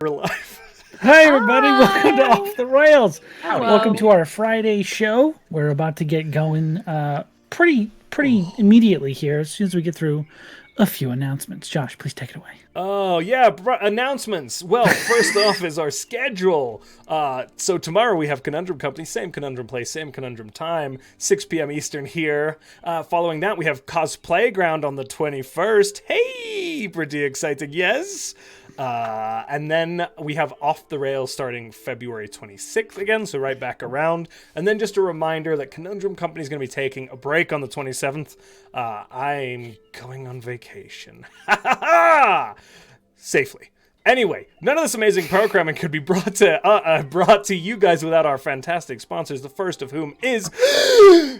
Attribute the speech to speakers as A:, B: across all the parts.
A: We're live.
B: Hi, everybody. Welcome to Off the Rails.
C: Hello.
B: Welcome to our Friday show. We're about to get going pretty immediately here as soon as we get through a few announcements. Josh, please take it away.
A: Oh, yeah, announcements. Well, first off is our schedule. So tomorrow we have Conundrum Company, same Conundrum place, same Conundrum time, 6 p.m. Eastern here. Following that, we have Cosplayground on the 21st. Hey, pretty exciting, yes? And then we have Off the Rails starting February 26th again, so right back around. And then just a reminder that Conundrum Company is going to be taking a break on the 27th. I'm going on vacation. Safely. Anyway, none of this amazing programming could be brought to you guys without our fantastic sponsors, the first of whom is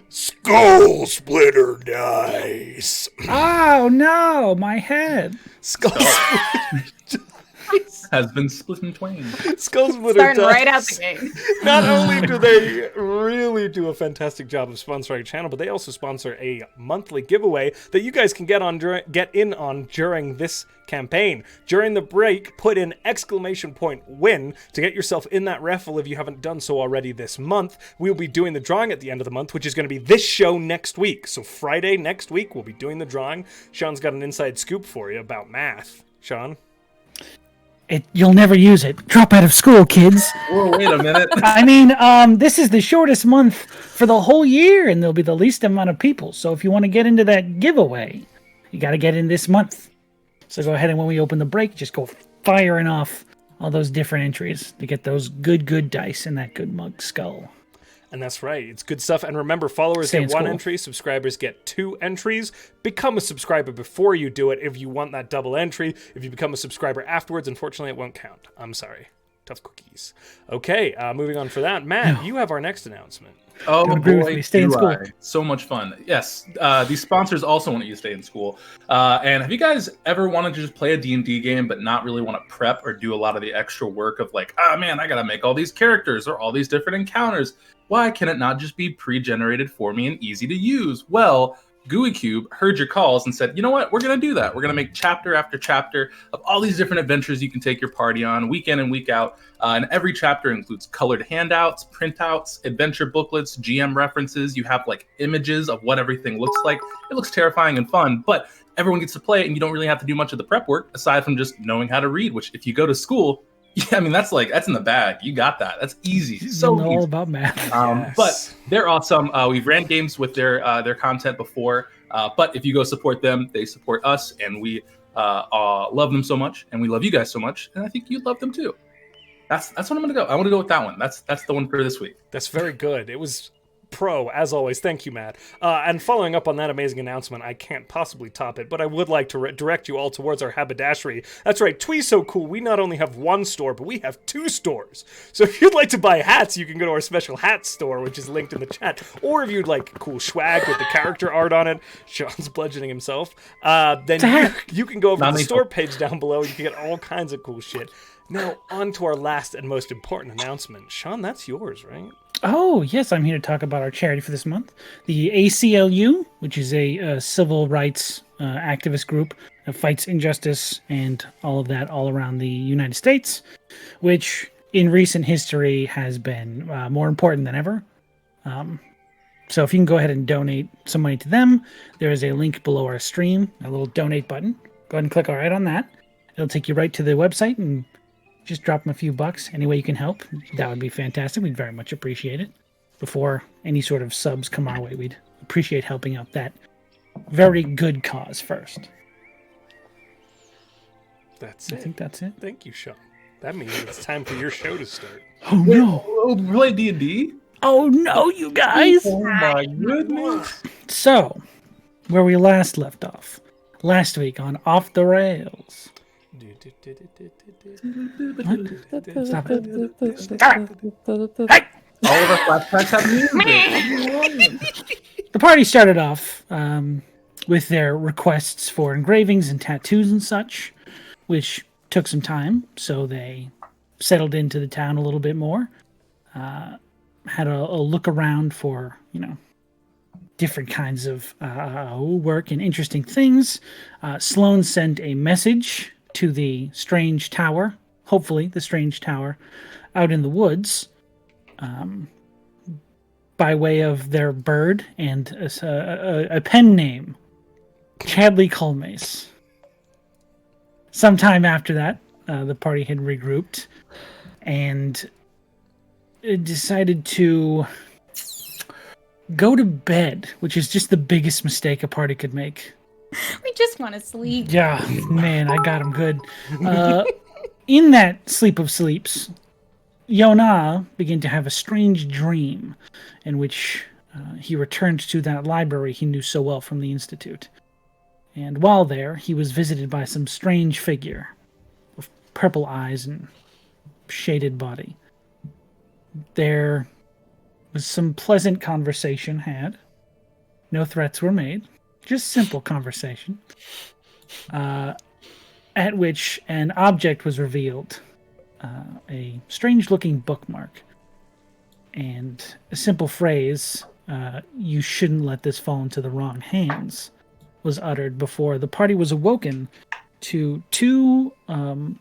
A: Skull Splitter Dice.
B: Oh, no, my head.
A: Skull Splitter
C: has been split in twain.
A: Skull Splitter
D: Starting
A: Dice.
D: right out the gate.
A: Not only do they really do a fantastic job of sponsoring a channel, but they also sponsor a monthly giveaway that you guys can get in on during this campaign. During the break, put in !win to get yourself in that raffle if you haven't done so already this month. We'll be doing the drawing at the end of the month, which is going to be this show next week. So Friday next week, we'll be doing the drawing. Sean's got an inside scoop for you about math. Sean?
B: You'll never use it. Drop out of school, kids.
C: Whoa, wait a minute.
B: I mean, this is the shortest month for the whole year, and there'll be the least amount of people. So if you want to get into that giveaway, you got to get in this month. So go ahead and when we open the break, just go firing off all those different entries to get those good dice and that good mug skull.
A: And that's right. It's good stuff. And remember, followers get one entry, subscribers get 2 entries. Become a subscriber before you do it if you want that double entry. If you become a subscriber afterwards, unfortunately, it won't count. I'm sorry. Tough cookies. Okay, moving on for that. Matt, you have our next announcement.
C: Oh boy,
B: stay in school.
C: So much fun. Yes, these sponsors also want you to stay in school. And have you guys ever wanted to just play a D&D game but not really want to prep or do a lot of the extra work of like, oh man, I gotta make all these characters or all these different encounters? Why can it not just be pre-generated for me and easy to use? Well, Gooey Cube heard your calls and said, you know what, we're going to do that. We're going to make chapter after chapter of all these different adventures you can take your party on week in and week out. And every chapter includes colored handouts, printouts, adventure booklets, GM references. You have like images of what everything looks like. It looks terrifying and fun, but everyone gets to play it and you don't really have to do much of the prep work aside from just knowing how to read, which if you go to school, yeah, I mean, that's in the bag. You got that. That's easy. So
B: know
C: easy.
B: all about math.
A: Yes.
C: But they're awesome. We've ran games with their content before. But if you go support them, they support us, and we love them so much, and we love you guys so much, and I think you'd love them too. That's what I'm gonna go. I want to go with that one. That's the one for this week.
A: That's very good. It was pro, as always. Thank you, Matt. And following up on that amazing announcement, I can't possibly top it, but I would like to direct you all towards our haberdashery. That's right, Twee's so cool. We not only have one store, but we have 2 stores. So if you'd like to buy hats, you can go to our special hat store, which is linked in the chat. Or if you'd like cool swag with the character art on it, Sean's bludgeoning himself, then you can go over to the store page down below. You can get all kinds of cool shit. Now, on to our last and most important announcement. Sean, that's yours, right?
B: Oh, yes, I'm here to talk about our charity for this month. The ACLU, which is a civil rights activist group that fights injustice and all of that all around the United States, which in recent history has been more important than ever. So if you can go ahead and donate some money to them, there is a link below our stream, a little donate button. Go ahead and click right on that. It'll take you right to the website and just drop them a few bucks. Any way you can help, that would be fantastic. We'd very much appreciate it. Before any sort of subs come our way, we'd appreciate helping out that very good cause first.
A: That's it.
B: I think that's it.
A: Thank you, Sean. That means it's time for your show to start.
B: Oh no!
C: Oh, play D&D?
B: Oh no, you guys!
C: Oh my goodness!
B: So, where we last left off, last week on Off the Rails. Stop it. Stop it. Hey!
C: All of our flashbacks have music.
B: The party started off with their requests for engravings and tattoos and such, which took some time, so they settled into the town a little bit more. Had a look around for, different kinds of work and interesting things. Sloan sent a message to the strange tower hopefully, the strange tower out in the woods by way of their bird and a pen name, Chadley Culmace. Sometime after that, the party had regrouped and decided to go to bed, which is just the biggest mistake a party could make.
D: We just want to sleep.
B: Yeah, man, I got him good. In that sleep of sleeps, Yona began to have a strange dream in which he returned to that library he knew so well from the Institute. And while there, he was visited by some strange figure with purple eyes and shaded body. There was some pleasant conversation had. No threats were made. Just simple conversation. At which an object was revealed. A strange-looking bookmark. And a simple phrase, "You shouldn't let this fall into the wrong hands," was uttered before the party was awoken to two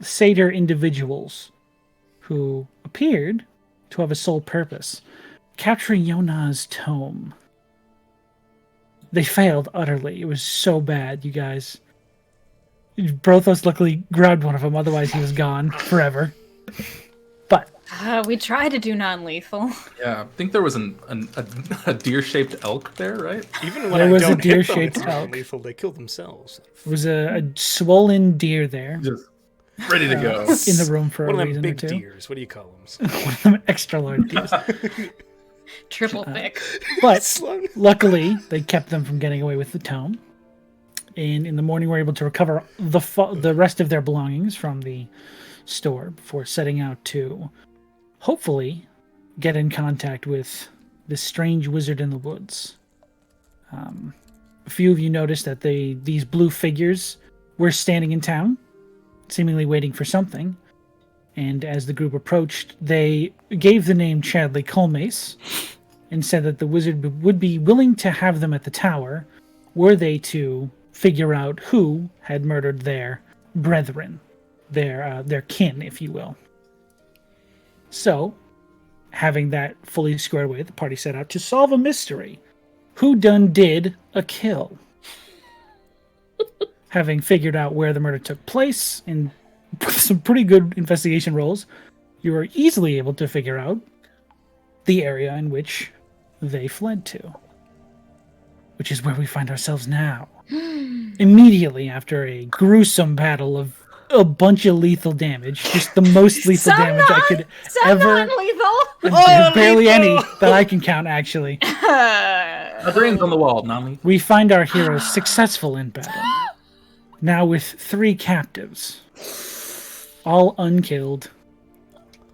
B: satyr individuals who appeared to have a sole purpose: capturing Yona's tome. They failed utterly. It was so bad, you guys. Brothos luckily grabbed one of them, otherwise he was gone forever. But
D: We try to do non-lethal.
C: Yeah, I think there was a deer-shaped elk there, right?
A: Even when
B: There
A: I
B: was a
A: don't hit them,
B: deer-shaped
A: it's not
B: elk.
A: lethal. They kill themselves.
B: there was a swollen deer there
C: Just ready to go.
B: in the room for
A: One
B: a
A: of them
B: reason
A: big
B: or two.
A: deers. What do you call them?
B: One of them extra large deers.
D: Triple thick.
B: But
A: Sloan.
B: luckily, they kept them from getting away with the tome. And in the morning, were able to recover the rest of their belongings from the store before setting out to hopefully get in contact with this strange wizard in the woods. A few of you noticed that these blue figures were standing in town, seemingly waiting for something. And as the group approached, they gave the name Chadley Culmace and said that the wizard would be willing to have them at the tower were they to figure out who had murdered their brethren, their kin, if you will. So, having that fully squared away, the party set out to solve a mystery. Who done did a kill? Having figured out where the murder took place and with some pretty good investigation rolls, you were easily able to figure out the area in which they fled to, which is where we find ourselves now. Immediately after a gruesome battle of a bunch of lethal damage, just the most lethal damage I could ever.
D: Non-lethal.
B: Barely any that I can count, actually.
C: My brain's on the wall, non-lethal.
B: We find our heroes successful in battle, now with 3 captives, all unkilled,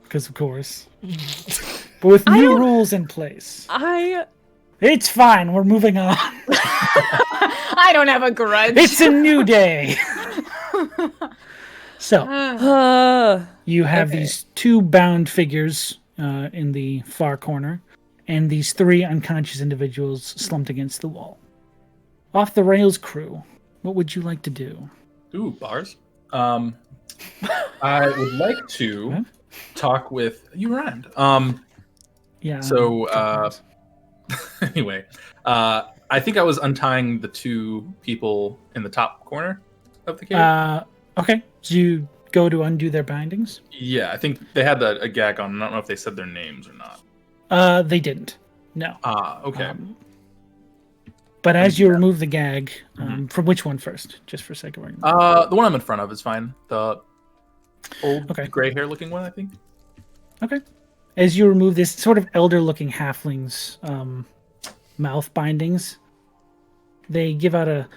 B: because of course, but with new rules in place. It's fine. We're moving on.
D: I don't have a grudge.
B: It's a new day. So, you have these 2 bound figures in the far corner, and these 3 unconscious individuals slumped against the wall. Off the rails, crew. What would you like to do?
C: Ooh, bars. I would like to talk with you, Rand.
B: Yeah.
C: So, anyway, I think I was untying the 2 people in the top corner of the cave.
B: Okay. So you go to undo their bindings?
C: Yeah, I think they had a gag on. I don't know if they said their names or not.
B: They didn't. No.
C: Okay.
B: But as you remove the gag, from which one first? Just for sake of argument.
C: The one I'm in front of is fine. The old
B: Okay.
C: gray hair looking one, I think.
B: Okay. As you remove this sort of elder-looking halfling's mouth bindings, they give out a,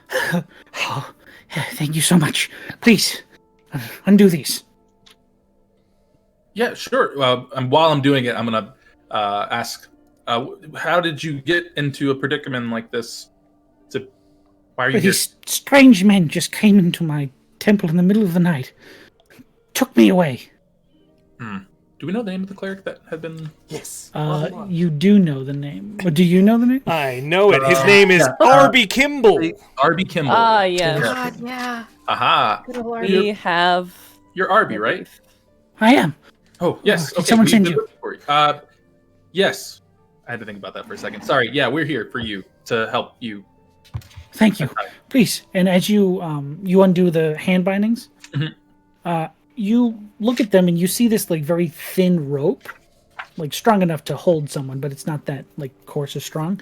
B: "Oh, thank you so much. Please, undo these."
C: Yeah, sure. And while I'm doing it, I'm gonna ask, how did you get into a predicament like this? Why are you
B: But
C: here?
B: these strange men just came into my temple in the middle of the night, took me away.
C: Do we know the name of the cleric that had been?
A: Yes.
B: You do know the name. Or do you know the name?
A: I know it. His name is Arby Kimball.
C: Arby Kimball.
E: Yeah.
D: God, yeah.
C: Aha.
D: Good old
E: We have.
C: You're Arby, right?
B: I am.
C: Oh, yes.
B: Did
C: Okay,
B: someone
C: we've
B: send
C: been
B: you?
C: looking for you. Yes. I had to think about that for a second. Sorry. Yeah, we're here for you to help you.
B: Thank you. Please. And as you you undo the hand bindings,
C: Mhm.
B: You look at them and you see this like very thin rope, like strong enough to hold someone, but it's not that like coarse or strong.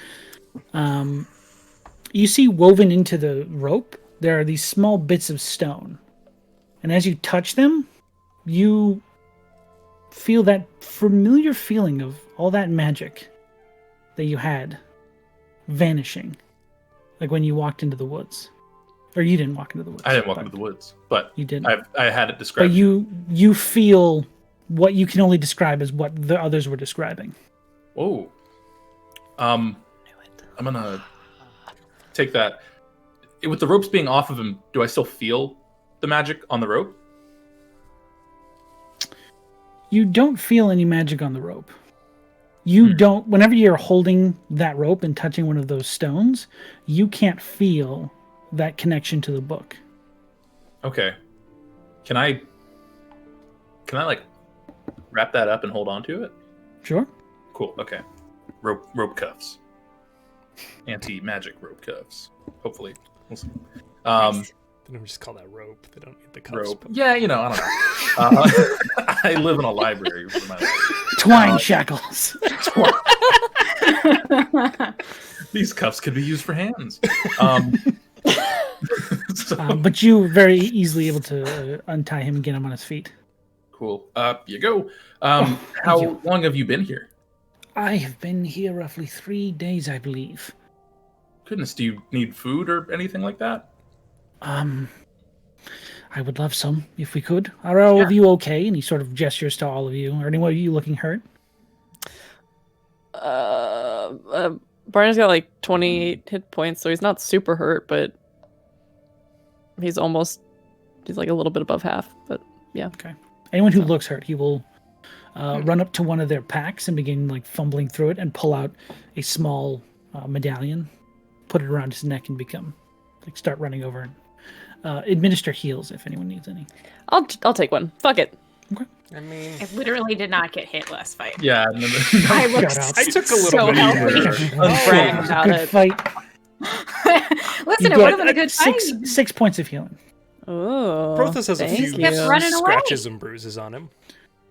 B: You see woven into the rope, there are these small bits of stone. And as you touch them, you feel that familiar feeling of all that magic that you had vanishing. Like when you walked into the woods. Or you didn't walk into the woods.
C: I didn't walk into the woods, but
B: You didn't.
C: I had it described.
B: But you feel what you can only describe as what the others were describing.
C: Oh. I'm gonna take that. With the ropes being off of him, do I still feel the magic on the rope?
B: You don't feel any magic on the rope. You don't. Whenever you're holding that rope and touching one of those stones, you can't feel that connection to the book.
C: Okay. Can I like wrap that up and hold on to it?
B: Sure.
C: Cool. Okay. Rope cuffs. Anti-magic rope cuffs. Hopefully. We'll see.
A: They don't just call that rope. They don't need the cuffs.
C: Rope.
A: but-
C: Yeah, I don't know. I live in a library for my life.
B: Twine shackles.
C: These cuffs could be used for hands. So,
B: But you were very easily able to untie him and get him on his feet.
C: cool. You go.
B: thank
C: How
B: you.
C: long have you been here?
B: I have been here roughly 3 days, I believe.
C: Goodness, do you need food or anything like that?
B: I would love some if we could. Are all of you okay? And he sort of gestures to all of you. Are anyone of you looking hurt?
E: Barney's got like 28 hit points, so he's not super hurt, but he's like a little bit above half. But yeah.
B: Okay. Anyone who looks hurt, he will run up to one of their packs and begin like fumbling through it and pull out a small medallion, put it around his neck, and start running over and administer heals if anyone needs any.
E: I'll take one. Fuck it.
A: I mean,
D: I literally did not get hit last fight.
C: Yeah.
D: I looked
B: Shut up.
A: I took a
D: so
A: little bit.
D: healthy.
E: Brag
B: It was a
E: about
B: good
E: it.
B: fight.
D: Listen,
B: You
D: it would
B: get
D: have been a good fight.
B: 6 points of healing.
E: Oh,
A: Brothos has a
E: thank
A: few
E: you.
D: Kept running away.
A: scratches and bruises on him.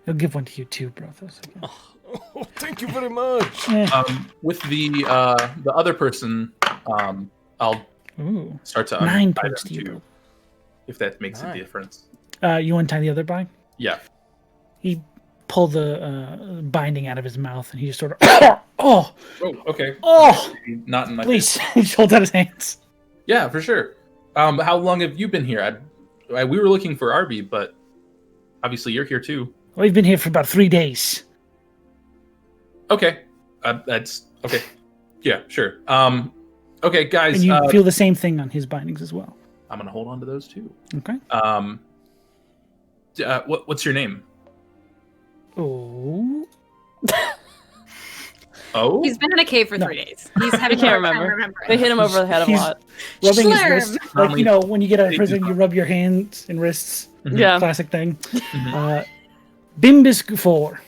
B: He'll give one to you too, Brothos.
A: Oh, thank you very much.
C: With the other person, I'll
B: Ooh.
C: start to
B: 9
C: untie
B: points
C: them
B: to you.
C: too, if that makes a
A: Nine.
C: difference.
B: You untie the other guy?
C: Yeah.
B: He pulled the binding out of his mouth and he just sort of oh
C: Okay.
B: oh
C: Not in my face.
B: please. He just holds out his hands.
C: Yeah, for sure. How long have you been here? We were looking for Arby, but obviously you're here too.
B: We've been here for about 3 days.
C: Okay. That's okay. Yeah, sure. Okay, guys.
B: And you feel the same thing on his bindings as well.
C: I'm gonna hold on to those too.
B: Okay.
C: What's your name?
B: Oh.
C: Oh.
D: He's been in a cave for 3 days. He's having
E: I
D: a
E: can't
D: hard time
E: remember.
D: remembering.
E: They hit him over the head a
B: He's-
E: lot.
B: Rubbing his
D: Slurm.
B: wrist. Like, you know, when you get out of prison, you rub your hands and wrists.
C: Mhm.
E: Yeah.
B: Classic thing. Bimbus 4.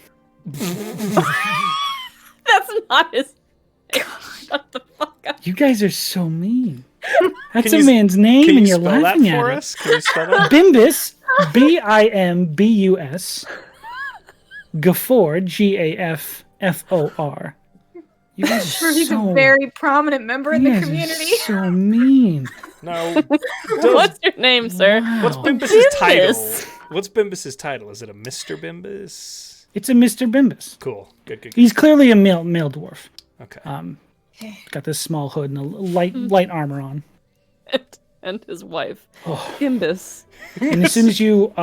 E: That's not his. Shut the fuck up.
B: You guys are so mean. That's
A: Can
B: a
A: you-
B: man's name
A: Can
B: and
A: you
B: you're
A: spell that
B: laughing
A: for
B: at
A: us? Can you spell that?
B: it. Bimbus, Bimbus. Gafor, Gaffor. You guys are
D: Sure, he's
B: so,
D: a very prominent member in
B: you
D: the
B: guys are
D: community.
B: so mean.
A: No.
E: What's your name, sir?
A: What's
B: Wow.
A: Bimbus's title?
E: Bimbus.
A: What's Bimbus's title? Is it a Mr. Bimbus?
B: It's a Mr. Bimbus.
A: Cool. Good.
B: He's clearly a male dwarf.
A: Okay.
B: Got this small hood and a light armor on.
E: And his wife.
B: Oh.
E: Bimbus.
B: And as soon as you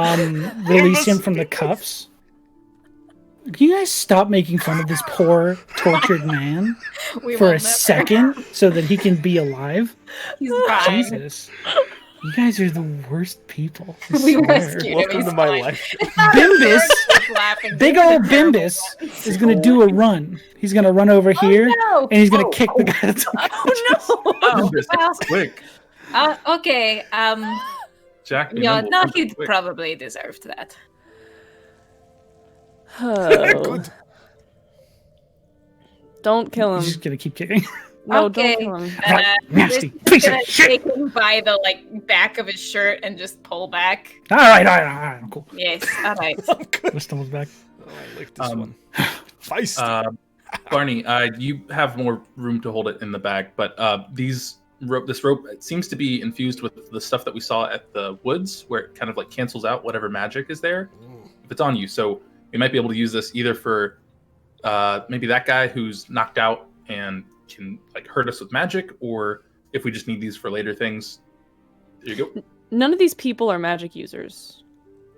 B: release him from the cuffs, can you guys stop making fun of this poor tortured man
D: We
B: for
D: will
B: a
D: never.
B: second so that he can be alive?
D: He's fine.
B: Jesus. You guys are the worst people. I
D: We
B: swear.
D: rescued him.
A: Welcome
D: He's
A: to my
D: fine.
A: life.
B: Bimbus,
D: He's laughing.
B: big
D: This is
B: old
D: a terrible
B: Bimbus,
D: one.
B: is going to do a run. He's going to run over here,
D: no.
B: and he's going to
D: Oh,
B: kick the guy that's
D: Oh,
C: Bimbus,
D: well,
C: quick.
D: Okay.
C: Jack. be
D: Yeah,
C: nimble,
D: no,
C: Bimbus,
D: he
C: quick.
D: probably deserved that.
E: Oh.
A: Good.
E: Don't kill
B: He's
E: him.
B: just gonna keep kicking.
E: No,
D: Okay.
E: don't kill him.
B: Nasty
D: Rhystra's
B: piece of
D: gonna
B: shit.
D: take him by the back of his shirt and just pull back.
B: All right, cool.
D: Yes, all right.
A: I'm good.
B: Stumbles back.
A: Oh, I like this one. Feisty.
C: Barney, you have more room to hold it in the bag, but this rope it seems to be infused with the stuff that we saw at the woods, where it kind of cancels out whatever magic is there if it's on you. So we might be able to use this either for maybe that guy who's knocked out and can hurt us with magic, or if we just need these for later things. There you go.
E: None of these people are magic users,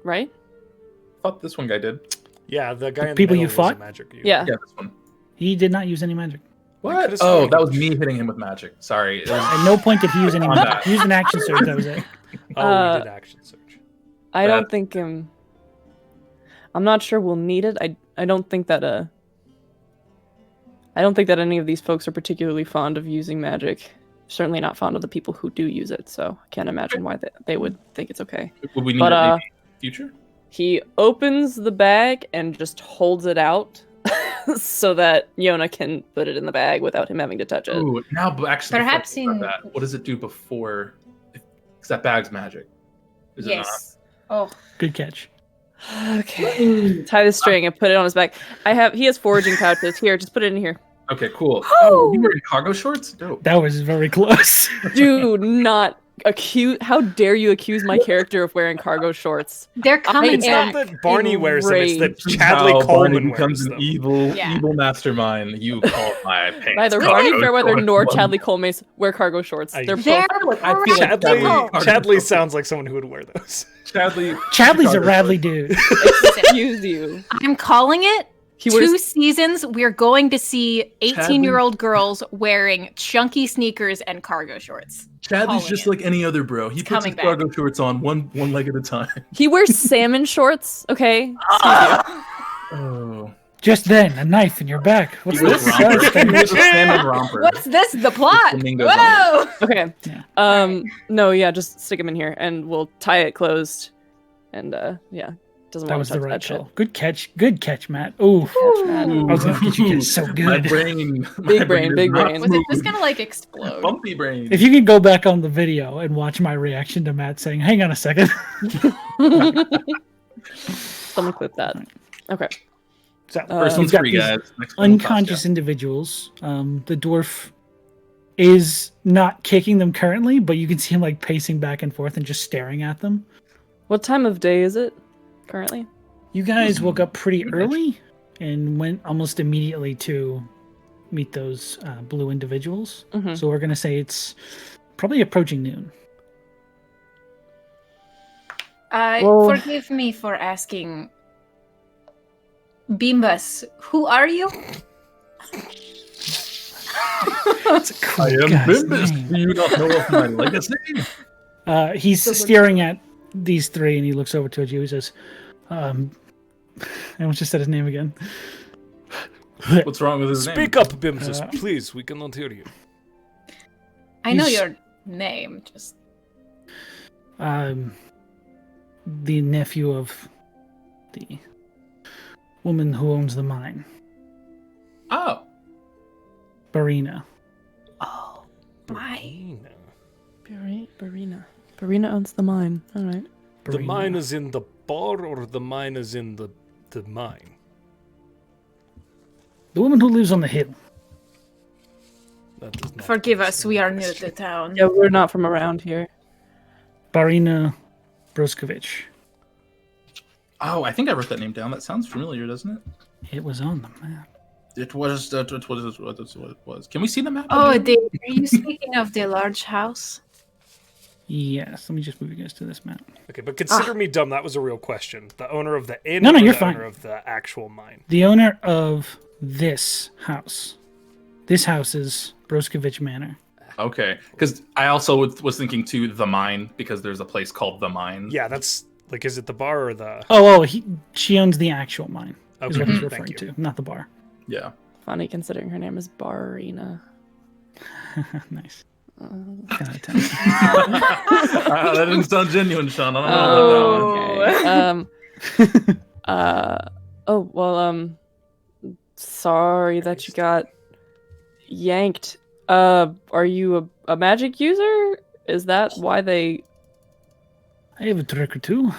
E: right?
C: I thought this one guy did.
A: Yeah, the guy in the
B: people
A: middle
B: you
A: was a
B: fought?
A: magic user.
E: Yeah.
C: Yeah, this one.
B: He did not use any magic.
A: What?
C: Oh, that was me hitting him with magic. Sorry. It was-
B: At no point did he use any
C: On
B: magic.
C: that.
B: He used an action surge. That was it.
A: Oh, we did action search.
E: I don't think I'm not sure we'll need it. I don't think that any of these folks are particularly fond of using magic. Certainly not fond of the people who do use it, so I can't imagine why they would think it's okay.
C: Would we need
E: But,
C: it maybe in the future?
E: He opens the bag and just holds it out so that Yona can put it in the bag without him having to touch it.
C: Ooh, now actually,
D: Perhaps
C: before I think
D: in-
C: about that, what does it do before? Because that bag's magic. Is it not?
D: Yes. Oh,
B: Good catch.
E: Okay. Tie the string and put it on his back. He has foraging pouches. Here, just put it in here.
C: Okay, cool. Oh, you wearing cargo shorts? Dope.
B: That was very close.
E: Do not accuse. How dare you accuse my character of wearing cargo shorts?
D: they're coming
A: It's not
D: back.
A: that Barney wears them, it's that
E: enraged.
A: Chadley
C: How
A: Coleman
C: Barney
A: wears
C: becomes
A: them.
C: an evil
D: Yeah.
C: mastermind. You call my pants.
E: Neither
C: cargo
E: Barney Fairweather
C: shorts.
E: nor Chadley Colmace wear cargo shorts.
A: I-
E: They're
D: They're
E: both.
C: I feel like
D: practical.
A: Chadley sounds like someone who would wear those.
C: Chadley.
B: Chadley's a
C: Chicago
B: Radley
C: shorts.
B: dude.
E: Excuse you.
D: I'm calling it.
E: He
D: 2
E: wears.
D: seasons, we're going to see 18-year-old girls wearing chunky sneakers and cargo shorts.
C: Chadley's
D: Calling
C: just
D: it.
C: like any other bro. He
D: It's
C: puts
D: coming
C: his
D: back.
C: cargo shorts on one leg at a time.
E: He wears salmon shorts. Okay.
C: Oh.
B: Just then, a knife in your back. What's
C: He was
B: this?
C: a romper. He was a salmon romper.
D: What's this? The plot?
C: Flamingos
D: Whoa!
E: Okay.
B: Yeah.
E: No. Yeah. Just stick him in here, and we'll tie it closed. And yeah, doesn't
B: That
E: want
B: was
E: to
B: the
E: touch
B: right
E: that shit.
B: call. Good catch. Good catch, Matt. Ooh.
E: Matt.
B: I was gonna get you guys so
C: My
B: good.
C: brain.
E: Big
C: my
E: brain,
C: is
E: big
C: not
E: brain.
D: Was it just
C: smooth.
D: gonna explode?
C: Bumpy brain.
B: If you could go back on the video and watch my reaction to Matt saying, "Hang on a second."
E: Someone clip that. Okay.
B: So,
C: First
B: you've
C: one's
B: got
C: free,
B: these
C: guys. Next one will cost
B: unconscious individuals. The dwarf is not kicking them currently, but you can see him pacing back and forth and just staring at them.
E: What time of day is it currently?
B: You guys woke up pretty early and went almost immediately to meet those blue individuals.
E: Mhm.
B: So we're going to say it's probably approaching noon.
E: Well-
D: Forgive me for asking. Bimbus, who are you?
B: That's a cool
C: I am
B: guy's
C: Bimbus.
B: name.
C: Do you not know of my legacy?
B: He's staring at these three and he looks over towards you. He says, I almost just said his name again.
C: What's wrong with his name?
A: Speak up, Bimsus, please. We cannot hear you.
D: I know
B: He's-
D: your name. Just
B: The nephew of the woman who owns the mine,
C: Oh.
B: Barina.
D: oh my.
E: Barina owns the mine. All right.
A: The
B: Barina.
A: mine is in the bar, or the mine is in the mine?
B: The woman who lives on the hill.
A: That does not
D: Forgive
A: answer
D: us, we
A: my
D: are new
A: question.
D: to town.
E: Yeah, we're not from around here.
B: Barina Broskovich.
C: Oh, I think I wrote that name down. That sounds familiar, doesn't it?
B: It was on the map.
C: It was what it was. Can we see the map?
D: Oh,
C: again?
D: are you speaking of the large house?
B: Yes, let me just move you guys to this map.
A: Okay, but consider me dumb. That was a real question. The owner of the inn
B: No,
A: or
B: you're
A: the
B: fine.
A: owner of the actual mine?
B: The owner of this house. This house is Broskovich Manor.
C: Okay, because I also was thinking too the mine because there's a place called the mine.
A: Yeah, that's is it the bar or the?
B: She owns the actual mine. Is
A: Okay,
B: what he's
A: thank
B: referring
A: you.
B: to, not the bar.
C: Yeah.
E: Funny considering her name is Barina.
B: Nice. 10 out of 10.
C: That didn't sound genuine, Sean. I don't know about that one.
E: Okay. Oh, well, sorry that you got yanked. Are you a magic user? Is that why they...
B: I have a trick or two.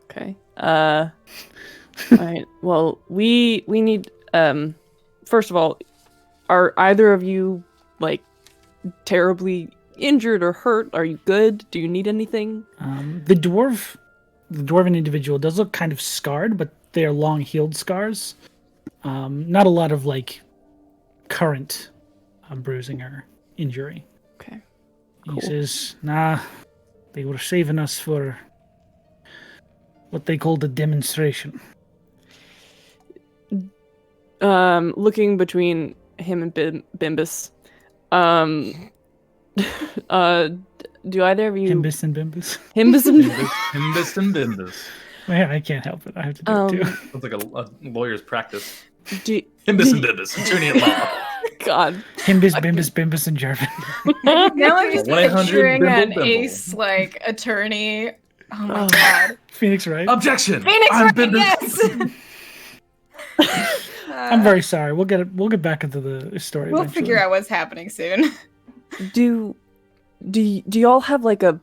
E: Okay. Alright, well, we need, first of all, are either of you, like, terribly injured or hurt? Are you good? Do you need anything?
B: The dwarven individual does look kind of scarred, but they are long healed scars. Not a lot of like current bruising or injury.
E: Okay.
B: He says, "Nah, they were saving us for what they called a demonstration."
E: Looking between him and Bimbus, do either of you...
B: Himbus and Bimbus.
E: Himbus and
C: Himbus and Bimbus.
B: Well, I can't help it. I have to do it too.
C: Sounds like a lawyer's practice.
E: do...
C: Himbus and Bimbus, attorney at law.
E: God.
B: Himbus, Bimbus, Bimbus, and Jarvan.
D: Now I'm just
C: 1-800
D: picturing
C: Bimble
D: an
C: Bimble.
D: ace like attorney. Oh my
E: Oh.
D: god.
B: Phoenix, right?
C: Objection!
D: Phoenix,
C: I'm
D: right?
C: Bimbus.
D: Yes.
B: I'm very sorry. We'll get back into the story.
D: We'll
B: eventually.
D: figure out what's happening soon.
E: Do y'all have like a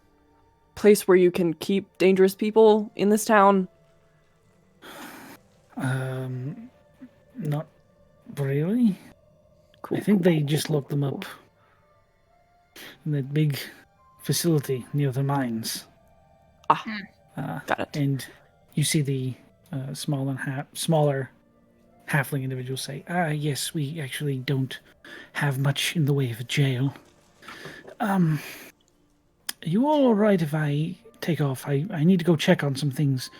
E: place where you can keep dangerous people in this town?
B: Not really.
E: Cool.
B: I think they just locked them up in that big facility near the mines.
E: Got it.
B: And you see the smaller halfling individual say, yes, we actually don't have much in the way of a jail. Are you all right if I take off? I need to go check on some things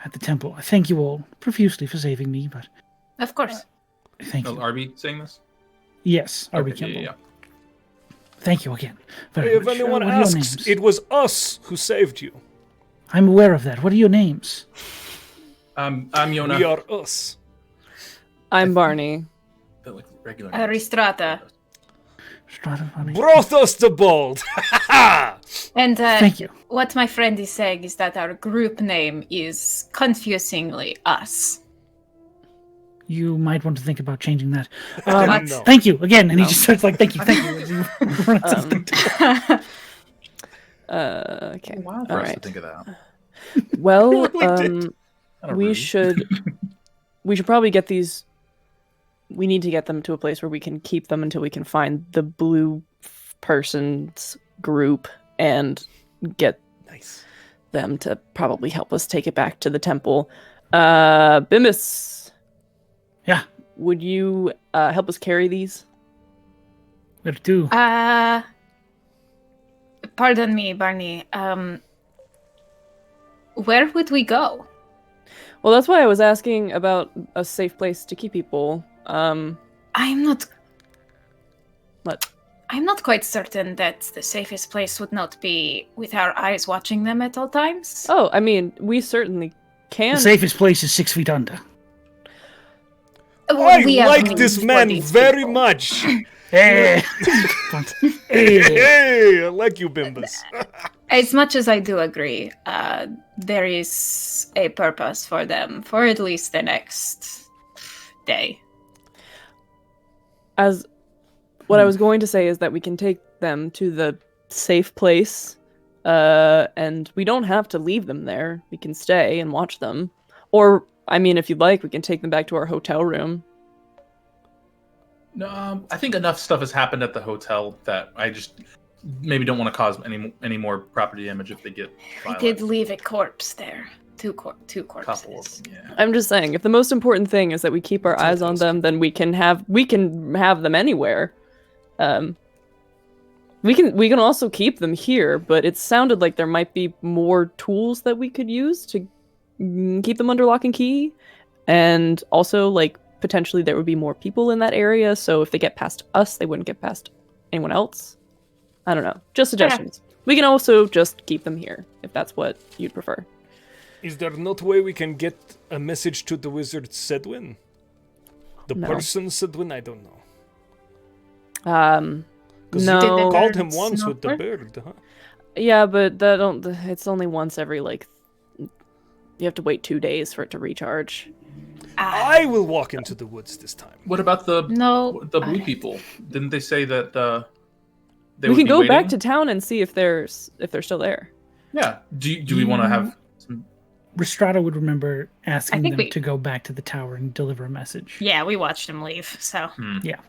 B: at the temple. I thank you all profusely for saving me, but
D: Of course.
B: thank
C: Oh,
B: you.
C: Arby saying this?
B: Yes, Arby
C: Okay,
B: Kimball.
C: yeah.
B: Thank you again. Very
A: If
B: much.
A: anyone
B: What are your
A: asks,
B: names?
A: it was us who saved you.
B: I'm aware of that. What are your names?
C: I'm Yona.
A: We are us.
E: I'm Barney.
C: But like regular
D: Rhystrata.
B: Stradivari.
A: Brothos the Bold.
D: And
B: Thank you.
D: what my friend is saying is that our group name is confusingly us.
B: You might want to think about changing that.
A: No.
B: Thank you again, and he
E: No.
B: just starts like, thank you.
E: Okay.
C: Wow, for
E: All
C: us to
E: right.
C: think of that.
E: Well,
C: Kinda
E: we
C: rude.
E: should probably get these. We need to get them to a place where we can keep them until we can find the blue person's group and get them to probably help us take it back to the temple. Bimbus,
B: Yeah,
E: would you help us carry these?
B: where to?
D: Pardon me, Barney. Where would we go?
E: Well, that's why I was asking about a safe place to keep people.
D: I'm not
E: What?
D: I'm not quite certain that the safest place would not be with our eyes watching them at all times.
E: Oh, I mean, we certainly can.
B: The safest place is 6 feet under.
D: Well,
A: I
D: we have
A: like
D: needs
A: this
D: for
A: man
D: these
A: very
D: people.
A: much.
B: Hey.
A: Hey, I like you, Bimbus.
D: As much as I do agree, there is a purpose for them for at least the next day.
E: As what I was going to say is that we can take them to the safe place, and we don't have to leave them there. We can stay and watch them. Or, I mean, if you'd like, we can take them back to our hotel room.
C: No, I think enough stuff has happened at the hotel that I just maybe don't want to cause any more property damage if they get
D: We
C: violent.
D: did leave a corpse there. Two
C: Couple of
D: corpses.
C: them, yeah.
E: I'm just saying, if the most important thing is that we keep our eyes on them, then we can have them anywhere. We can also keep them here, but it sounded like there might be more tools that we could use to keep them under lock and key, and also like potentially there would be more people in that area. So if they get past us, they wouldn't get past anyone else. I don't know. Just suggestions. We can also just keep them here if that's what you'd prefer.
A: Is there not a way we can get a message to the wizard Sedwin? The
E: No.
A: person Sedwin? I don't know. Because
E: No.
A: you called him
D: birds
A: once
D: not
A: with the
D: work?
A: bird, huh?
E: Yeah, but it's only once every like You have to wait 2 days for it to recharge.
A: I will walk into the woods this time.
C: What about the
D: No,
C: blue people? Didn't they say that they
E: We
C: would
E: can
C: be
E: go back
C: waiting?
E: to town and see if they're still there.
C: Yeah. Do we want to have some?
B: Rhystrata would remember asking
D: think
B: them
D: we-
B: to go back to the tower and deliver a message.
D: yeah, we watched him leave, so.
B: Yeah.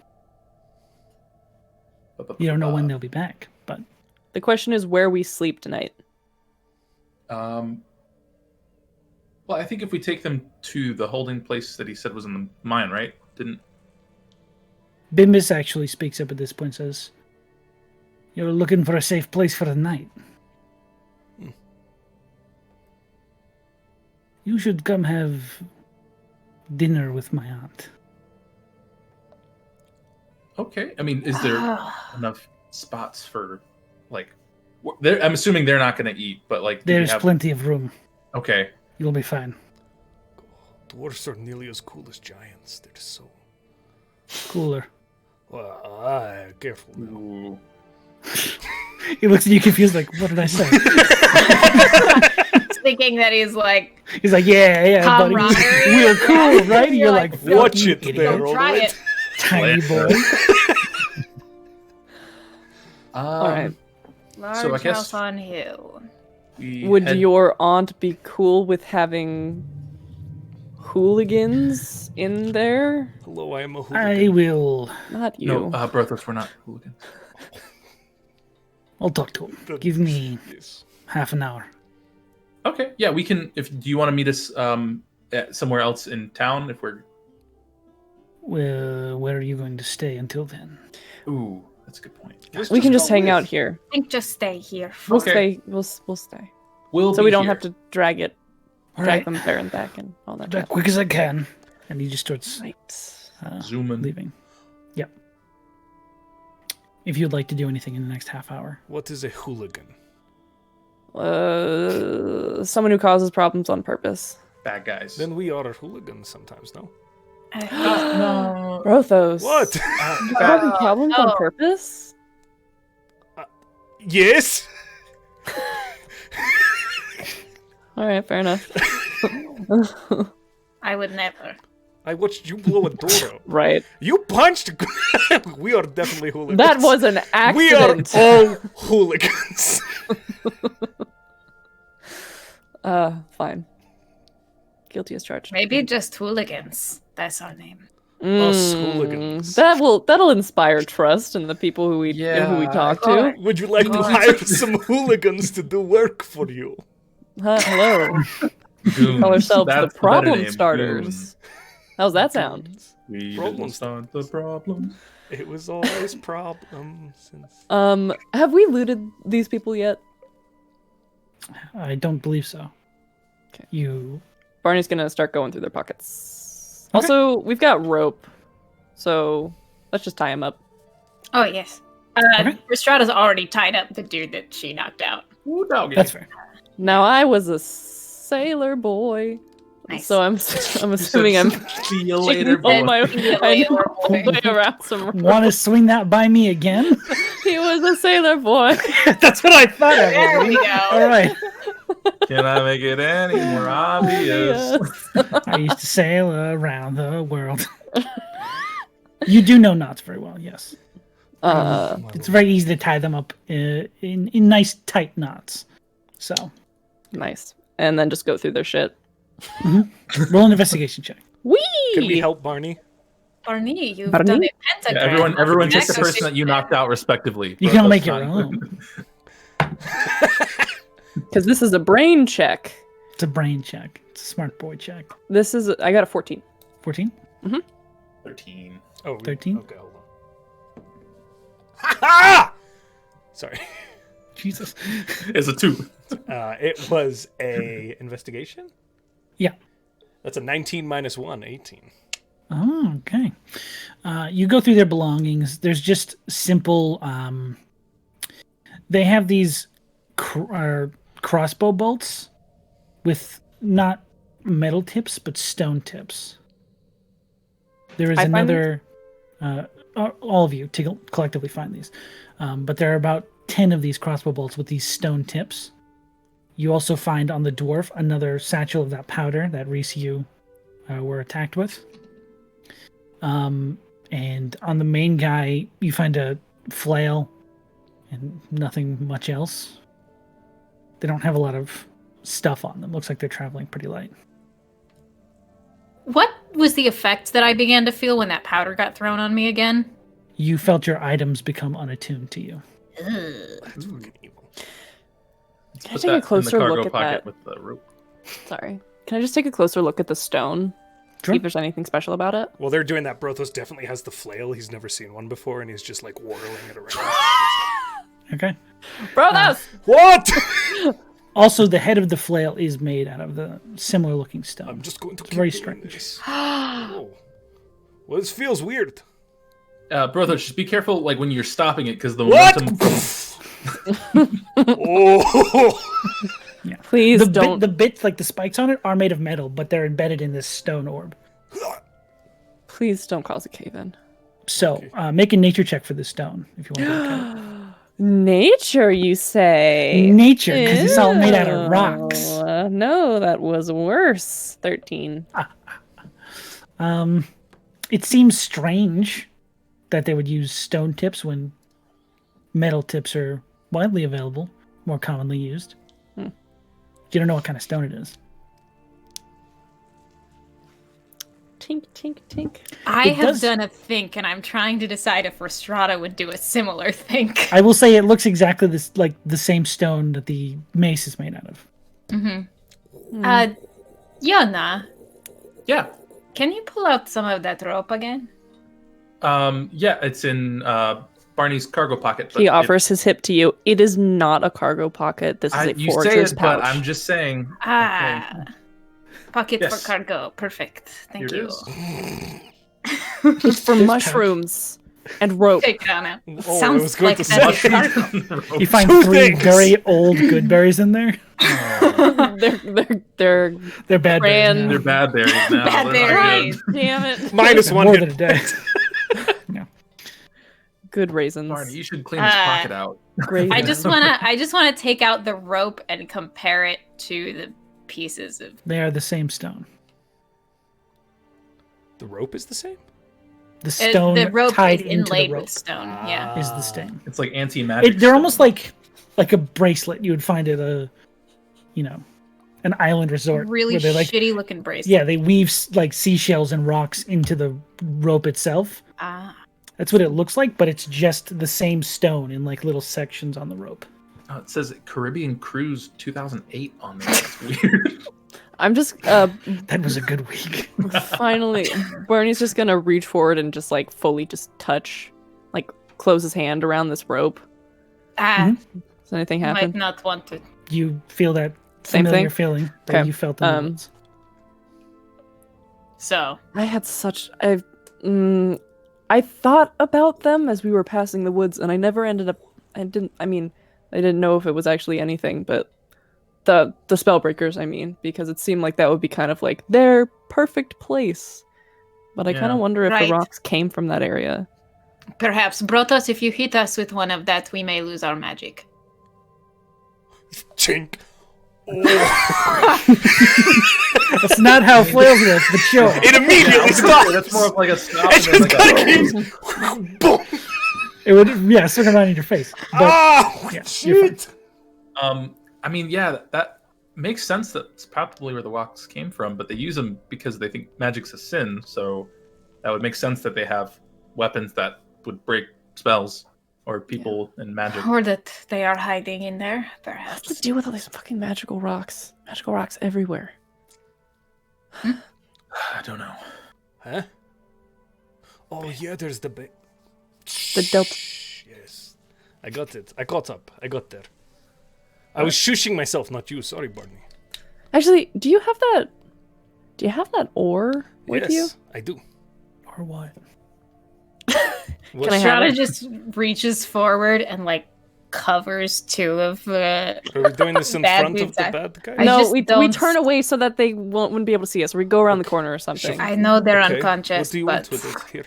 B: You don't know when they'll be back, but
E: The question is where we sleep tonight.
C: Well, I think if we take them to the holding place that he said was in the mine, right? Didn't
B: Bimbis actually speaks up at this point and says, "You're looking for a safe place for the night. You should come have dinner with my aunt."
C: Okay. I mean, is there enough spots for, like, I'm assuming they're not going to eat, but like, do we
B: There's
C: have...
B: plenty of room.
C: Okay.
B: You'll be fine.
A: Dwarves are nearly as cool as giants. They're just so...
B: Cooler.
A: Well, careful now.
C: Ooh.
B: He looks at you confused, like, what did I say?
D: Thinking that he's like,
B: He's like, yeah, buddy.
D: camaraderie.
B: We're cool, right? You're like,
A: Watch
B: "Fuck you,
A: it
B: idiot."
A: there,
D: Don't try it.
B: Tiny boy.
E: All right.
D: Large
C: So I guess-
D: house on hill.
E: Would your aunt be cool with having hooligans in there?
A: Hello, I am a
B: I
A: hooligan.
B: will.
E: Not you.
C: No, Brothos, we're not hooligans.
B: I'll talk to him. Give me
A: Yes.
B: half an hour.
C: Okay. Yeah, we can. Do you want to meet us somewhere else in town? If we're...
B: Well, where are you going to stay until then?
C: Ooh, that's a good point.
E: We can just
A: go
E: hang
A: with.
E: out here.
D: I think just stay here.
E: We'll
C: Okay.
E: stay. We'll stay.
C: We'll
E: So
C: be
E: we don't
C: here.
E: have to drag
B: All
E: drag
B: right,
E: them there and back and all that
B: as
E: stuff.
B: quick as I can. And he just starts
E: Right.
C: zoom in.
B: leaving. Yep. If you'd like to do anything in the next half hour.
A: What is a hooligan?
E: Someone who causes problems on purpose.
C: Bad guys.
A: Then we are hooligans sometimes, no?
C: No.
E: Brothos.
A: What?
E: You causing problems on
D: Oh.
E: purpose?
A: Yes?
E: All right, fair enough.
D: I would never.
A: I watched you blow a door out.
E: Right.
A: You punched. We are definitely hooligans.
E: That was an
A: We are
E: accident.
A: all hooligans.
E: Fine. Guilty as charged.
D: Maybe just hooligans. That's our name.
A: Us hooligans.
E: That'll inspire trust in the people who we talk to.
A: Would you like to hire some hooligans to do work for you?
E: Hello.
C: Goons.
E: Call ourselves
C: That's
E: the
C: better
E: problem
C: name,
E: starters.
C: goons.
E: How's that sound?
C: We
A: Problems.
C: didn't start the problem.
A: It was always problems since.
E: Have we looted these people yet?
B: I don't believe so.
E: Okay.
B: You.
E: Barney's gonna start going through their pockets.
B: Okay.
E: Also, we've got rope, so let's just tie him up.
D: Oh, yes.
B: Okay.
D: Rhystrata's already tied up the dude that she knocked out.
C: Ooh, doggy.
B: That's fair.
E: Now I was a sailor boy,
D: Nice.
E: so I'm assuming I'm
C: See you later,
E: on
C: boy.
E: my
D: See you
E: I know,
D: later, boy.
E: way around some rope.
B: Want to swing that by me again?
E: He was a sailor boy.
B: That's what I thought.
D: There we go.
B: All right.
C: Can I make it any more obvious?
B: I used to sail around the world. You do know knots very well, yes. It's very easy to tie them up in nice tight knots. So,
E: Nice. And then just go through their shit.
B: roll an investigation check.
E: Whee!
A: Can we help Barney?
D: Barney, you've
E: Barney?
D: done a
C: Yeah,
D: pentagram.
C: everyone take the
D: Nexus
C: person that you knocked out respectively.
B: You
C: Bro,
B: can make
C: that's
B: your
C: fine.
B: own.
E: Because this is a brain check.
B: It's a brain check. It's a smart boy check.
E: I got a 14.
B: 14?
C: 13.
A: Oh,
B: 13?
A: Okay, hold on. Ha! Sorry.
B: Jesus.
C: It's a 2.
A: It was a investigation.
B: Yeah.
A: That's a 19 minus 1, 18.
B: Oh, okay. You go through their belongings. There's just simple. They have these crossbow bolts with not metal tips but stone tips. There is
E: I find
B: another. All of you to collectively find these, but there are about 10 of these crossbow bolts with these stone tips. You also find on the dwarf another satchel of that powder that Reese you were attacked with. And on the main guy, you find a flail and nothing much else. They don't have a lot of stuff on them. Looks like they're traveling pretty light.
D: What was the effect that I began to feel when that powder got thrown on me again?
B: You felt your items become unattuned to you.
A: That's fucking evil.
E: Can I
C: Put
E: take a
C: that in
E: closer
C: the cargo
E: look at
C: pocket
E: that?
C: with the rope.
E: Sorry. Can I just take a closer look at the stone?
B: Sure.
E: See if there's anything special about it?
A: While they're doing that, Brothos definitely has the flail. He's never seen one before, and he's just like whirling it around.
B: Okay.
E: Brothos!
A: What?
B: Also, the head of the flail is made out of the similar looking stone.
A: I'm just going to keep
B: very
A: doing
B: strange.
A: this. Oh. Well, this feels weird.
C: Brothos, just be careful, like when you're stopping it, because the
A: What?
C: momentum.
A: Oh.
B: Yeah.
E: Please
B: the
E: don't.
B: the bits, like the spikes on it, are made of metal, but they're embedded in this stone orb.
E: Please don't cause a cave-in.
B: So, make a nature check for the stone if you want to look at
E: Nature, you say?
B: it. Nature, because it's all made out of rocks.
E: No, that was worse. 13.
B: It seems strange that they would use stone tips when metal tips are widely available, more commonly used. You don't know what kind of stone it is.
E: Tink, tink, tink.
D: I
B: It
D: have
B: does-
D: done a think, and I'm trying to decide if Rhystrata would do a similar think.
B: I will say it looks exactly like the same stone that the mace is made out of.
D: Yona,
C: Yeah.
D: can you pull out some of that rope again?
C: Yeah, it's in Barney's cargo pocket. But
E: He offers his hip to you. It is not a cargo pocket. This is a
C: you say
E: forager's
C: it,
E: pouch.
C: but I'm just saying.
D: Ah, pocket
C: Yes.
D: for cargo. Perfect. Thank
C: Here it
D: you.
C: is.
E: It's for mushrooms and rope.
D: Take it on it.
A: I
D: Sounds
A: was going
D: like
A: to
D: that
A: say-
D: is cargo.
B: You find
A: Two
B: 3
A: things.
B: very old good berries in there.
E: they're
B: They're bad berries.
C: They're
B: now.
C: bad berries now.
D: Bad
C: They're not
D: berries.
C: good.
E: damn it.
A: Minus one
B: More
A: hit.
B: than a day.
E: Good raisins.
C: Barney, you should clean his pocket out.
E: Great.
D: I just wanna take out the rope and compare it to the pieces of.
B: They are the same stone.
A: The rope is the same?
B: The stone
D: the rope
B: tied
D: is
B: into
D: inlaid
B: the rope
D: with stone. Yeah.
B: is the same.
C: It's like anti-magic.
B: They're
C: stone.
B: almost like a bracelet you would find at an island resort.
D: Really
B: where they
D: shitty looking bracelet.
B: Yeah, they weave like seashells and rocks into the rope itself.
D: Ah.
B: That's what it looks like, but it's just the same stone in like little sections on the rope.
C: Oh, it says Caribbean Cruise 2008 on there. That's weird.
E: I'm just
B: That was a good week.
E: finally Barney's just gonna reach forward and just like fully just touch, like close his hand around this rope.
D: Ah.
E: Does anything
D: Might
E: happen?
D: not want to.
B: You feel that
E: Same
B: familiar
E: thing?
B: feeling that
E: Okay.
B: you felt in the woods.
D: So
E: I had such I thought about them as we were passing the woods, and I never ended up. I didn't know if it was actually anything, but the spellbreakers. I mean, because it seemed like that would be kind of like their perfect place. But I kind
C: Yeah.
E: of wonder if
D: Right.
E: the rocks came from that area.
D: perhaps, Brothos, if you hit us with one of that, we may lose our magic.
A: Chink. Oh.
B: That's not how flails work, but sure.
A: It immediately stops.
C: That's more of like a stop.
A: It
C: And then
A: just
C: like
A: kind of keeps. Boom.
B: It would, yeah, circle around in your face. But
A: Oh,
B: yeah, you're fine.
A: shit.
C: I mean, yeah, that makes sense. That's probably where the rocks came from. But they use them because they think magic's a sin. So that would make sense that they have weapons that would break spells or people and magic.
D: Or that they are hiding in there,
E: What's the
D: perhaps.
E: deal with all these fucking magical rocks? Magical rocks everywhere.
C: I don't know.
A: Huh? Oh, yeah, there's the big.
E: The delta.
A: Yes. I got it. I caught up. I got there. I was shushing myself, not you. Sorry, Barney.
E: Actually, do you have that? Do you have that ore with
A: yes,
E: you?
A: I do.
B: Or what?
A: What?
E: Can I have
D: Strata
E: it?
D: just reaches forward and like covers 2 of the.
A: Are we doing this in
D: Bad
A: front of
D: dudes
A: the
D: act-
A: bad guy?
D: I
E: No,
D: just
E: we
D: don't-
E: turn away so that they wouldn't be able to see us. Or we go around the corner or something.
D: I know they're
A: Okay,
D: unconscious,
A: What do you
D: but
A: want with it? Here.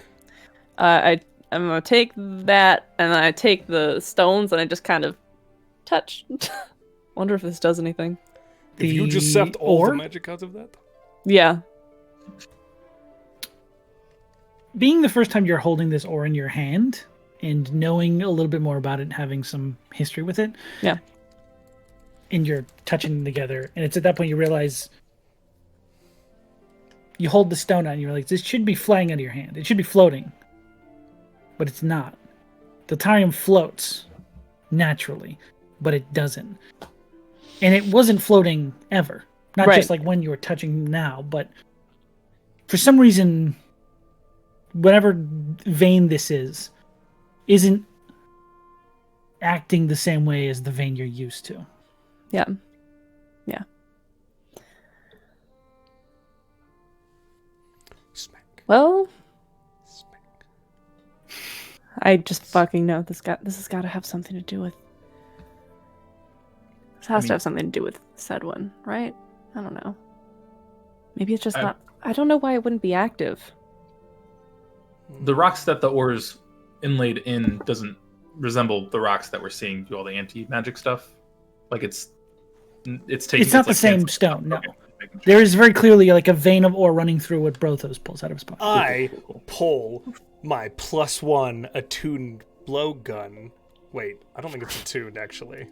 E: I'm gonna take that and then I take the stones and I just kind of touch Wonder if this does anything.
A: If you just sucked all the
B: ore?
A: magic out of that?
E: Yeah.
B: Being the first time you're holding this ore in your hand and knowing a little bit more about it and having some history with it.
E: Yeah.
B: And you're touching them together. And it's at that point you realize you hold the stone out and you're like, this should be flying out of your hand. It should be floating. But it's not. The Deltarium floats naturally, but it doesn't. And it wasn't floating ever. Not
E: Right.
B: just like when you were touching now, but for some reason, whatever vein this isn't acting the same way as the vein you're used to.
E: Yeah. Yeah.
A: Smack.
E: Well,
A: Smack.
E: I just fucking know this has got to have something to do with. This has to have something to do with said one, right? I don't know. Maybe it's just not. I don't know why it wouldn't be active.
C: The rocks that the ore's inlaid in doesn't resemble the rocks that we're seeing do all the anti-magic stuff. Like it's taking.
B: It's not the
C: like
B: same
C: canceling
B: stone, no.
C: Okay, making sure.
B: There is very clearly like a vein of ore running through what Brothos pulls out of his pocket.
A: I pull my +1 attuned blowgun. Wait, I don't think it's attuned, actually.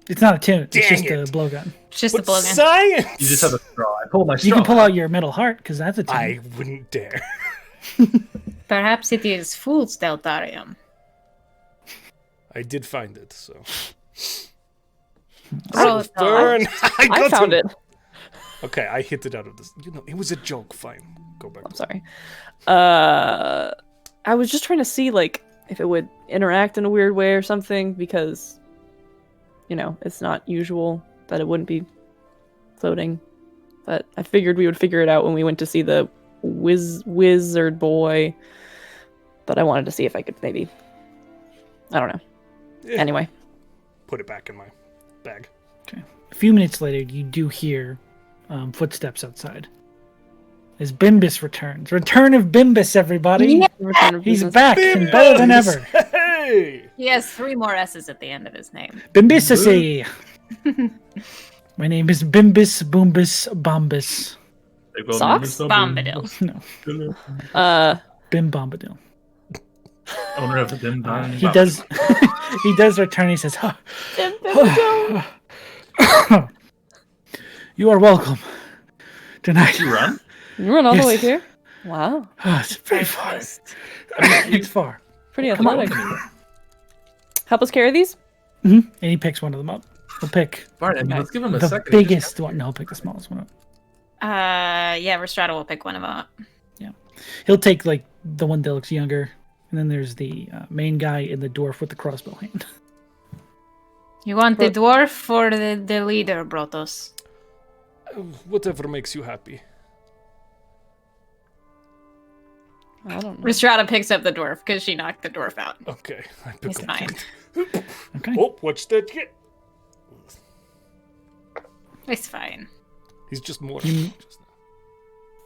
B: It's not attuned. It's
A: Dang
B: just
A: it.
B: a blowgun.
D: Just the
A: But
D: blowgun.
A: science!
C: You just have a straw. I pulled my straw.
B: You can pull out your metal heart because that's attuned.
A: I wouldn't dare.
D: Perhaps it is fool's Deltarium.
A: I did find it, so.
D: Oh,
A: Turn!
E: I
A: got
E: found
A: him.
E: it.
A: Okay, I hit it out of this. You know, it was a joke. Fine. Go back.
E: I'm sorry. I was just trying to see like if it would interact in a weird way or something because, you know, it's not usual that it wouldn't be floating. But I figured we would figure it out when we went to see the wizard boy. But I wanted to see if I could maybe. I don't know.
A: Yeah.
E: Anyway.
A: Put it back in my bag.
B: Okay. A few minutes later, you do hear footsteps outside. As Bimbus returns. Return of Bimbus, everybody!
E: Return of
B: He's
E: business.
B: back and better than ever.
A: Hey!
D: He has 3 more S's at the end of his name.
B: Bimbus, My name is Bimbus Boombus Bombus.
E: Socks?
D: Bombadil.
B: No, Bim Bombadil.
C: Owner of the Dim Dong.
B: He does. He does return. He says, "You are welcome tonight."
C: You run?
E: You run all the
B: Yes.
E: way here? Wow.
B: It's very far.
C: I mean,
B: It's far.
E: Pretty
C: come on.
E: athletic. Help us carry these?
B: And he picks one of them up. He'll pick
C: Barney, I mean, let's give him a
B: the
C: second.
B: biggest one. No, he'll pick the smallest one up.
D: Yeah, Rhystrata will pick one of them up.
B: He'll take like the one that looks younger, and then there's the main guy and the dwarf with the crossbow hand.
D: You want the dwarf or the leader, Brothos?
A: Whatever makes you happy.
E: I don't know.
D: Rhystrata picks up the dwarf because she knocked the dwarf out.
A: Okay, I pick
D: He's
A: up.
D: fine.
B: Okay.
A: Oh, what's that? Get?
D: It's fine.
A: He's just more.
B: You-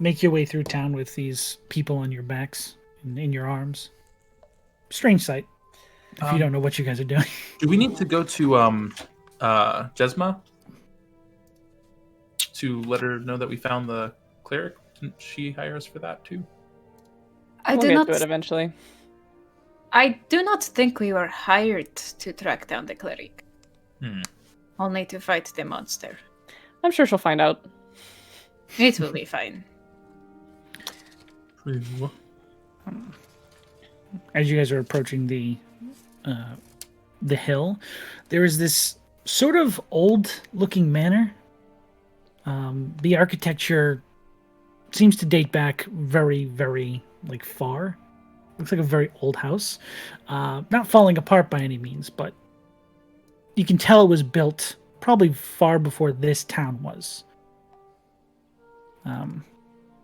B: Make your way through town with these people on your backs and in your arms. Strange sight. If you don't know what you guys are doing.
C: Do we need to go to Jesma to let her know that we found the cleric? Didn't she hire us for that too?
D: I
E: We'll
D: do
E: get
D: not.
E: to it eventually.
D: I do not think we were hired to track down the cleric. Only to fight the monster.
E: I'm sure she'll find out.
D: It will be fine.
B: As you guys are approaching the hill, there is this sort of old-looking manor. The architecture seems to date back very, very far. Looks like a very old house, not falling apart by any means, but you can tell it was built probably far before this town was.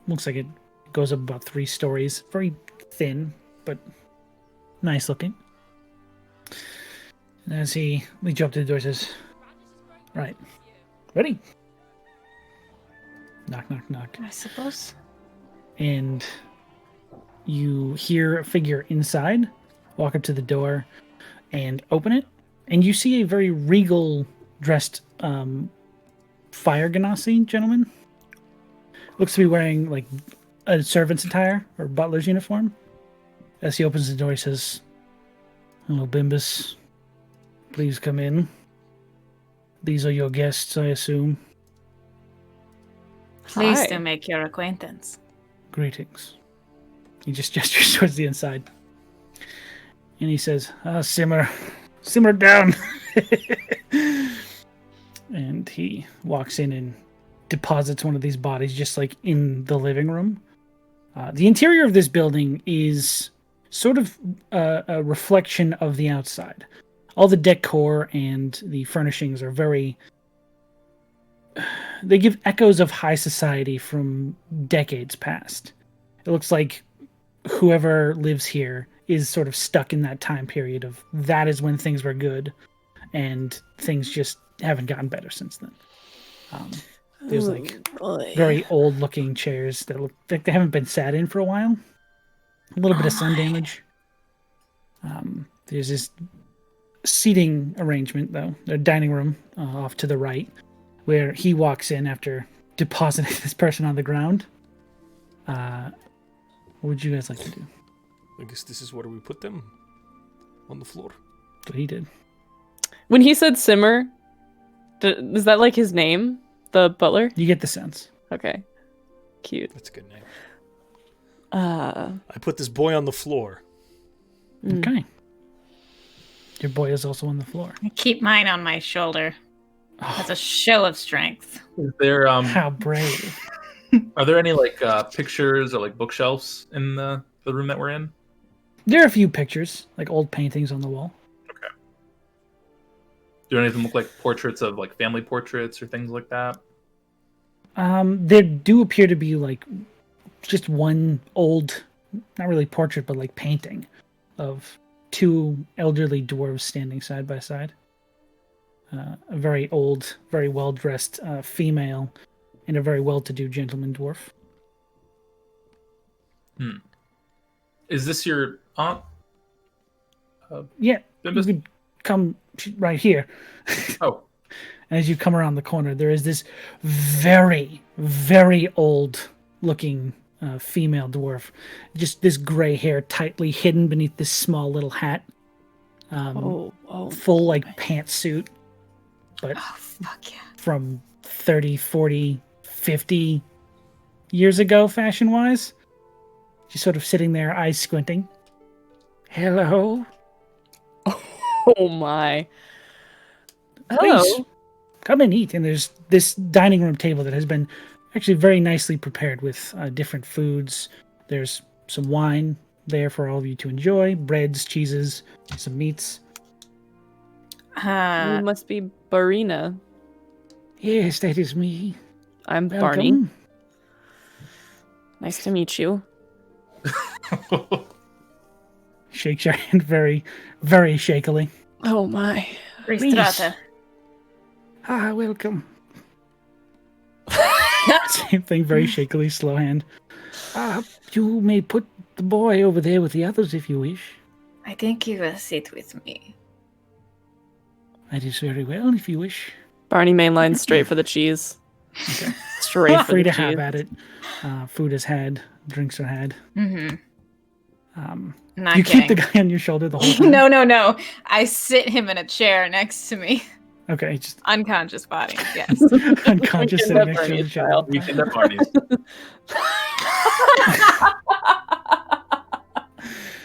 B: Looks like it goes up about 3 stories. Very thin, but nice looking. And as he leads you up to the door, says, "Right, ready?" Knock, knock, knock.
D: I suppose.
B: And you hear a figure inside walk up to the door and open it, and you see a very regal dressed fire ganassi gentleman. Looks to be wearing like a servant's attire or butler's uniform. As he opens the door, he says, "Hello, Bimbus. Please come in. These are your guests, I assume.
D: Pleased
E: Hi.
D: to make your acquaintance.
B: Greetings." He just gestures towards the inside. And he says, "Simmer. Simmer down." And he walks in and deposits one of these bodies just like in the living room. The interior of this building is sort of a reflection of the outside. All the decor and the furnishings are they give echoes of high society from decades past. It looks like whoever lives here is sort of stuck in that time period of that is when things were good and things just haven't gotten better since then. There's like very old looking chairs that look like they haven't been sat in for a while. A little bit of sun damage. There's this seating arrangement though, a dining room off to the right, where he walks in after depositing this person on the ground. What would you guys like to do?
A: I guess this is where we put them. On the floor.
B: That's what he did.
E: When he said simmer, is that like his name? The butler?
B: You get the sense.
E: Okay. Cute.
A: That's a good name.
E: Uh,
A: I put this boy on the floor.
B: Okay. Your boy is also on the floor.
D: I keep mine on my shoulder. As a show of strength.
C: Is there
B: How brave.
C: are there any like pictures or like bookshelves in the room that we're in?
B: There are a few pictures, like old paintings on the wall.
C: Do any of them look like portraits of like family portraits or things like that?
B: There do appear to be like just one old, not really portrait, but like painting of two elderly dwarves standing side by side. A very old, very well-dressed female and a very well-to-do gentleman dwarf.
C: Is this your aunt?
B: Yeah, you
C: Bimbus?
B: could come right here.
C: Oh,
B: And as you come around the corner, there is this very, very old-looking female dwarf. Just this gray hair tightly hidden beneath this small little hat. Full, like, pantsuit. But
D: Oh, fuck yeah.
B: from 30, 40, 50 years ago, fashion-wise. She's sort of sitting there, eyes squinting. "Hello.
E: oh my.
B: Please,
E: Hello.
B: come and eat." And there's this dining room table that has been actually very nicely prepared with different foods. There's some wine there for all of you to enjoy, breads, cheeses, some meats.
E: You must be Barina.
B: "Yes, that is me.
E: I'm Barney.
B: Welcome."
E: Nice to meet you.
B: Shakes your hand very, very shakily.
E: Oh my.
D: Rhystrata.
B: Welcome. Same thing, very shakily, slow hand. You may put the boy over there with the others if you wish.
D: I think you will sit with me.
B: That is very well, if you wish.
E: Barney mainline straight for the cheese.
B: Okay.
E: Straight for
B: Free
E: the
B: to
E: cheese.
B: have at it. Food is had, drinks are had.
D: Mm-hmm. Not
B: You
D: kidding.
B: keep the guy on your shoulder the whole time?
D: No. I sit him in a chair next to me.
B: Okay, just
D: Unconscious body, yes.
B: unconscious sitting next to
E: Barney's
B: the child.
E: child.
C: Weekend at Barney's.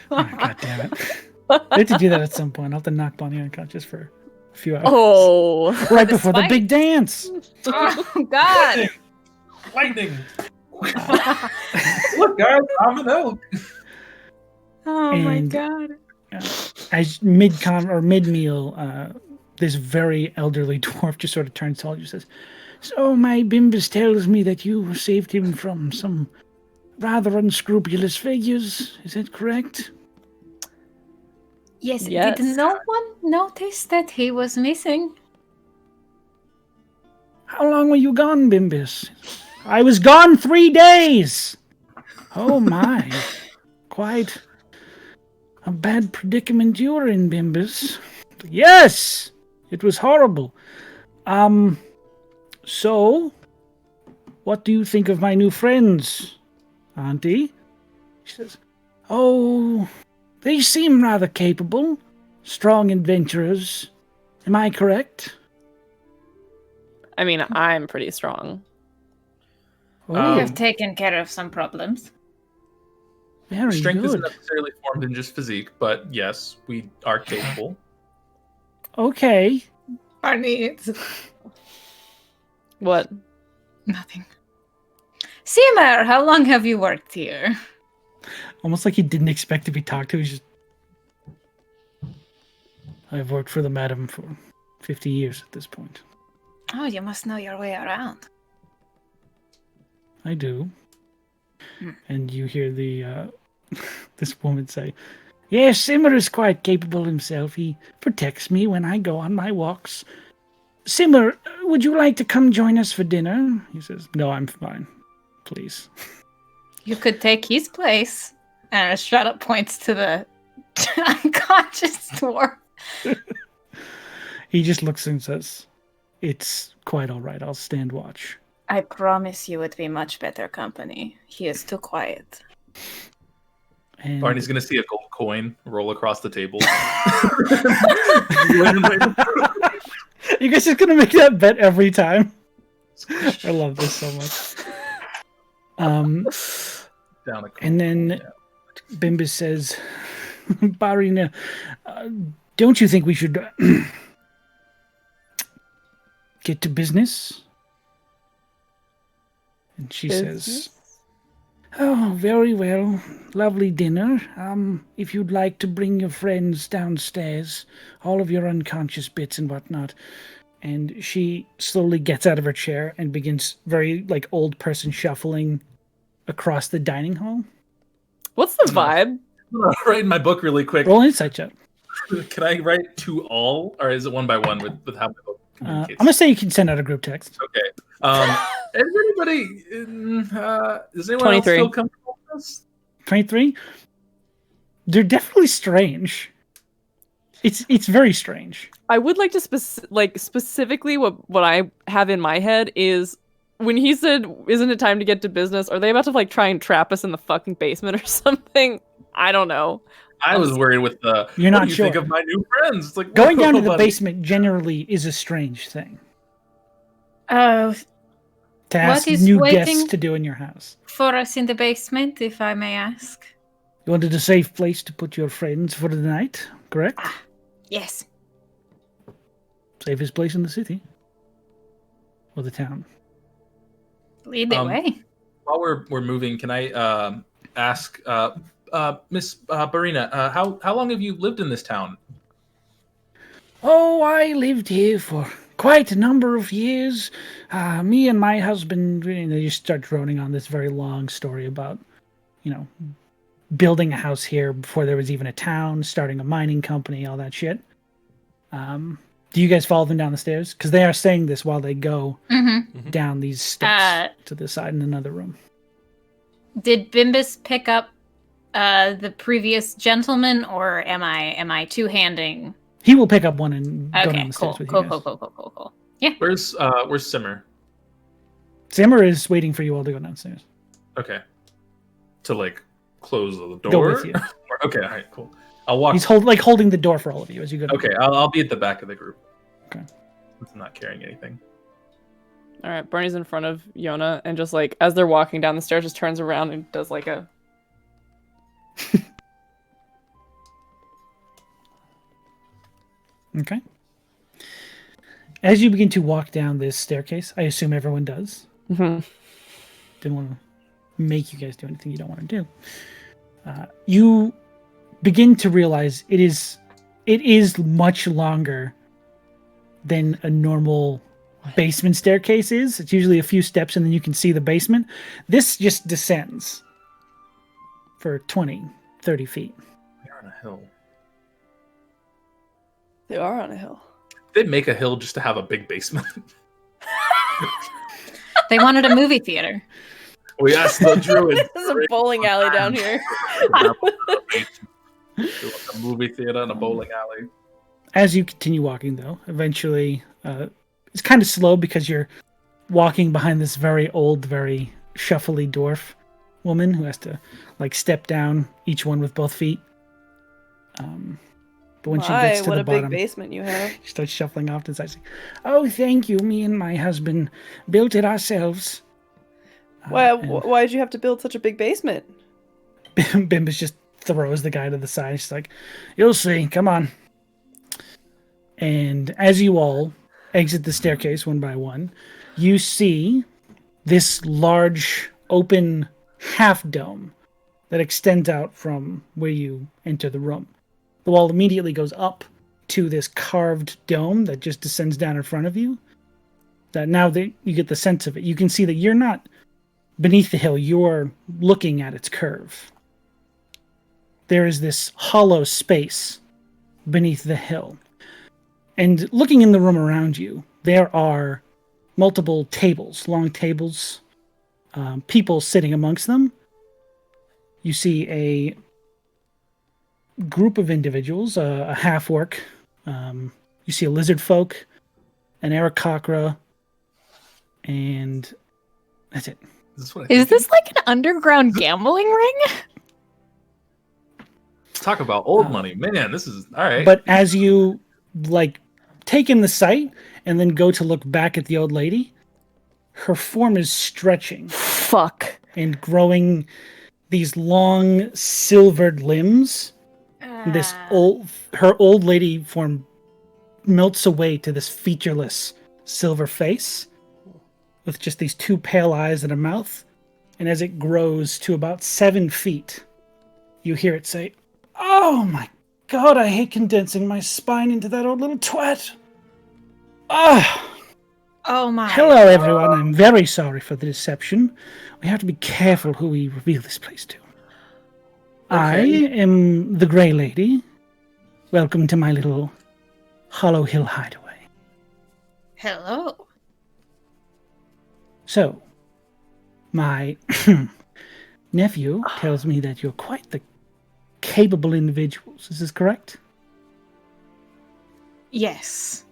B: God damn it. I have to do that at some point. I'll have to knock Bonnie unconscious for a few hours.
E: Oh.
B: Right
D: the
B: before the
D: spike?
B: big dance.
D: Oh, God.
C: Lightning. Look, guys, I'm an elk.
D: Oh, my
B: And-
D: God.
B: As mid-meal, this very elderly dwarf just sort of turns to all you and says, "So my Bimbus tells me that you saved him from some rather unscrupulous figures. Is that correct?"
D: Yes,
E: Yes.
D: did no one notice that he was missing?
B: "How long were you gone, Bimbus?" "I was gone 3 days." "Oh my. Quite a bad predicament you were in, Bimbus." "Yes, it was horrible. So, what do you think of my new friends, Auntie? She says, oh, they seem rather capable, strong adventurers. Am I correct?
E: I mean, I'm pretty strong.
D: We
B: Oh,
D: have taken care of some problems.
B: very
C: Strength
B: good.
C: isn't necessarily formed in just physique, but yes, we are capable.
B: Okay.
D: Barney, it's
E: What?
D: nothing. Simmer, how long have you worked here?
B: Almost like he didn't expect to be talked to. He's just... I've worked for the madam for 50 years at this point.
D: Oh, you must know your way around.
B: I do. And you hear the this woman say, yes, Simmer is quite capable himself. He protects me when I go on my walks. Simmer, would you like to come join us for dinner? He says, no, I'm fine. Please.
D: You could take his place. And Rhystrata points to the unconscious dwarf.
B: He just looks and says, it's quite all right. I'll stand watch.
D: I promise you would be much better company. He is too quiet.
B: And
C: Barney's gonna see a gold coin roll across the table.
B: you guys are going to make that bet every time? I love this so much.
C: Down a
B: And then Bimbus says, Barina, don't you think we should get to business? And she says, oh, very well. Lovely dinner. If you'd like to bring your friends downstairs, all of your unconscious bits and whatnot. And she slowly gets out of her chair and begins very like old person shuffling across the dining hall.
E: What's the vibe?
C: I'm write in my book really quick.
B: Roll an insight check.
C: Can I write to all, or is it one by one with how my book
B: I'm
C: communicates?
B: going to say you can send out a group text.
C: Okay. Is anybody? Is anyone else
E: 23.
C: feel comfortable with this?
B: 23? They're definitely strange. It's very strange.
E: I would like to specifically what I have in my head is when he said, "Isn't it time to get to business?" Are they about to like try and trap us in the fucking basement or something? I don't know.
C: I was worried with the.
B: You're
C: what
B: not
C: do you
B: sure.
C: think of my new friends? It's like
B: Going down to
C: whoa,
B: the
C: buddy.
B: basement generally is a strange thing
D: Oh,
B: to ask
D: is
B: new
D: waiting-
B: guests to do in your house.
D: for us in the basement, if I may ask.
B: You wanted a safe place to put your friends for the night, correct?
D: Yes.
B: Safest place in the city. Or the town.
D: Lead the way.
C: While we're moving, can I ask Miss Barina, how long have you lived in this town?
B: Oh, I lived here for quite a number of years. Me and my husband, they just start droning on this very long story about, building a house here before there was even a town, starting a mining company, all that shit. Do you guys follow them down the stairs? Because they are saying this while they go down these steps to the side in another room.
D: Did Bimbus pick up the previous gentleman, or am I two-handing?
B: He will pick up one and go
D: Okay,
B: down the
D: cool,
B: stairs with
D: cool,
B: you
D: cool,
B: guys.
D: cool. Yeah.
C: Where's Simmer?
B: Simmer is waiting for you all to go downstairs.
C: Okay. To like close the door.
B: Go with you.
C: Okay, all right, cool. I'll walk.
B: He's holding the door for all of you as you go down.
C: Okay, I'll be at the back of the group.
B: Okay.
C: Since I'm not carrying anything.
E: All right, Barney's in front of Yona, and just like as they're walking down the stairs, just turns around and does like a.
B: Okay. As you begin to walk down this staircase, I assume everyone does.
E: Mhm.
B: Didn't want to make you guys do anything you don't want to do. You begin to realize it is much longer than a normal basement staircase is. It's usually a few steps and then you can see the basement. This just descends for 20, 30 feet.
C: They're on a hill.
E: They are on a hill.
C: They'd make a hill just to have a big basement.
D: They wanted a movie theater.
C: We asked the druid.
E: There's a bowling alley down here.
C: A movie theater and a bowling alley.
B: As you continue walking, though, eventually It's kind of slow because you're walking behind this very old, very shuffly dwarf woman who has to like step down each one with both feet. But when she gets to
E: what
B: the
E: a
B: bottom,
E: big basement you have.
B: she starts shuffling off to the side. She's like, "Oh, thank you. Me and my husband built it ourselves."
E: Why did you have to build such a big basement?
B: Bimbus just throws the guy to the side. She's like, "You'll see. Come on." And as you all exit the staircase one by one, you see this large open half dome that extends out from where you enter the room. The wall immediately goes up to this carved dome that just descends down in front of you. That now that you get the sense of it, you can see that you're not beneath the hill, you're looking at its curve. There is this hollow space beneath the hill. And looking in the room around you, there are multiple tables, long tables, people sitting amongst them. You see a group of individuals, a half-orc. You see a lizard folk, an Aarakocra, and that's it.
F: Is this like an underground gambling ring?
C: Talk about old money, man. This is all right.
B: But as you like take in the sight and then go to look back at the old lady, her form is stretching
F: Fuck.
B: and growing these long silvered limbs. Her old lady form melts away to this featureless silver face with just these two pale eyes and a mouth. And as it grows to about 7 feet, you hear it say, "Oh my God, I hate condensing my spine into that old little twat. Ah,
D: Oh my.
B: hello everyone. I'm very sorry for the deception. We have to be careful who we reveal this place to. I am the Grey Lady. Welcome to my little Hollow Hill hideaway."
D: Hello.
B: So, my nephew tells me that you're quite the capable individuals. Is this correct?
D: Yes.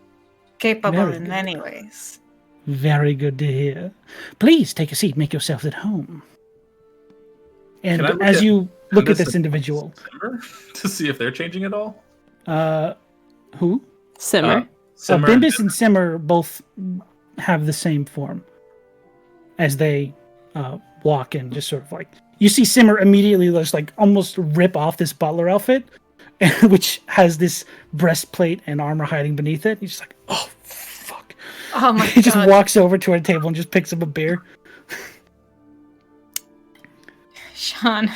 D: Capable
B: Very
D: in
B: good.
D: many ways.
B: Very good to hear. Please take a seat. Make yourselves at home. And
C: Can I look
B: as
C: at
B: you look at
C: Bimbus
B: this
C: and
B: individual,
C: Simmer to see if they're changing at all.
B: who?
E: Simmer.
C: Simmer
B: Bimbus and Simmer both have the same form as they walk in, just sort of like you see Simmer immediately just like almost rip off this butler outfit, which has this breastplate and armor hiding beneath it. He's just like, "Oh fuck!"
D: Oh my
B: He just
D: God.
B: walks over to a table and just picks up a beer.
D: Sean.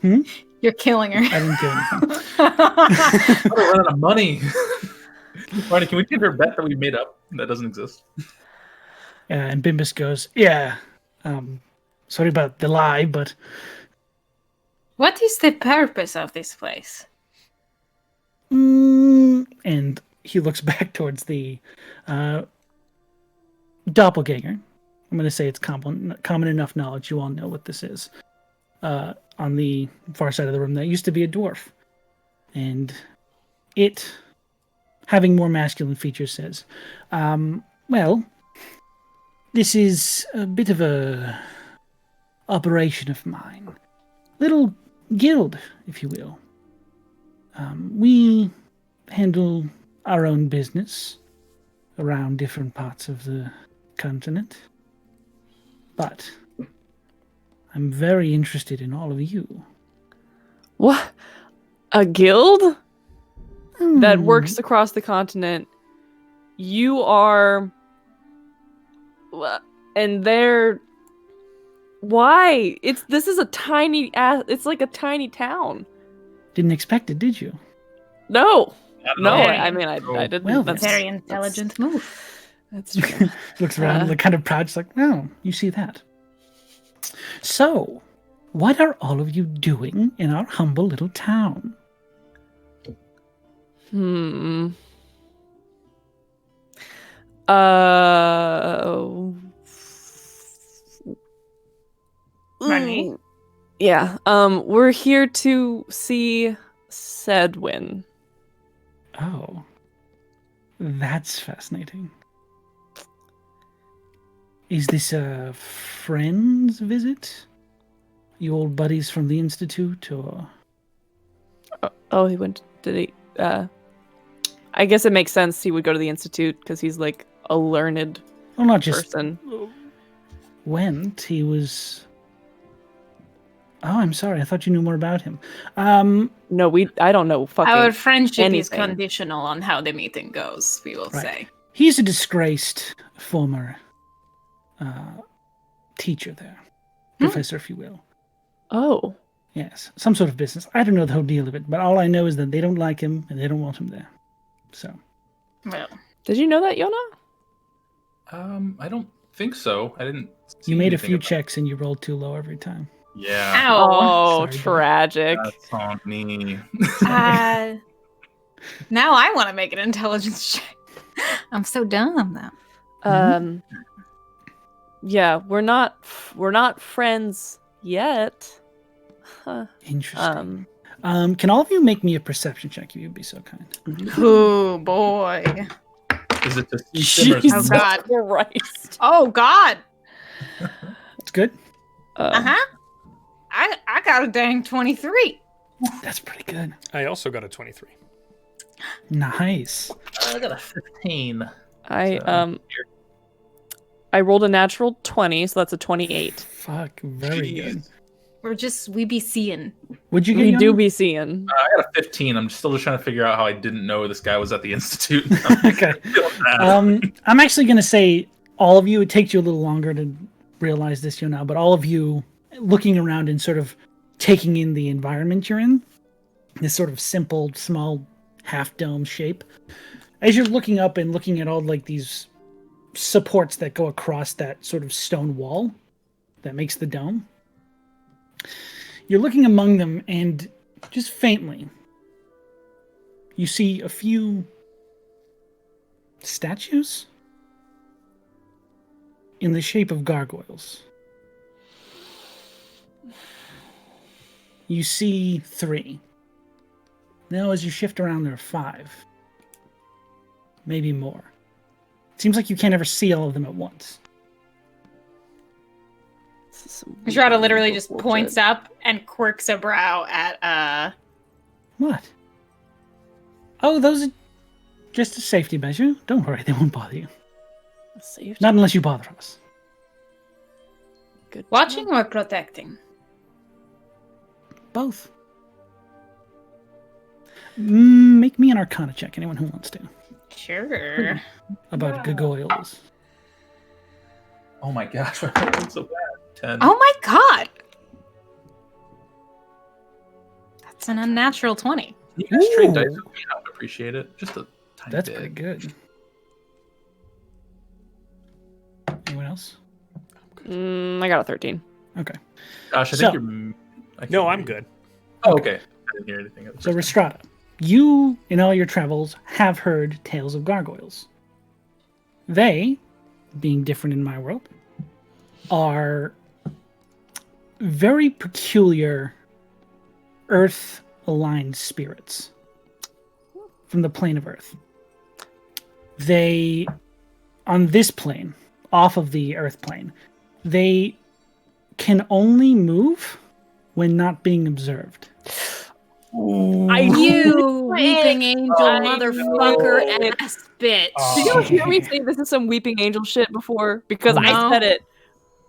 B: Hmm?
D: You're killing her.
B: I didn't do anything.
C: We're running out of money. Barney, can we get her bet that we made up that doesn't exist?
B: And Bimbus goes, "Yeah, sorry about the lie, but
D: What is the purpose of this place?
B: And he looks back towards the doppelganger. I'm going to say it's common enough knowledge. You all know what this is. On the far side of the room, that used to be a dwarf. And it, having more masculine features, says, well, this is a bit of a operation of mine. Little guild, if you will. We handle our own business around different parts of the continent. But I'm very interested in all of you.
E: What? A guild that
B: Hmm.
E: works across the continent? You are. And they're. Why? This is a tiny ass. It's like a tiny town.
B: Didn't expect it, did you?
E: No.
C: don't
E: No,
C: know.
E: I mean, I didn't.
B: Well,
E: that's
D: Very intelligent move.
E: That's true.
B: Looks around, like kind of proud. She's like, "No, you see that." So, what are all of you doing in our humble little town?
D: Money?
E: Yeah. We're here to see Sedwin.
B: Oh, that's fascinating. Is this a friend's visit? You old buddies from the Institute, or?
E: Oh, he went to the. I guess it makes sense he would go to the Institute because he's like a learned
B: Well, not just
E: person.
B: went. He was. Oh, I'm sorry. I thought you knew more about him.
E: No, I don't know fucking
D: Our friendship is
E: anything.
D: conditional on how the meeting goes, we will
B: Right.
D: say.
B: He's a disgraced former teacher there, professor, if you will.
E: Oh.
B: Yes, some sort of business. I don't know the whole deal of it, but all I know is that they don't like him and they don't want him there. So,
D: Well,
E: Did you know that, Yona?
C: I don't think so. I didn't. See
B: you made a
C: anything
B: few
C: about-
B: checks and you rolled too low every time.
C: Yeah,
D: ow.
E: Oh,
B: Sorry, bud.
E: tragic.
C: that's on me.
D: Now I want to make an intelligence check. I'm so dumb though.
E: Yeah, we're not friends yet. Huh.
B: Interesting. Can all of you make me a perception check if you'd be so kind?
D: Oh boy.
C: Is it to see them or
E: Jesus
D: Oh, God.
E: Christ.
D: Oh God.
B: It's good.
D: Uh-huh. I got a dang 23.
B: That's pretty good.
A: I also got a 23.
B: Nice.
C: I got a 15.
E: I rolled a natural 20, so that's a 28.
B: Fuck, very good.
D: We be seeing.
B: Would you get
E: We do
B: Yana?
E: be seeing.
C: I got a 15. I'm still just trying to figure out how I didn't know this guy was at the Institute.
B: Okay. I'm actually going to say all of you, it takes you a little longer to realize this, Yona, but all of you looking around and sort of taking in the environment you're in, this sort of simple, small, half-dome shape. As you're looking up and looking at all like these supports that go across that sort of stone wall that makes the dome, you're looking among them and just faintly, you see a few statues in the shape of gargoyles. You see 3. Now, as you shift around, there are 5. Maybe more. It seems like you can't ever see all of them at once.
D: Rhystrata literally just
E: Bullshit.
D: points up and quirks a brow at
B: What? Oh, those are just a safety measure. Don't worry, they won't bother you.
E: Saved.
B: Not unless you bother us.
E: Good.
D: watching or protecting.
B: Both. Make me an Arcana check, anyone who wants to.
D: Sure.
B: About gargoyles.
C: Oh my gosh, I rolled so bad. 10.
D: Oh my God. That's an unnatural 20.
C: You guys trade
B: Ooh.
C: dice with me. I would appreciate it. Just a tiny
B: That's
C: bit.
B: pretty good. Anyone else?
E: I got a 13.
B: Okay.
C: Gosh, I
B: So-
C: think you're. I
A: No,
C: can't
A: I'm
C: hear
A: good.
C: you. Oh, okay. I didn't hear anything.
B: So, Rhystrata, you, in all your travels, have heard tales of gargoyles. They, being different in my world, are very peculiar earth-aligned spirits from the plane of Earth. They, on this plane, off of the Earth plane, they can only move when not being observed.
D: You weeping angel
E: I
D: motherfucker
E: know.
D: ass bitch.
E: Did you hear me say this is some weeping angel shit before? Because
B: Oh,
E: I
D: no.
E: said it.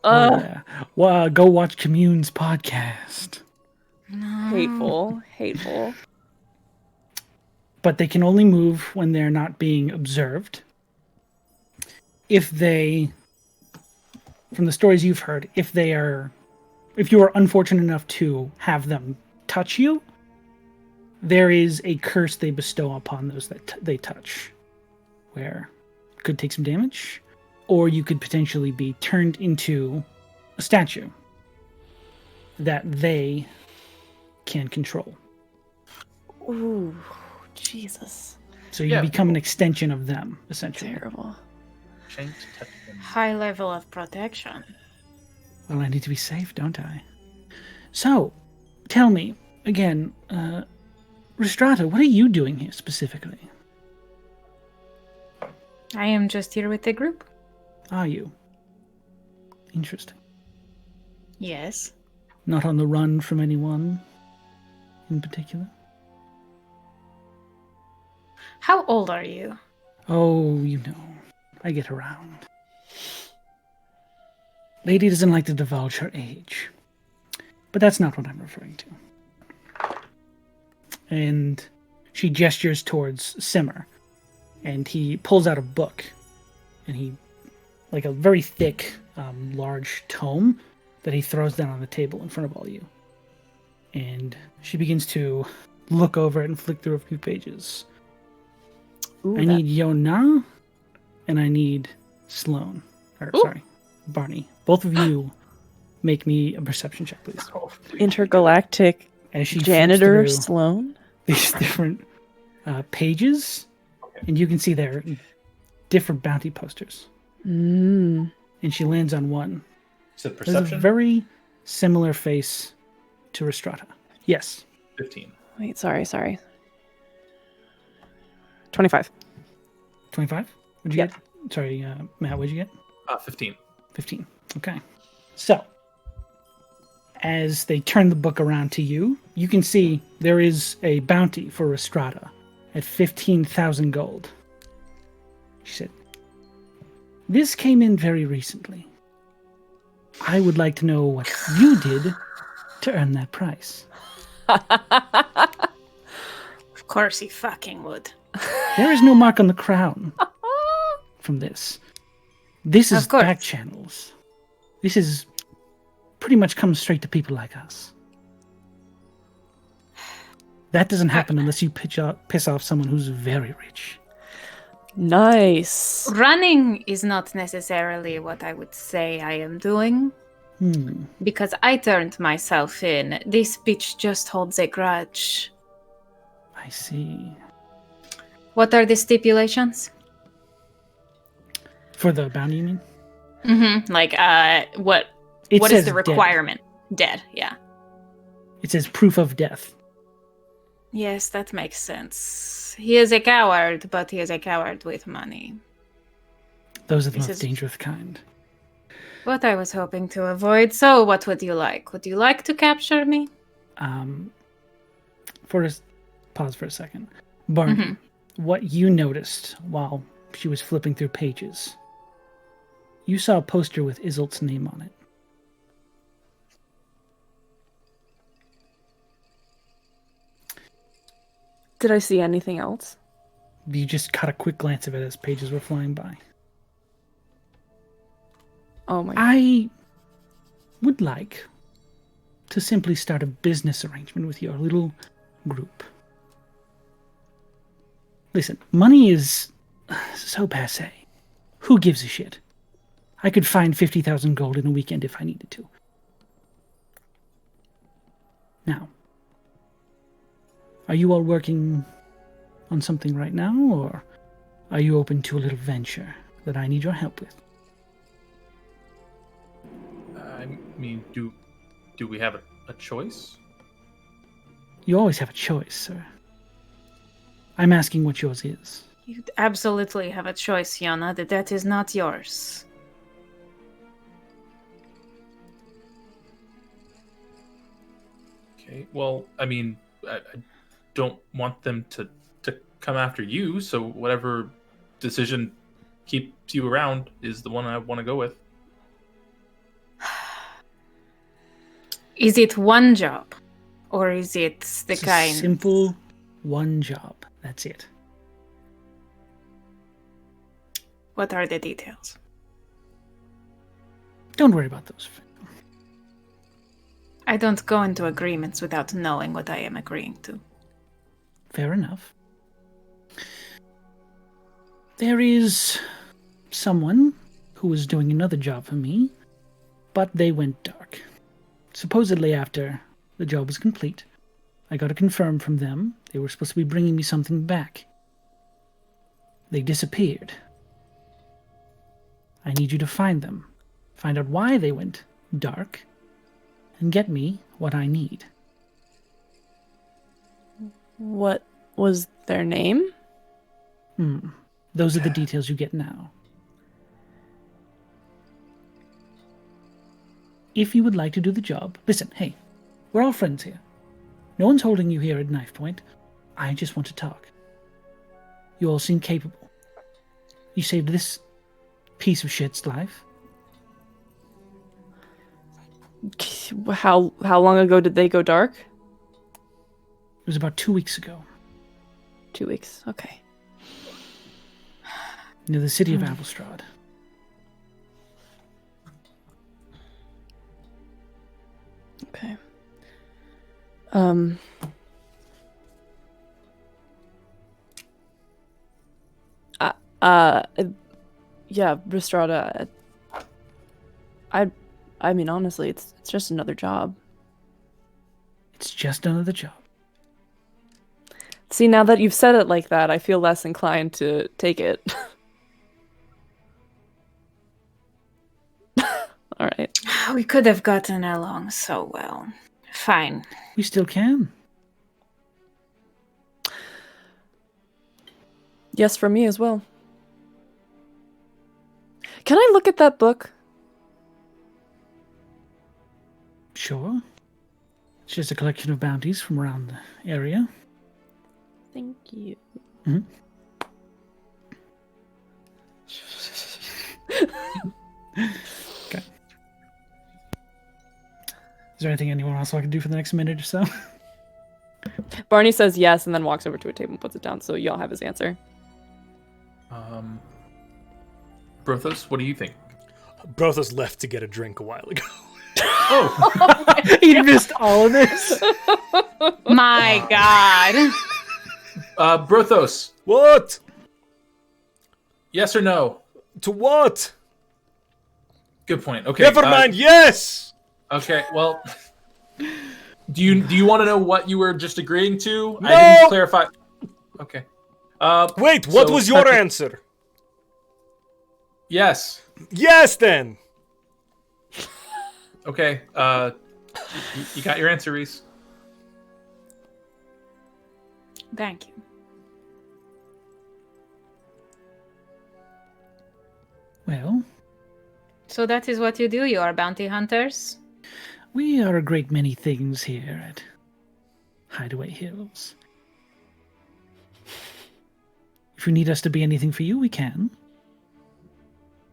B: Oh, yeah. Well, go watch Commune's podcast.
E: Hateful. Hateful.
B: But they can only move when they're not being observed. If from the stories you've heard, if you are unfortunate enough to have them touch you, there is a curse they bestow upon those that they touch, where you could take some damage, or you could potentially be turned into a statue that they can control.
E: Ooh, Jesus.
B: So you
C: Yeah.
B: become an extension of them, essentially.
E: Terrible.
C: Change touch them.
D: High level of protection.
B: Well, I need to be safe, don't I? So, tell me, again, Rhystrata, what are you doing here specifically?
D: I am just here with the group.
B: Are you? Interesting.
D: Yes.
B: Not on the run from anyone in particular?
D: How old are you?
B: Oh, you know, I get around. Lady doesn't like to divulge her age. But that's not what I'm referring to. And she gestures towards Simmer. And he pulls out a book. And he, like a very thick, large tome that he throws down on the table in front of all you. And she begins to look over it and flick through a few pages.
E: Ooh,
B: I need Yona, and I need Sloan. Sorry, Barney. Both of you make me a perception check, please.
E: intergalactic
B: As she
E: janitor
B: flips through
E: Sloan.
B: these different pages, and you can see there are different bounty posters.
E: Mm.
B: And she lands on one.
C: Is it
B: There's a
C: perception?
B: very similar face to Rhystrata. Yes.
C: 15.
E: Wait, sorry. 25.
B: 25? What'd you get? Sorry, Matt, what'd you get?
C: 15.
B: 15. Okay. So, as they turn the book around to you, you can see there is a bounty for Rhystrata at 15,000 gold. She said, "This came in very recently. I would like to know what you did to earn that price."
D: Of course he fucking would.
B: There is no mark on the crown from this. This is
D: Of course.
B: back channels. This is pretty much comes straight to people like us. That doesn't happen unless you piss off someone who's very rich.
E: Nice.
D: Running is not necessarily what I would say I am doing. Because I turned myself in. This bitch just holds a grudge.
B: I see.
D: What are the stipulations?
B: For the bounty, you mean?
D: Mm-hmm. Like, what
B: It
D: is
B: says
D: the
B: dead.
D: requirement? Dead, yeah.
B: It says proof of death.
D: Yes, that makes sense. He is a coward, but he is a coward with money.
B: Those are the
D: This
B: most
D: is-
B: dangerous kind.
D: What I was hoping to avoid. So, what would you like? Would you like to capture me?
B: Pause for a second. Barney,
D: Mhm.
B: what you noticed while she was flipping through pages, you saw a poster with Isolt's name on it.
E: Did I see anything else?
B: You just caught a quick glance of it as pages were flying by.
E: Oh my.
B: I would like to simply start a business arrangement with your little group. Listen, money is so passé. Who gives a shit? I could find 50,000 gold in a weekend if I needed to. Now, are you all working on something right now, or are you open to a little venture that I need your help with?
C: I mean, do we have a choice?
B: You always have a choice, sir. I'm asking what yours is.
D: You absolutely have a choice, Yana. The debt is not yours.
C: Okay. Well, I mean, I don't want them to come after you, so whatever decision keeps you around is the one I want to go with.
D: Is it one job? Or is it the
B: It's a
D: kind...
B: simple one job. That's it.
D: What are the details?
B: Don't worry about those.
D: I don't go into agreements without knowing what I am agreeing to.
B: Fair enough. There is someone who was doing another job for me, but they went dark. Supposedly after the job was complete, I got a confirm from them they were supposed to be bringing me something back. They disappeared. I need you to find them, find out why they went dark, and get me what I need.
E: What was their name?
B: Those are the details you get now. if you would like to do the job, listen, hey, we're all friends here. No one's holding you here at knife point. I just want to talk. You all seem capable. You saved this piece of shit's life.
E: How long ago did they go dark?
B: It was about 2 weeks ago.
E: 2 weeks. Okay.
B: Near the city of Avelstrad.
E: Okay. Yeah, Rhystrata. I mean, honestly, it's just another job.
B: It's just another job.
E: See, now that you've said it like that, I feel less inclined to take it. All right.
D: We could have gotten along so well. Fine.
B: We still can.
E: Yes, for me as well. Can I look at that book?
B: Sure. It's just a collection of bounties from around the area.
E: Thank you.
B: Mm-hmm. Okay. Is there anything anyone else I can do for the next minute or so?
E: Barney says yes and then walks over to a table and puts it down, so y'all have his answer.
C: Brothos, what do you think?
A: Brothos left to get a drink a while ago.
C: Oh,
B: You missed all of this.
D: My God.
C: Brothos,
A: What?
C: yes or no?
A: To what?
C: Good point. Okay.
A: Never mind. Yes.
C: Okay. Well, do you want to know what you were just agreeing to?
A: No!
C: I didn't clarify. Okay.
A: Wait. What
C: So
A: was your
C: Patrick-
A: answer?
C: Yes.
A: Yes. Then.
C: Okay. You got your answer, Reese.
D: Thank you.
B: Well,
D: So that is what you do? You are bounty hunters?
B: we are a great many things here at Hideaway Hills. If you need us to be anything for you, we can.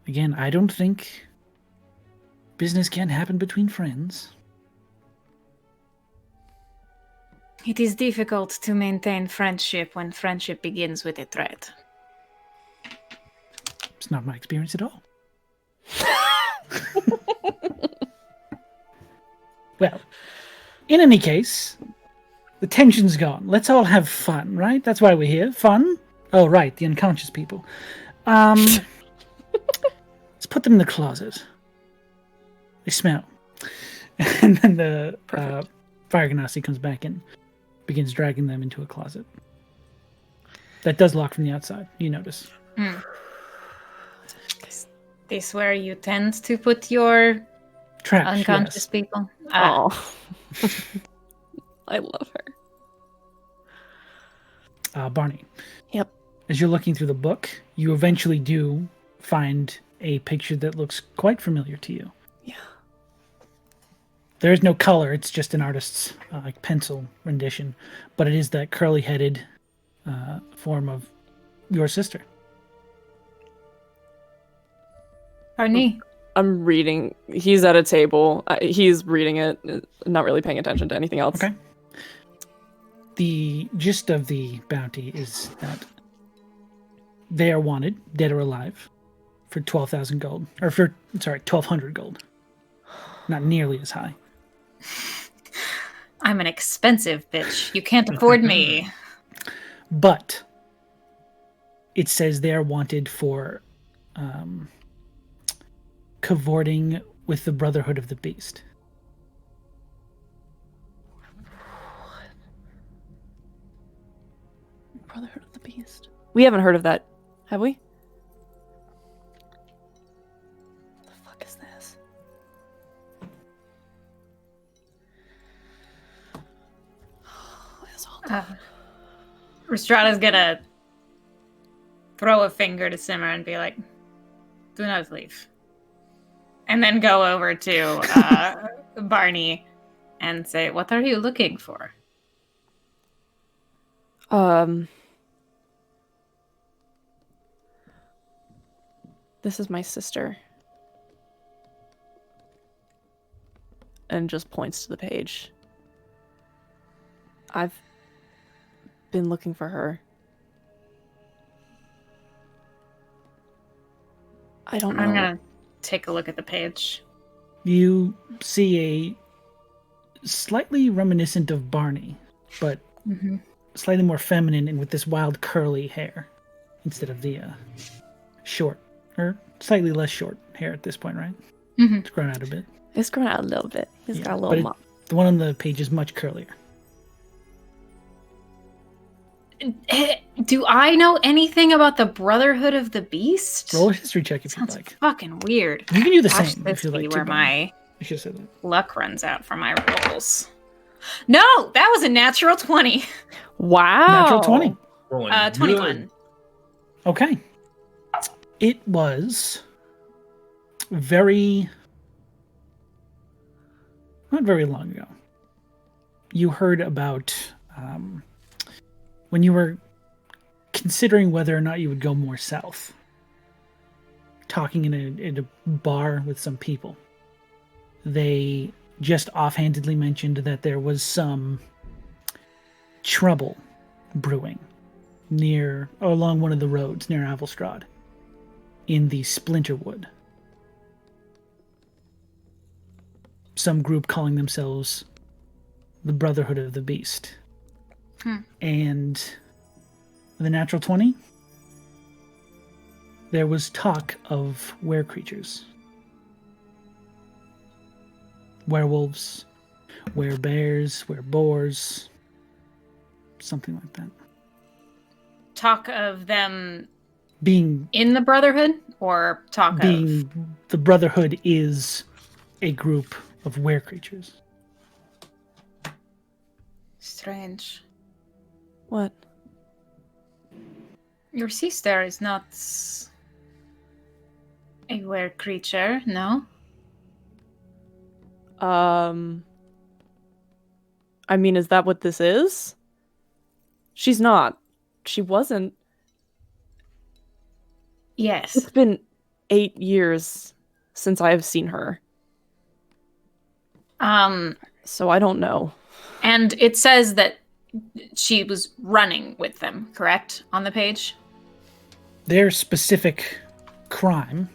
B: Again, I don't think business can happen between friends.
D: It is difficult to maintain friendship when friendship begins with a threat.
B: It's not my experience at all. Well, in any case, the tension's gone. Let's all have fun, right? That's why we're here. Fun? Oh, right, the unconscious people. Let's put them in the closet. They smell. And then the fire ganassi comes back in, begins dragging them into a closet. That does lock from the outside, you notice.
D: This where you tend to put your
B: Trash,
D: unconscious
B: yes.
D: people?
E: Oh. I love her.
B: Barney.
E: Yep.
B: As you're looking through the book, you eventually do find a picture that looks quite familiar to you.
E: Yeah.
B: There is no color; it's just an artist's pencil rendition, but it is that curly-headed form of your sister.
D: Barney.
E: I'm reading. He's at a table. He's reading it, not really paying attention to anything else.
B: Okay. The gist of the bounty is that they are wanted, dead or alive, for 12,000 gold. Or for, 1,200 gold. Not nearly as high.
D: I'm an expensive bitch. You can't afford me.
B: But it says they are wanted for cavorting with the Brotherhood of the Beast.
E: Brotherhood of the Beast. We haven't heard of that, have we? What the fuck is this? It's all
D: Rhystrata's gonna throw a finger to Simmer and be like, do not leave. And then go over to Barney and say, "What are you looking for?"
E: This is my sister. And just points to the page. I've been looking for her. I don't know.
D: I'm gonna take a look at the page.
B: You see a slightly reminiscent of Barney, but slightly more feminine and with this wild curly hair instead of the short, or slightly less short hair at this point, right? It's grown out a bit.
E: It's grown out a little bit. It's got a
B: but
E: little mop.
B: the one on the page is much curlier.
D: Do I know anything about the Brotherhood of the Beast?
B: Roll a history check if you'd
D: Sounds
B: like.
D: fucking weird.
B: You can do the
D: Watch
B: same
D: this
B: if you'd like
D: be
B: to.
D: where my
B: I should have said that.
D: luck runs out for my rolls. No, that was a natural 20.
E: Wow.
B: Natural 20.
C: Rolling
D: 21.
C: good.
B: Okay. It was not very long ago. You heard about when you were considering whether or not you would go more south, talking in a bar with some people. They just offhandedly mentioned that there was some trouble brewing along one of the roads near Avelstrad in the Splinterwood. Some group calling themselves the Brotherhood of the Beast. And with a natural 20, there was talk of were-creatures. Werewolves, were-bears, were-boars, something like that.
D: Talk of them
B: Being
D: in the Brotherhood, or talk of...
B: the Brotherhood is a group of were-creatures.
D: Strange.
E: What?
D: Your sister is not a were-creature, no?
E: I mean, is that what this is? She's not. She wasn't.
D: Yes.
E: It's been 8 years since I have seen her. So I don't know.
D: And it says that she was running with them, correct? On the page?
B: Their specific crime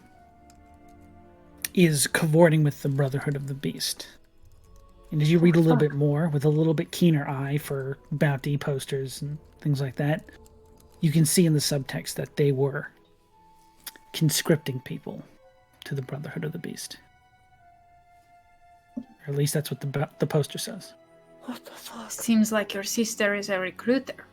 B: is cavorting with the Brotherhood of the Beast. And as you read a little bit more, with a little bit keener eye for bounty posters and things like that, you can see in the subtext that they were conscripting people to the Brotherhood of the Beast. Or at least that's what the poster says.
E: What the fuck?
D: Seems like your sister is a recruiter.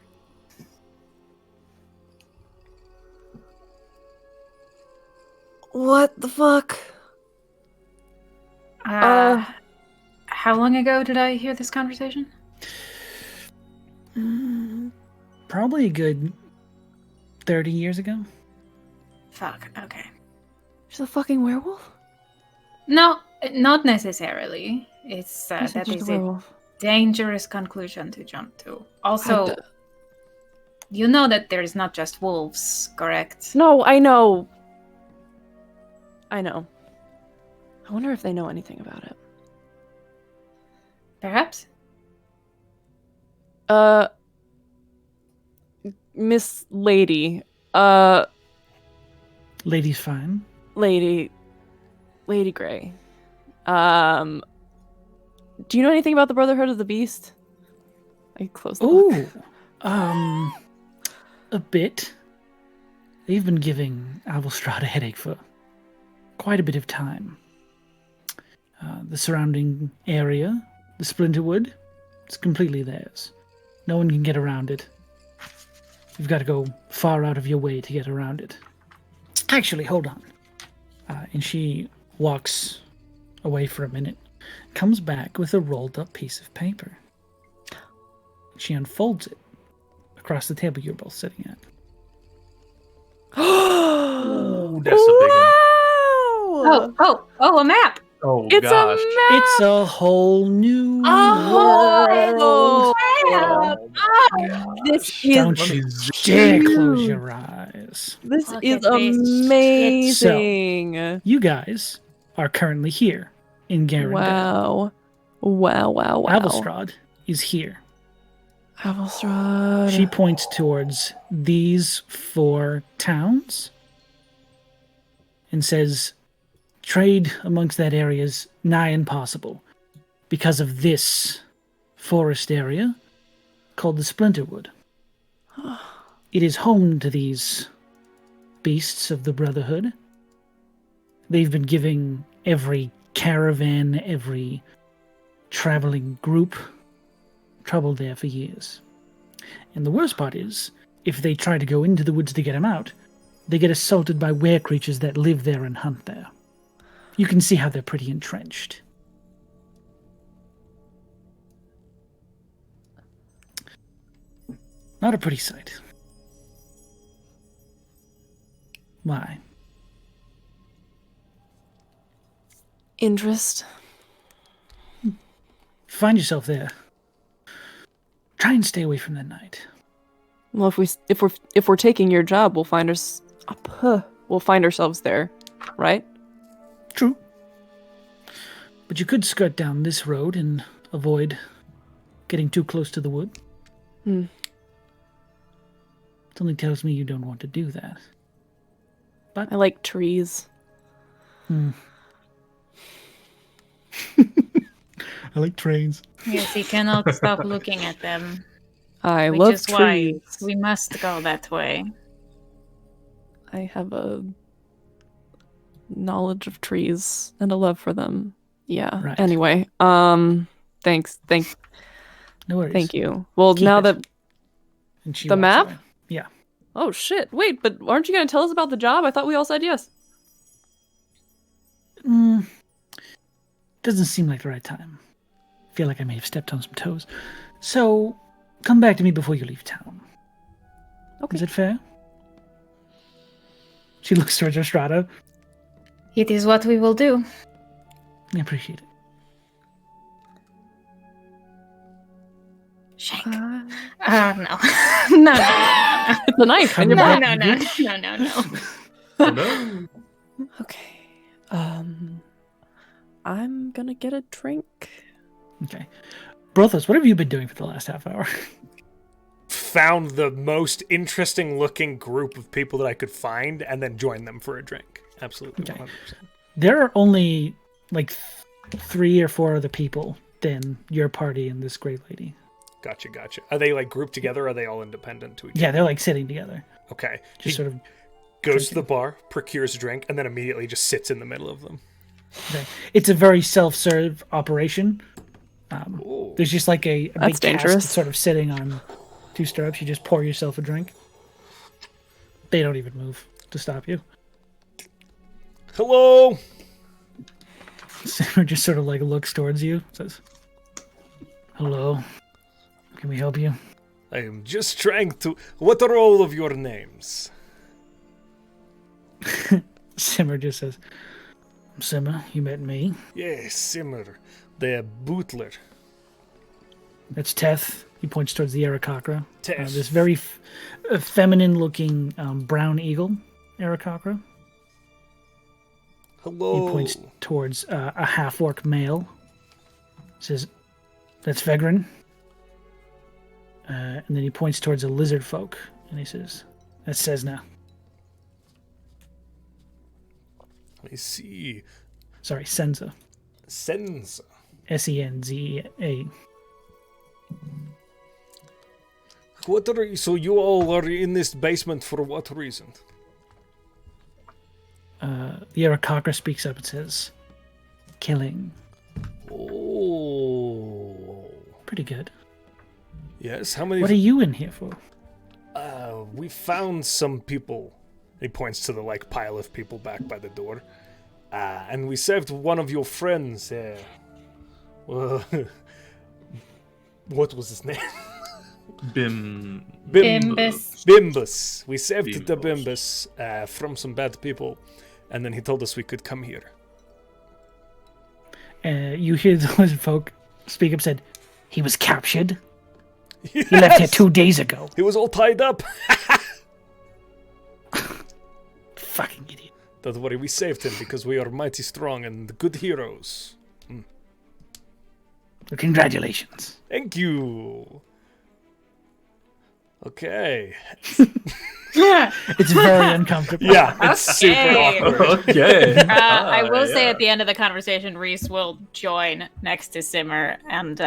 E: What the fuck?
D: How long ago did I hear this conversation?
B: Probably a good 30 years ago.
D: Fuck, okay.
E: She's a fucking werewolf?
D: No, not necessarily. It's
E: I said
D: that
E: she's
D: is
E: a
D: a
E: werewolf.
D: dangerous conclusion to jump to. Also, you know that there's not just wolves, correct?
E: No, I know. I know. I wonder if they know anything about it.
D: Perhaps?
E: Miss Lady.
B: Lady's fine.
E: Lady Grey. Do you know anything about the Brotherhood of the Beast? I closed the book.
B: Ooh. A bit. They've been giving Avelstrad a headache for quite a bit of time. The surrounding area, the Splinterwood, it's completely theirs. No one can get around it. You've got to go far out of your way to get around it. Actually, hold on. And she walks away for a minute, comes back with a rolled up piece of paper. She unfolds it across the table you're both sitting at.
C: Ooh, that's a big one.
D: Oh, Oh, a map.
C: Oh
E: It's
C: gosh.
E: a map.
B: It's a whole new
E: Oh,
B: world.
E: this is
B: Don't
C: Let me
B: you
C: zoom
B: dare
E: huge.
B: close your eyes.
E: This
D: Look
E: is
D: at this
E: amazing.
B: You guys are currently here in Garandel.
E: Wow. Wow.
B: Avelstrad is here.
E: Avelstrad.
B: She points towards these 4 towns and says, trade amongst that area is nigh impossible because of this forest area called the Splinterwood. It is home to these beasts of the Brotherhood. They've been giving every caravan, every traveling group trouble there for years. And the worst part is, if they try to go into the woods to get them out, they get assaulted by were-creatures that live there and hunt there. You can see how they're pretty entrenched. Not a pretty sight. Why?
E: Interest.
B: Find yourself there. Try and stay away from the night.
E: Well, if we're taking your job, we'll find ourselves there, right?
B: True. But you could skirt down this road and avoid getting too close to the wood.
E: Hmm.
B: Something tells me you don't want to do that.
E: I like trees.
B: I like trains.
D: Yes, he cannot stop looking at them.
E: I
D: Which
E: love
D: is why
E: trees.
D: we must go that way.
E: I have a knowledge of trees and a love for them. Yeah.
B: Right.
E: Anyway, thanks.
B: No worries.
E: Thank you. Well,
B: Keep
E: now
B: it.
E: that
B: And she
E: The
B: walks
E: map?
B: away. Yeah.
E: oh shit, wait, but aren't you gonna tell us about the job? I thought we all said yes.
B: Doesn't seem like the right time. Feel like I may have stepped on some toes. So, come back to me before you leave town.
E: Okay.
B: Is it fair? She looks towards Rhystrata.
D: It is what we will do.
B: I appreciate it.
D: Shank. No. No.
E: It's a knife in your
D: No,
E: butt.
D: no.
C: Oh, no.
E: Okay. I'm gonna get a drink.
B: Okay. Brothos, what have you been doing for the last half hour?
A: Found the most interesting looking group of people that I could find and then joined them for a drink. Absolutely.
B: Okay.
A: 100%.
B: There are only like 3 or 4 other people than your party and this great lady.
A: Gotcha. Are they like grouped together or are they all independent to each
B: Yeah,
A: other?
B: they're like sitting together.
A: Okay.
B: Just sort of.
A: Goes to the bar, procures a drink, and then immediately just sits in the middle of them.
B: Okay. It's a very self-serve operation.
A: Ooh.
B: There's just like a
E: That's
B: big
E: dangerous.
B: cask sort of sitting on 2 stirrups. You just pour yourself a drink. They don't even move to stop you.
A: Hello.
B: Simmer just sort of like looks towards you, says, "Hello, can we help you?"
A: I am just trying to... What are all of your names?
B: Simmer just says, "Simmer, you met me.
A: Yes, Simmer, the butler.
B: That's Teth." He points towards the Aarakocra.
A: Teth.
B: This very feminine-looking brown eagle, Aarakocra.
A: Hello.
B: He points towards a half-orc male. Says, "That's Vegrin." And then he points towards a lizard folk, and he says, "That's Cesna."
A: I see.
B: Sorry, Senza.
A: Senza.
B: Senza.
A: What are so you all are in this basement for what reason?
B: The Aarakocra speaks up and says, "Killing."
A: Oh.
B: Pretty good.
A: Yes, how many...
B: What are you in here for?
A: We found some people. He points to the like pile of people back by the door. And we saved one of your friends. What was his name?
D: Bimbus.
A: Bimbus. We saved the
C: Bimbus.
A: Bimbus from some bad people, and then he told us we could come here.
B: You hear the lizard folk speak up, said, he was captured.
A: Yes!
B: He left here 2 days ago.
A: He was all tied up.
B: Fucking idiot.
A: Don't worry, we saved him because we are mighty strong and good heroes.
B: So congratulations.
A: Thank you. Okay.
B: It's very uncomfortable.
A: Yeah, it's super
D: Okay.
A: awkward.
C: Okay.
D: I will say
C: yeah.
D: at the end of the conversation, Reese will join next to Simmer and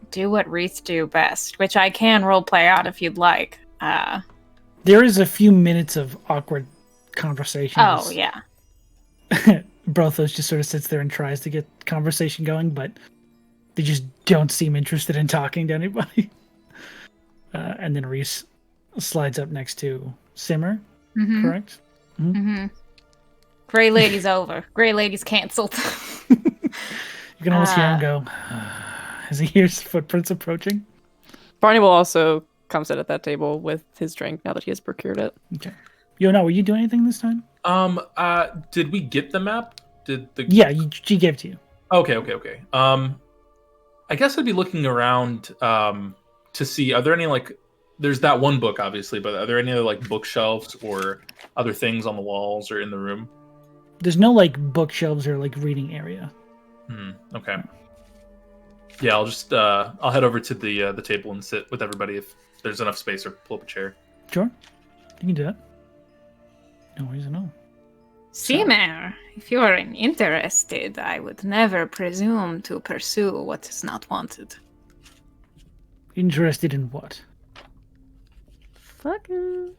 D: do what Reese do best, which I can roleplay out if you'd like.
B: There is a few minutes of awkward conversation.
D: Oh, yeah.
B: Brothos just sort of sits there and tries to get conversation going, but they just don't seem interested in talking to anybody. And then Reese slides up next to Simmer, correct?
D: Grey Lady's over. Grey Lady's cancelled.
B: You can almost hear him go as he hears footprints approaching.
E: Barney will also come sit at that table with his drink now that he has procured it.
B: Okay. Yo, were you doing anything this time?
C: Did we get the map?
B: Yeah, she gave it to you.
C: Okay. I guess I'd be looking around to see, are there any, like, there's that one book, obviously, but are there any other, like, bookshelves or other things on the walls or in the room?
B: There's no, like, bookshelves or, like, reading area.
C: Okay. Yeah, I'll just, I'll head over to the table and sit with everybody if there's enough space, or pull up a chair.
B: Sure. You can do that. No worries at all.
D: Simmer, if you are interested, I would never presume to pursue what is not wanted.
B: Interested in what?
E: Fucking.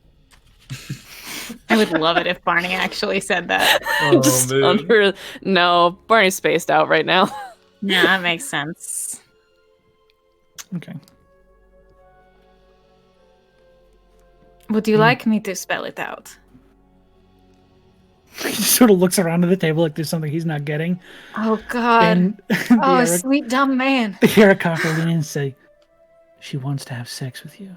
D: I would love it if Barney actually said that.
E: Just under. No, Barney's spaced out right now.
D: Yeah, that makes sense.
B: Okay.
D: Would you like me to spell it out?
B: He just sort of looks around at the table like there's something he's not getting.
D: Oh, God.
B: And
D: Oh, sweet dumb man.
B: the Arakaka lean in and say, she wants to have sex with you.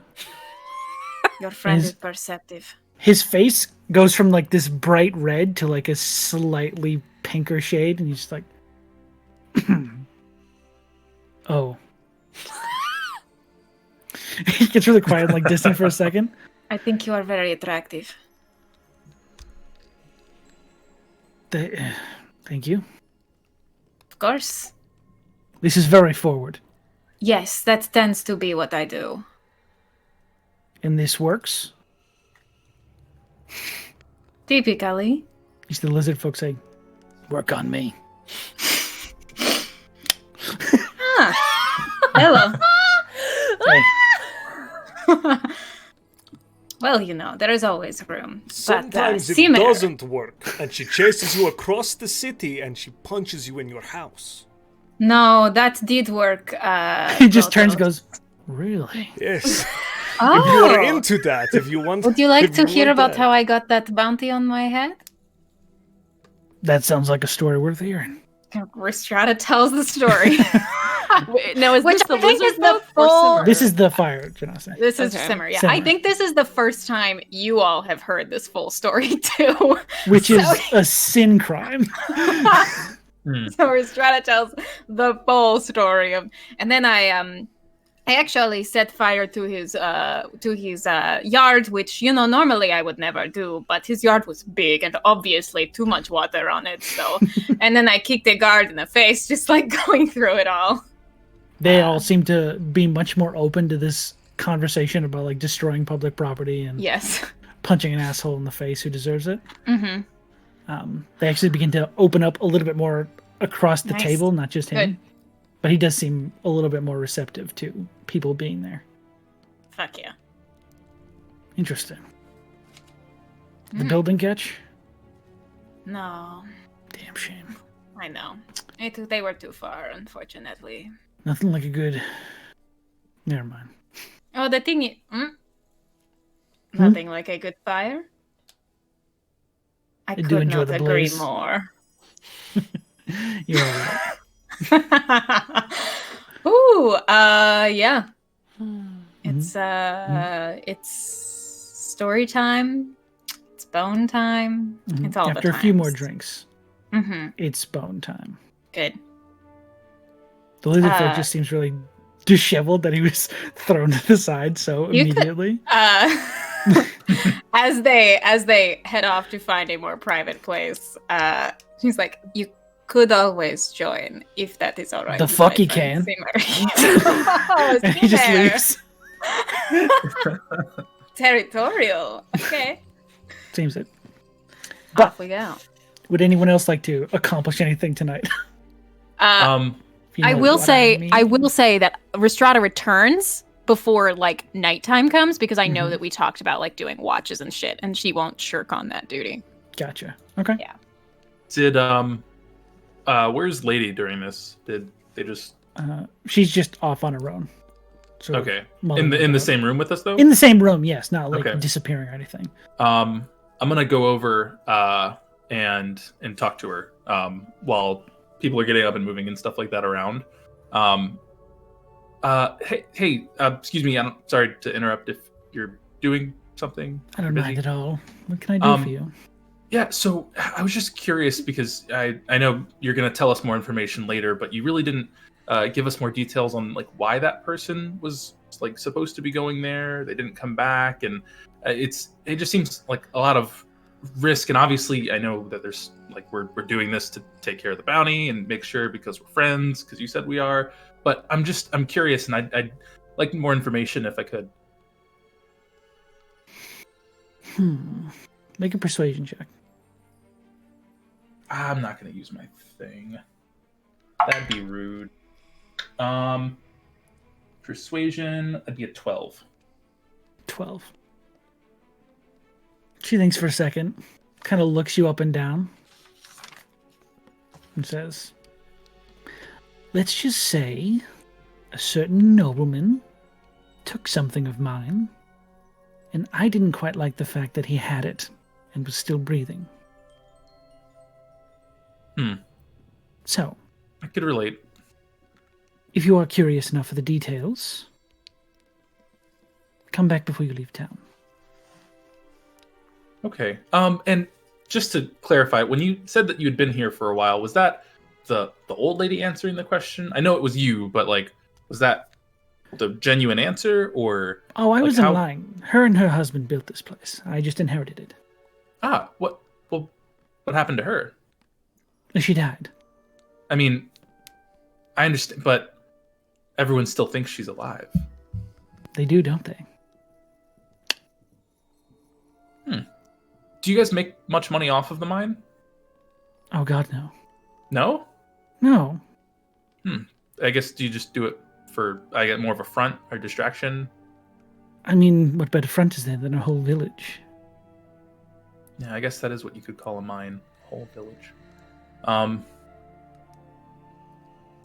D: Your friend
B: Is-
D: is perceptive.
B: His face goes from like this bright red to like a slightly pinker shade, and he's just like, oh. He gets really quiet and like distant for a second.
D: I think you are very attractive.
B: Thank you.
D: Of course.
B: This is very forward.
D: Yes, that tends to be what I do.
B: And this works.
D: Typically.
B: He's the lizard folk say, work on me.
D: Hello.
B: Hey,
D: Well, you know, there is always room.
A: Sometimes
D: but,
A: it
D: Simmer,
A: doesn't work, and she chases you across the city, and she punches you in your house.
D: No, that did work.
B: he just turns and
D: Brothos.
B: goes, really?
A: Yes.
D: Oh.
A: If you are into that, if you want.
D: Would you like
A: if
D: to hear
A: want
D: about
A: that.
D: how I got that bounty on my head?
B: That sounds like a story worth hearing.
D: Rhystrata tells the story.
E: Wait, now, is
D: Which
E: this the
D: I think
E: lizard
D: is the
E: folk or
D: full-
E: Simmer?
B: This is the fire, Janasa.
D: This is
E: Okay.
D: Simmer, yeah.
B: Simmer.
D: I think this is the first time you all have heard this full story, too.
B: Which
D: So-
B: is a sin crime.
D: So Rhystrata tells the full story of, and then I actually set fire to his yard, which normally I would never do, but his yard was big and obviously too much water on it. So, and then I kicked a guard in the face, just like going through it all.
B: They all seem to be much more open to this conversation about like destroying public property and
D: Yes.
B: punching an asshole in the face who deserves it.
D: Mm-hmm.
B: They actually begin to open up a little bit more across the
D: Nice.
B: table, not just him.
D: Good.
B: But he does seem a little bit more receptive to people being there.
D: Fuck yeah.
B: Interesting. The building catch?
D: No,
B: Damn shame.
D: I know. They were too far, unfortunately.
B: Nothing like a good... Never mind.
D: Oh, the thing is... Nothing like a good fire? I
B: I do
D: could
B: enjoy
D: not
B: the
D: agree
B: blaze.
D: more.
B: You're all right.
D: Ooh, yeah.
B: Mm-hmm.
D: It's story time. It's bone time.
B: Mhm.
D: It's all
B: After
D: the
B: a few more
D: times.
B: drinks,
D: Mm-hmm.
B: it's bone time.
D: Good.
B: The lizard folk just seems really disheveled that he was thrown to the side so immediately.
D: As they head off to find a more private place, he's like, "You could always join if that is all right."
B: The fuck he can.
D: And
B: he just leaves.
D: Territorial. Okay.
B: Seems it.
D: Off we go.
B: Would anyone else like to accomplish anything tonight?
F: I will say that Rhystrata returns before like nighttime comes because I know that we talked about like doing watches and shit, and she won't shirk on that duty.
B: Gotcha. Okay.
D: Yeah.
C: Did where's Lady during this? Did they just?
B: She's just off on her own.
C: Okay. In the same room with us though.
B: In the same room, yes. Not like disappearing or anything.
C: I'm gonna go over and talk to her while people are getting up and moving and stuff like that around. Hey, excuse me. I'm sorry to interrupt if you're doing something.
B: I don't mind at all. What can I do for you?
C: Yeah, so I was just curious because I know you're going to tell us more information later, but you really didn't give us more details on like why that person was like supposed to be going there. They didn't come back, and it just seems like a lot of risk. And obviously, I know that there's like we're doing this to take care of the bounty and make sure because we're friends, because you said we are. But I'm curious, and I'd like more information if I could.
B: Make a persuasion check.
C: I'm not going to use my thing. That'd be rude. Persuasion, that'd be a 12.
B: 12. She thinks for a second, kind of looks you up and down, and says, "Let's just say a certain nobleman took something of mine, and I didn't quite like the fact that he had it and was still breathing. So,
C: I could relate.
B: If you are curious enough for the details, come back before you leave town."
C: Okay. And just to clarify, when you said that you had been here for a while, was that the old lady answering the question? I know it was you, but like, was that the genuine answer, or?
B: Oh, I wasn't lying. Her and her husband built this place. I just inherited it.
C: What happened to her?
B: She died.
C: I mean, I understand, but everyone still thinks she's alive.
B: They do, don't they?
C: Do you guys make much money off of the mine?
B: Oh, God, no.
C: No?
B: No.
C: I guess, do you just do it for, I get more of a front or distraction?
B: I mean, what better front is there than a whole village?
C: Yeah, I guess that is what you could call a mine. Whole village.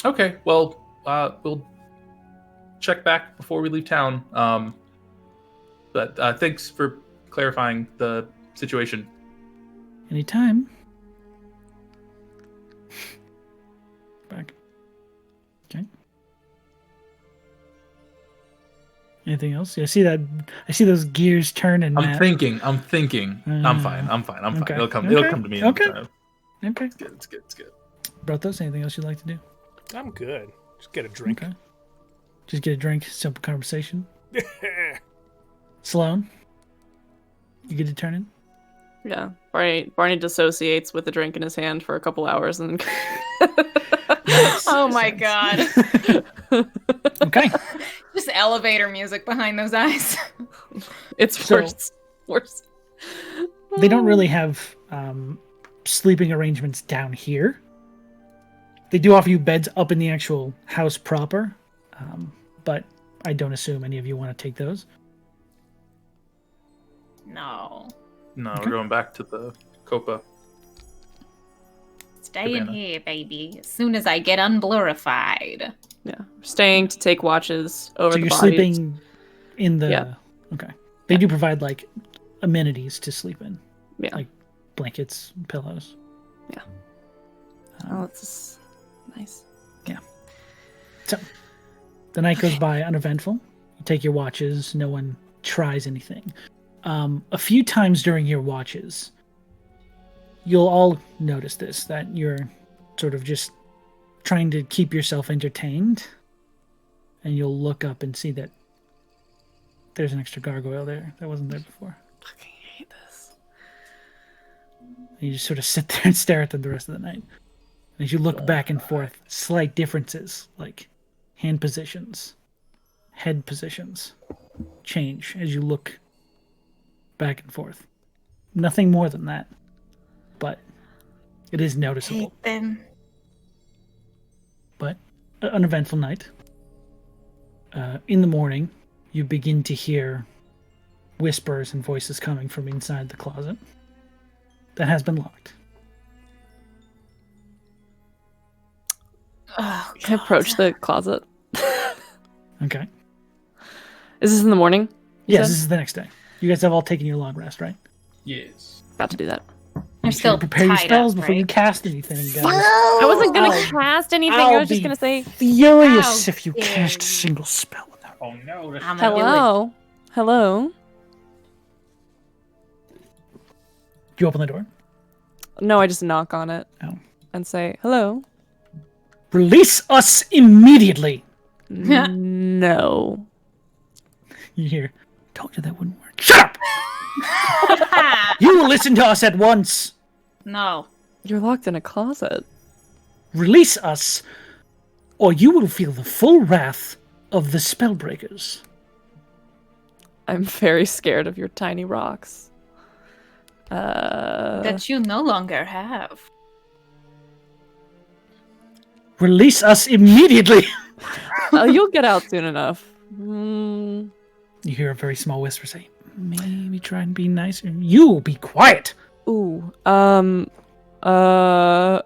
C: Okay, well, we'll check back before we leave town. But thanks for clarifying the situation.
B: Anytime. Back. Okay. Anything else? Yeah, I see that. I see those gears turning.
C: I'm thinking. I'm fine.
B: Okay.
C: It'll come to me.
B: Okay.
C: Okay. It's good.
B: Brothos, anything else you'd like to do?
A: I'm good. Just get a drink.
B: Okay. Just get a drink. Simple conversation. Sloan, you get to turn in?
E: Yeah. Barney dissociates with the drink in his hand for a couple hours and
D: Oh my god.
B: Okay.
D: Just elevator music behind those eyes.
E: It's worse.
B: They don't really have sleeping arrangements down here. They do offer you beds up in the actual house proper, but I don't assume any of you want to take those.
D: No.
C: No,
B: Okay.
C: we're going back to the Copa.
D: Stay in here, baby. As soon as I get unblurified.
E: Yeah. Staying to take watches over
B: So
E: the
B: you're
E: bodies.
B: sleeping in the...
E: Yeah.
B: Okay. They do provide, like, amenities to sleep in.
E: Yeah.
B: Like blankets, pillows.
E: Yeah. Oh, it's nice.
B: Yeah. So, the night goes by uneventful. You take your watches. No one tries anything. A few times during your watches, you'll all notice this, that you're sort of just trying to keep yourself entertained, and you'll look up and see that there's an extra gargoyle there that wasn't there before.
E: I fucking hate this.
B: And you just sort of sit there and stare at them the rest of the night. As you look back and forth, slight differences like hand positions, head positions change as you look back and forth. Nothing more than that, but it is noticeable.
D: Hate them.
B: But an eventful night. In the morning, you begin to hear whispers and voices coming from inside the closet that has been locked.
D: Oh,
E: Can I approach the closet?
B: Okay.
E: Is this in the morning? You
B: Yes,
E: said?
B: this is the next day. You guys have all taken your long rest, right?
C: Yes.
E: About to do that.
D: They're
B: Make sure
D: still
B: you prepare your
D: tied
B: spells
D: up,
B: before you
D: right?
B: cast anything, guys.
E: I wasn't gonna
B: I'll-
E: cast anything.
B: I'll
E: I was just
B: be
E: gonna say
B: furious
D: How
B: if you
D: dare
B: cast a
D: you.
B: single spell without.
C: Oh no.
D: I'm gonna do it.
E: hello. Hello.
B: Do you open the door?
E: No, I just knock on it
B: Oh.
E: and say hello.
B: Release us immediately!
E: No.
B: You hear, told you that wouldn't work. Shut up! You will listen to us at once!
D: No.
E: You're locked in a closet.
B: Release us, or you will feel the full wrath of the Spellbreakers.
E: I'm very scared of your tiny rocks.
D: That you no longer have.
B: Release us immediately!
E: You'll get out soon enough. Mm,
B: You hear a very small whisper say, maybe try and be nicer. You be quiet!
E: ooh.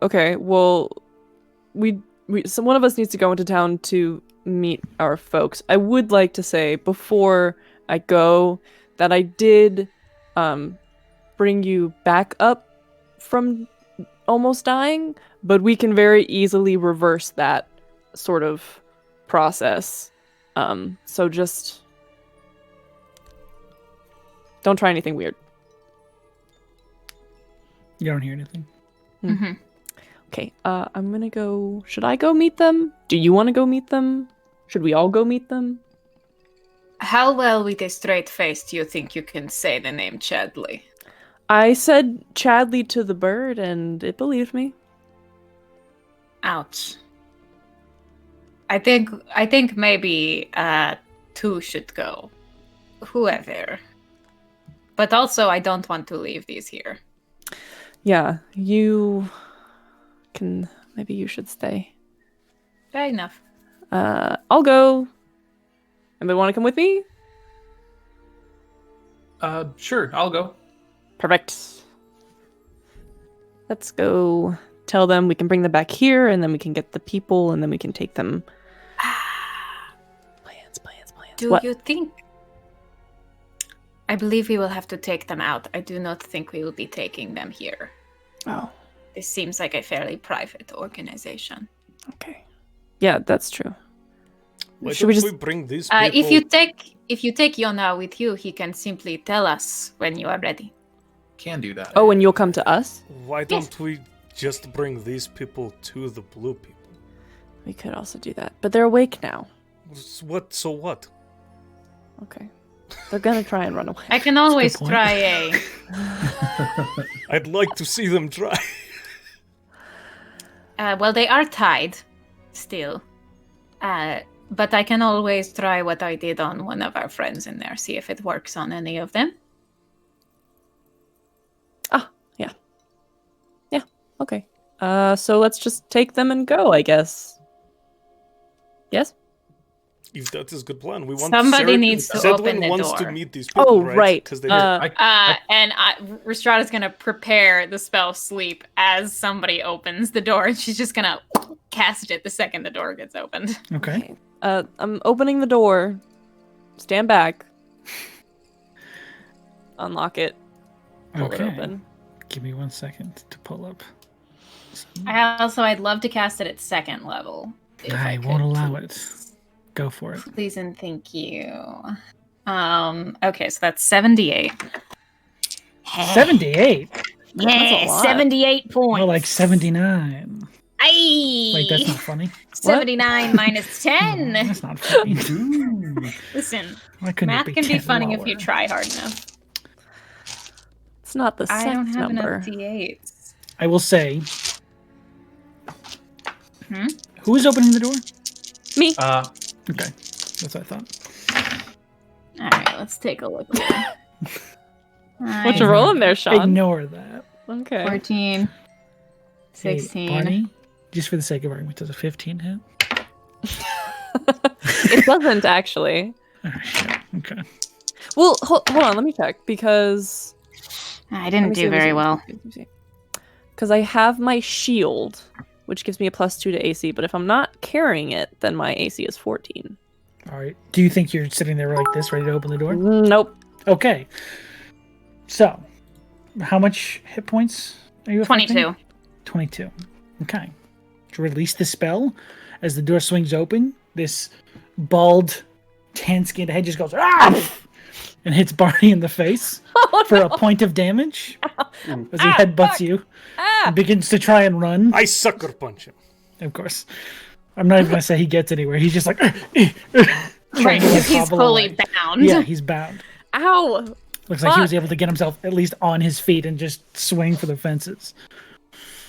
E: Okay. Well, so one of us needs to go into town to meet our folks. I would like to say before I go that I did, bring you back up from almost dying, but we can very easily reverse that sort of process. So just don't try anything weird.
B: You don't hear anything.
D: Mm-hmm.
E: Okay, I'm gonna go. Should I go meet them? Do you want to go meet them? Should we all go meet them?
D: How well with a straight face do you think you can say the name Chadley?
E: I said Chadley to the bird, and it believed me.
D: Ouch. I think maybe two should go. Whoever. But also I don't want to leave these here.
E: Yeah, you can. Maybe you should stay.
D: Fair enough.
E: I'll go. Anybody want to come with me?
C: Sure, I'll go.
E: Perfect. Let's go tell them we can bring them back here, and then we can get the people, and then we can take them. Plans.
D: Do
E: What?
D: you think? I believe we will have to take them out. I do not think we will be taking them here.
E: Oh,
D: This seems like a fairly private organization.
E: okay. Yeah, that's true.
A: Why
E: Should we
A: don't
E: just-
A: we bring these people?
D: If you take Yona with you, he can simply tell us when you are ready.
C: Can do that.
E: Oh, and you'll come to us?
A: Why don't we just bring these people to the blue people?
E: We could also do that. But they're awake now.
A: What? So what?
E: Okay. They're gonna try and run away.
D: I can always
B: point.
D: try a.
A: I'd like to see them try.
D: Well, they are tied still. But I can always try what I did on one of our friends in there, see if it works on any of them.
E: Yeah, okay. So let's just take them and go, I guess. Yes?
A: If that is a good plan, we want
D: Somebody needs to
A: Zedwin
D: open the
A: wants to
D: door.
A: meet these people,
E: Oh,
A: right?
E: right.
A: Because they
D: And Rhystrata's gonna prepare the spell sleep as somebody opens the door, and she's just gonna cast it the second the door gets opened.
B: Okay.
E: I'm opening the door. Stand back. Unlock it. Pull it
B: Okay.
E: open.
B: Give me 1 second to pull up.
D: I'd love to cast it at second level. if
B: I
D: could,
B: won't allow
D: please.
B: it. Go for it.
D: Please and thank you. Okay, so that's 78.
B: 78.
E: That's a lot.
F: 78 points.
B: More like 79. Wait, that's not funny.
D: 79 minus 10.
B: No, that's not funny.
D: Listen,
B: Why couldn't
D: math
B: it
D: can be
B: 10
D: funny if you
B: lower?
D: try hard enough.
E: It's not the
D: I
E: sex
D: don't have
E: number.
D: enough d8s.
B: I will say.
D: Hmm?
B: Who is opening the door?
E: Me.
B: Okay, that's what I thought.
D: All right, let's take a look here.
E: What you rolling there, Sean?
B: Ignore that.
E: Okay.
D: 14,
B: Hey,
D: 16.
B: Barney, just for the sake of argument, does a 15 hit?
E: It doesn't actually.
B: Oh, shit. Okay.
E: Well, hold on. Let me check because
D: I didn't do very well.
E: Because I have my shield, which gives me a +2 to AC. But if I'm not carrying it, then my AC is 14.
B: All right. Do you think you're sitting there like this, ready to open the door?
E: Nope.
B: Okay. So, how much hit points are you affecting?
D: 22.
B: 22. Okay. To release the spell, as the door swings open, this bald, tan-skinned head just goes, ah! And hits Barney in the face for a point of damage as he headbutts you and begins to try and run.
A: I sucker punch him.
B: Of course. I'm not even going to say he gets anywhere. He's just like...
D: Right, because he's fully bound.
B: Yeah, he's bound.
E: Ow!
B: Looks like he was able to get himself at least on his feet and just swing for the fences.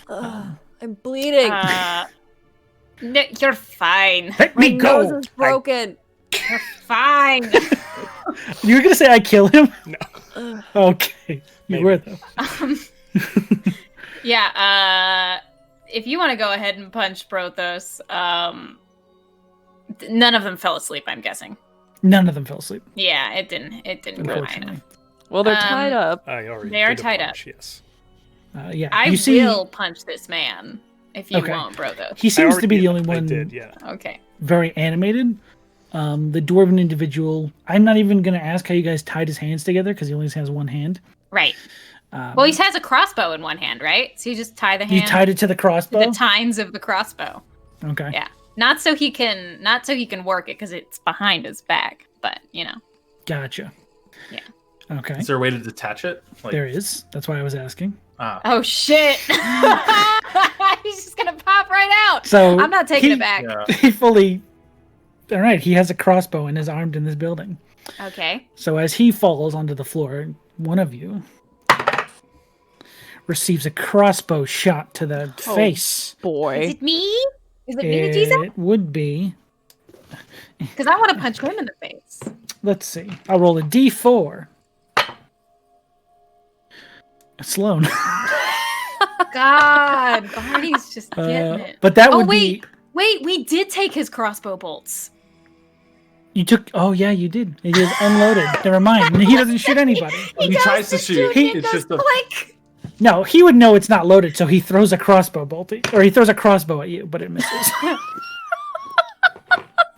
E: I'm bleeding.
D: No, you're fine.
B: Let
E: My
B: me go!
E: nose is broken.
D: You're fine.
B: You were going to say I kill him?
A: No.
B: Okay. You were, though.
D: Yeah, if you want to go ahead and punch Brothos, none of them fell asleep, I'm guessing.
B: None of them fell asleep,
D: Yeah, it didn't go high
B: unfortunately.
D: enough.
E: Well, they're tied up.
A: I already
D: They are
A: did a
D: tied
A: punch, yes.
B: Yeah.
D: I
B: you see,
D: will punch this man if you
B: Okay.
D: won't, Brothos.
B: he seems to be the only
A: I
B: one
A: did, yeah.
D: Okay.
B: very animated. The dwarven individual, I'm not even going to ask how you guys tied his hands together because he only has one hand.
D: Right. Well, he has a crossbow in one hand, right? So you just tie the hand.
B: You tied it to the crossbow?
D: the tines of the crossbow.
B: Okay.
D: Yeah. Not so he can work it because it's behind his back, but you know.
B: Gotcha.
D: Yeah.
B: Okay.
C: Is there a way to detach it? Like,
B: There is. That's why I was asking.
D: Oh shit! He's just gonna pop right out.
B: So
D: I'm not taking it back.
C: Yeah.
B: He fully... All right, he has a crossbow and is armed in this building.
D: Okay.
B: So as he falls onto the floor, one of you receives a crossbow shot to the face.
E: Boy.
D: Is it me? Is it me, Jesus?
B: It would be...
D: Because I want to punch him in the face.
B: Let's see. I'll roll a d4. Sloan.
D: God, Barney's just getting it.
B: But that
D: Oh
B: would
D: wait,
B: be...
D: wait, we did take his crossbow bolts.
B: You took... Oh, yeah, you did. It is unloaded. Never mind. He doesn't shoot anybody.
C: He tries to shoot.
B: He-
C: It's just a
D: click.
B: No, he would know it's not loaded, so he throws a crossbow bolt. Or he throws a crossbow at you, but it misses.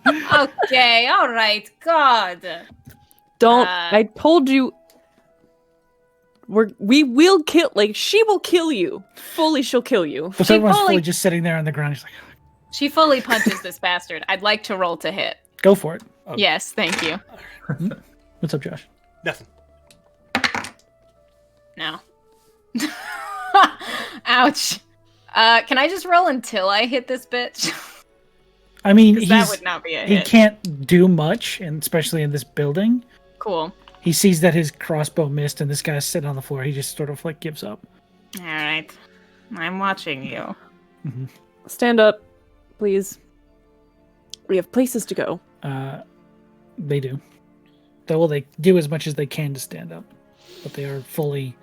D: Okay, all right. God.
E: Don't. I told you. We will kill. Like, she will kill you. Fully, she'll kill you.
B: But
D: She
B: everyone's
D: fully-
B: fully just sitting there on the ground. He's like,
D: She fully punches this bastard. I'd like to roll to hit.
B: go for it.
D: Yes, thank you.
B: What's up, Josh?
A: Nothing.
D: No. Ouch. Can I just roll until I hit this bitch?
B: I mean,
D: 'Cause that would not be a
B: he
D: hit.
B: can't do much, and especially in this building.
D: Cool.
B: He sees that his crossbow missed, and this guy's sitting on the floor. He just sort of like gives up.
D: All right. I'm watching you.
E: Stand up, please. We have places to go.
B: They do. Well, they do as much as they can to stand up, but they are fully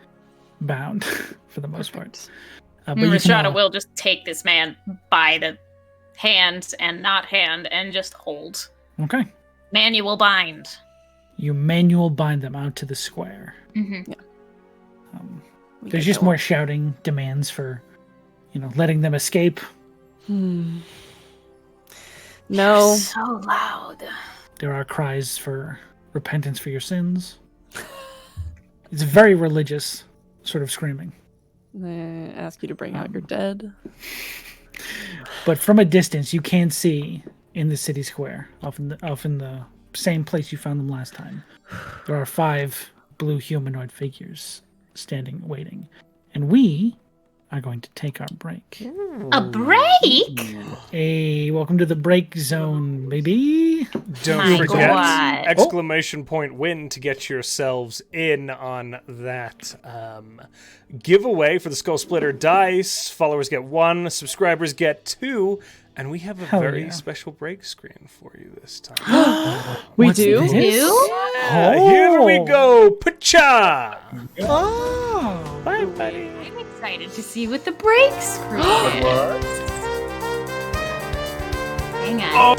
B: bound for the most part. But you can
D: Rhystrata
B: all-
D: will just take this man by the hand and not hand and just hold.
B: Okay.
D: Manual bind.
B: You manual bind them out to the square.
D: Mm-hmm.
E: We
B: There's
E: get
B: just
E: going.
B: more shouting demands for, letting them escape.
E: No.
D: So loud.
B: There are cries for repentance for your sins. It's very religious sort of screaming.
E: They ask you to bring out your dead.
B: But from a distance, you can see in the city square, off in the same place you found them last time, there are 5 blue humanoid figures standing, waiting. And we are going to take our break.
D: A break?
B: Hey, welcome to the break zone, baby.
A: Don't
D: My
A: forget
D: God.
A: exclamation point win to get yourselves in on that giveaway for the Skull Splitter dice. Followers get 1, subscribers get 2, and we have a
B: Hell
A: very
B: yeah.
A: special break screen for you this time.
E: We
B: What's
E: do?
B: this?
A: Here we go. Pacha!
B: Oh, bye, buddy.
D: I'm excited to see what the break screen is. Hang on.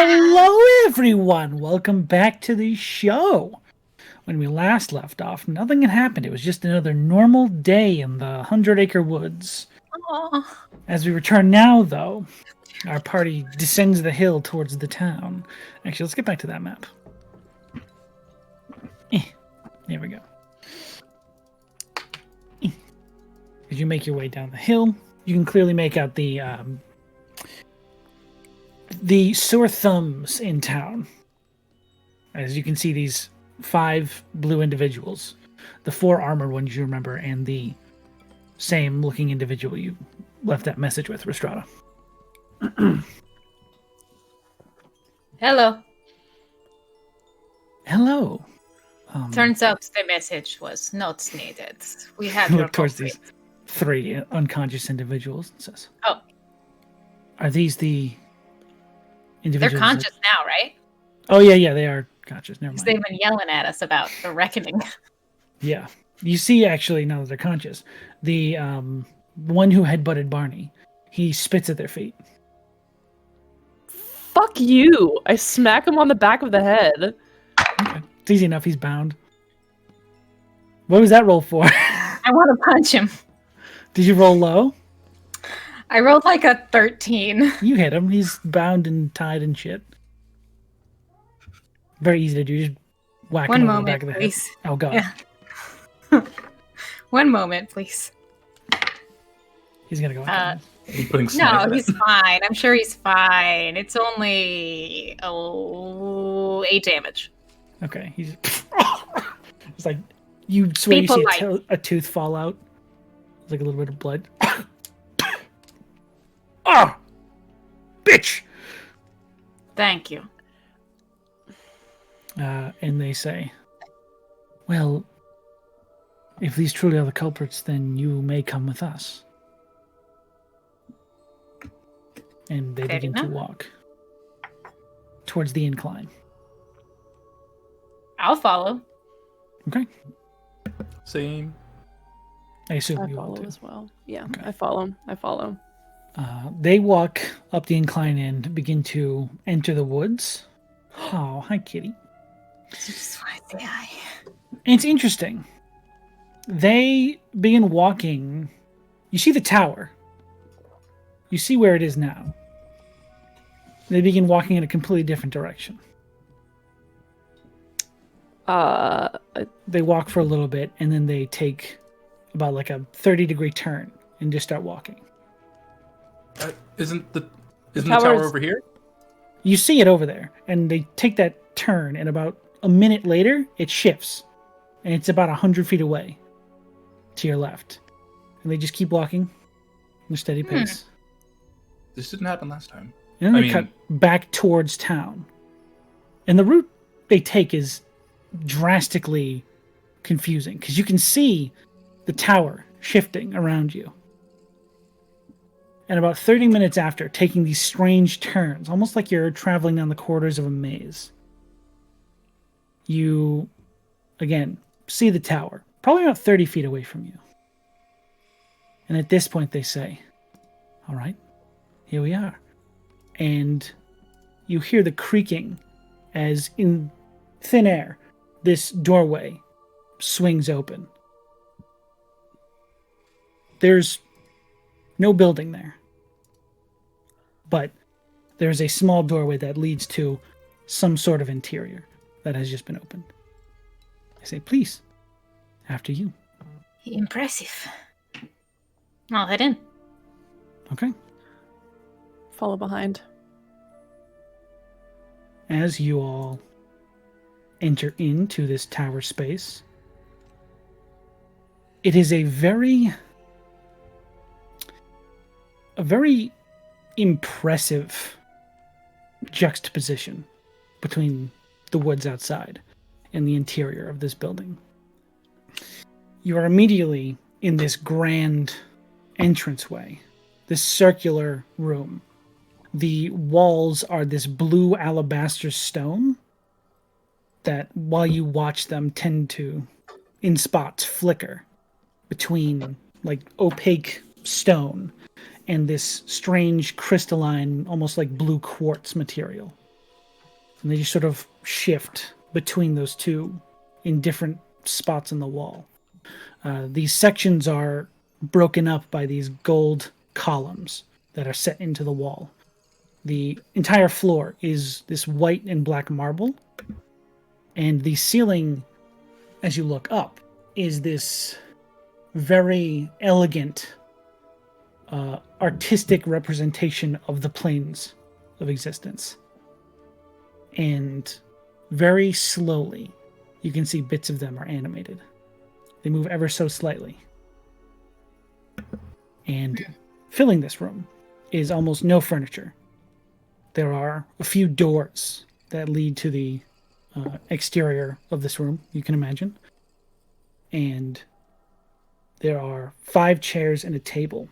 B: Hello, everyone. Welcome back to the show. When we last left off, nothing had happened. It was just another normal day in the 100-acre woods.
F: Aww.
B: As we return now, though, our party descends the hill towards the town. Actually, let's get back to that map. There we go. As you make your way down the hill, you can clearly make out the sore thumbs in town. As you can see, these 5 blue individuals, the 4 armored ones you remember, and the same looking individual you left that message with, Rhystrata.
D: Hello.
B: Hello.
D: Turns out the message was not needed. We have your
B: Look towards
D: culprit.
B: these 3 unconscious individuals and says,
D: Oh.
B: Are these the
D: They're
B: individuals?
D: conscious now, right?
B: Oh, yeah, they are conscious. Never
D: Because
B: mind.
D: they've been yelling at us about the reckoning.
B: Yeah. You see, actually, now that they're conscious, the one who headbutted Barney, he spits at their feet.
E: Fuck you! I smack him on the back of the head.
B: Okay. It's easy enough. He's bound. What was that roll for?
D: I want to punch him.
B: Did you roll low?
D: I rolled like a 13.
B: You hit him. He's bound and tied and shit. Very easy to do. Just whack
D: One
B: him over the
D: moment,
B: back of the
D: please.
B: head. Oh, God.
D: Yeah. One moment, please.
B: He's going to go after him.
C: You putting
D: No,
C: sniper-
D: he's fine. I'm sure he's fine. It's only 8 damage.
B: Okay. He's it's like you swear
D: Be
B: you see
D: polite.
B: a tooth fall out. It's like a little bit of blood. Ah! Bitch!
D: Thank you.
B: And they say, well, if these truly are the culprits, then you may come with us. And they
D: Fair
B: begin to
D: enough.
B: walk towards the incline.
D: I'll follow.
B: Okay.
C: Same.
B: I assume
E: I
B: you will
E: follow
B: too.
E: as well. Yeah,
B: Okay.
E: I follow. I follow.
B: They walk up the incline and begin to enter the woods. Oh, hi, kitty.
D: Just want to say hi.
B: And it's interesting. They begin walking. You see the tower. You see where it is now. They begin walking in a completely different direction. They walk for a little bit, and then they take about like a 30-degree turn and just start walking.
C: Isn't the
E: tower
C: tower
E: is-
C: over here?
B: You see it over there, and they take that turn, and about a minute later, it shifts, and it's about 100 feet away to your left. And they just keep walking at a steady pace.
C: This didn't happen last time.
B: And then
C: I
B: they
C: mean-
B: cut back towards town. And the route they take is drastically confusing, because you can see the tower shifting around you. And about 30 minutes after, taking these strange turns, almost like you're traveling down the corridors of a maze, you, again, see the tower, probably about 30 feet away from you. And at this point, they say, all right, here we are. And you hear the creaking as in thin air, this doorway swings open. There's no building there, but there's a small doorway that leads to some sort of interior that has just been opened. I say, please, after you.
D: Impressive. I'll head in.
B: Okay.
E: Follow behind.
B: As you all enter into this tower space, it is a very impressive juxtaposition between the woods outside and the interior of this building. You are immediately in this grand entranceway, this circular room. The walls are this blue alabaster stone that, while you watch them, tend to, in spots, flicker between like opaque stone and this strange crystalline, almost like blue quartz material. and they just sort of shift between those two in different spots in the wall. These sections are broken up by these gold columns that are set into the wall. The entire floor is this white and black marble, and the ceiling, as you look up, is this very elegant, artistic representation of the planes of existence. And very slowly, you can see bits of them are animated. They move ever so slightly. And filling this room is almost no furniture. There are a few doors that lead to the exterior of this room, you can imagine. And there are 5 chairs and a table.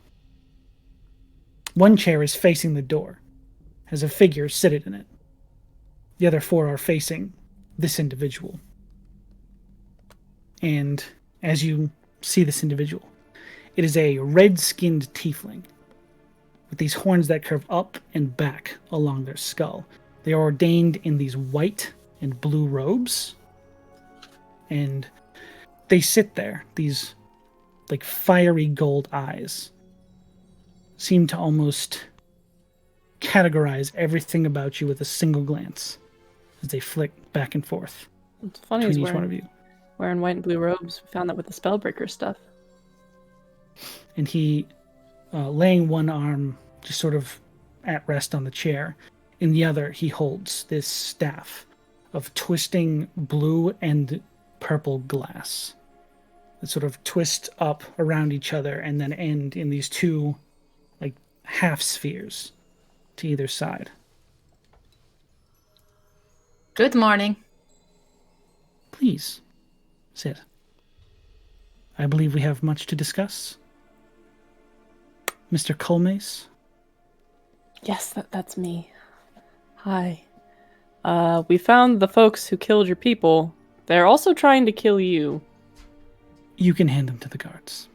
B: One chair is facing the door, has a figure seated in it. The other 4 are facing this individual. And as you see this individual, it is a red-skinned tiefling with these horns that curve up and back along their skull. They are ordained in these white and blue robes, and they sit there. These like fiery gold eyes seem to almost categorize everything about you with a single glance as they flick back and forth
E: It's funny
B: between
E: he's
B: each one of you.
E: wearing white and blue robes. We found that with the Spellbreaker stuff.
B: And he, laying one arm just sort of at rest on the chair, in the other he holds this staff of twisting blue and purple glass that sort of twist up around each other and then end in these 2 like half spheres to either side.
D: Good morning.
B: Please, sit. I believe we have much to discuss. Mr. Colmace?
E: Yes, that's me. Hi. We found the folks who killed your people. They're also trying to kill you.
B: You can hand them to the guards.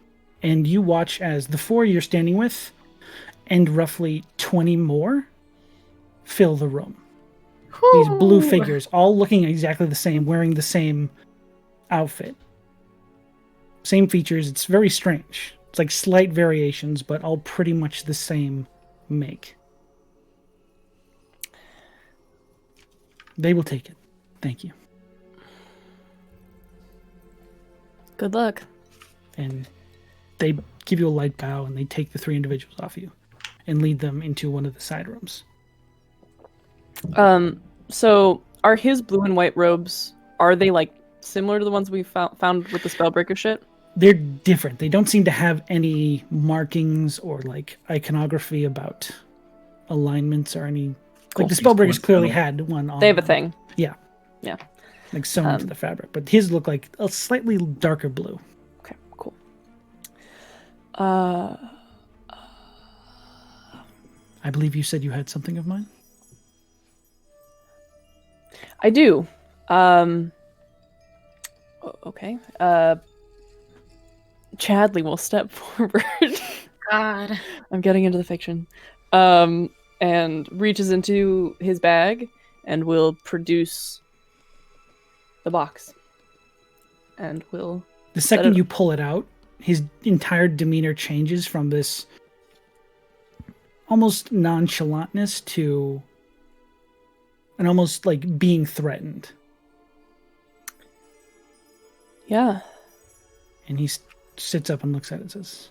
B: And you watch as the 4 you're standing with and roughly 20 more fill the room. These blue figures, all looking exactly the same, wearing the same outfit. Same features. It's very strange. It's like slight variations, but all pretty much the same make. They will take it. Thank you.
E: Good luck.
B: And they give you a light bow, and they take the 3 individuals off you and lead them into one of the side rooms.
E: So are his blue and white robes, are they like similar to the ones we found with the Spellbreaker shit?
B: They're different. They don't seem to have any markings or like iconography about alignments or any. Like the Spellbreakers clearly had one on.
E: They have a thing.
B: Yeah.
E: Yeah.
B: Like sewn into the fabric. But his look like a slightly darker blue.
E: Okay, cool.
B: I believe you said you had something of mine?
E: I do. Okay. Chadley will step forward.
D: God.
E: I'm getting into the fiction. And reaches into his bag and will produce the box. And will...
B: The second you pull it out, his entire demeanor changes from this almost nonchalantness to an almost like being threatened.
E: Yeah.
B: And he sits up and looks at it and says,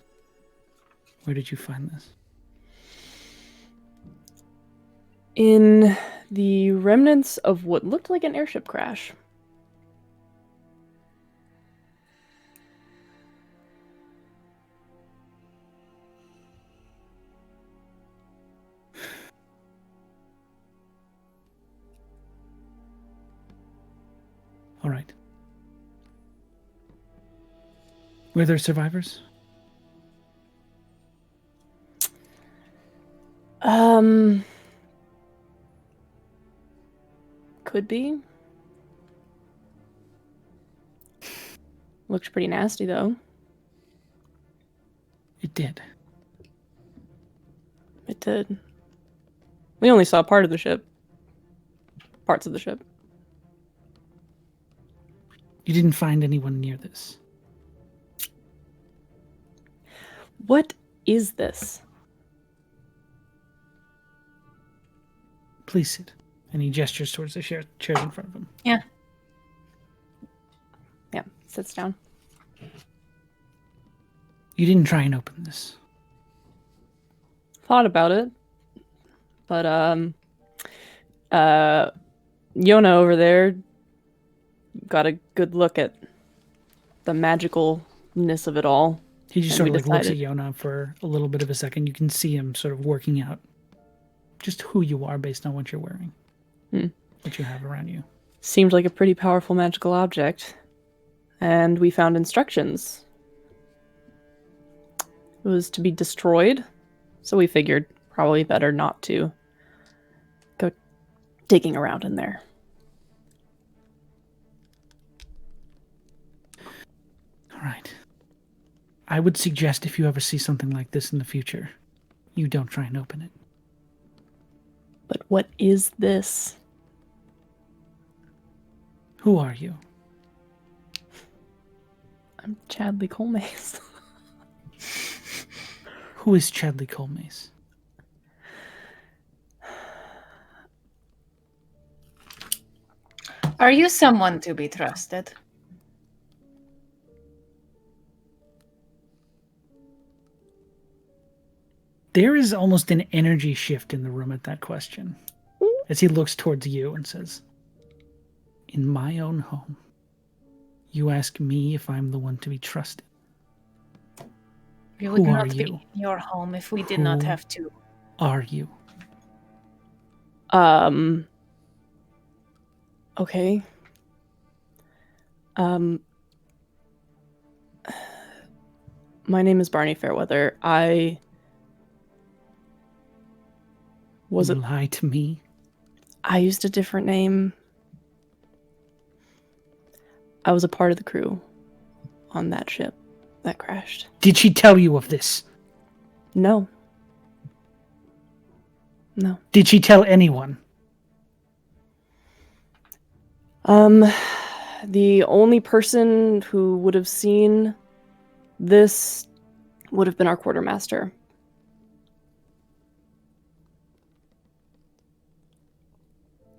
B: "Where did you find this?"
E: In the remnants of what looked like an airship crash.
B: All right. Were there survivors?
E: Could be. Looked pretty nasty, though.
B: It did.
E: It did. We only saw part of the ship. parts of the ship.
B: You didn't find anyone near this.
E: What is this?
B: Please sit. And he gestures towards the chairs in front of him.
F: Yeah.
E: Yeah, sits down.
B: You didn't try and open this.
E: Thought about it. But, Yona over there got a good look at the magicalness of it all.
B: He just sort of like looks at Yona for a little bit of a second. You can see him sort of working out just who you are based on what you're wearing. What you have around you.
E: Seemed like a pretty powerful magical object. And we found instructions. It was to be destroyed. So we figured probably better not to go digging around in there.
B: All right. I would suggest if you ever see something like this in the future, you don't try and open it.
E: But what is this?
B: Who are you?
E: I'm Chadley Colmace.
B: Who is Chadley Colmace?
F: Are you someone to be trusted?
B: There is almost an energy shift in the room at that question. As he looks towards you and says, in my own home, you ask me if I'm the one to be trusted.
F: We would
B: Who
F: not
B: are
F: be
B: you?
F: in your home if we did not
B: Who
F: have to.
B: Are you?
E: Okay. My name is Barney Fairweather.
B: You lie to me?
E: I used a different name. I was a part of the crew on that ship that crashed.
B: Did she tell you of this?
E: No. No.
B: Did she tell anyone?
E: The only person who would have seen this would have been our quartermaster.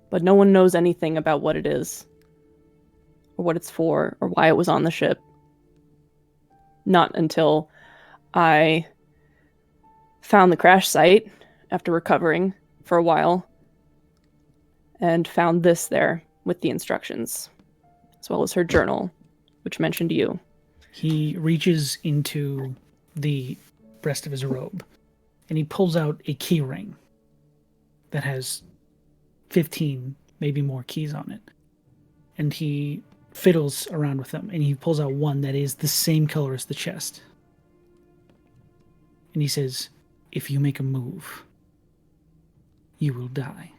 E: But no one knows anything about what it is, or what it's for, or why it was on the ship. Not until I found the crash site after recovering for a while and found this there with the instructions, as well as her journal, which mentioned you.
B: He reaches into the breast of his robe and he pulls out a key ring that has 15, maybe more keys on it. And he fiddles around with them and he pulls out one that is the same color as the chest. And he says, if you make a move, you will die.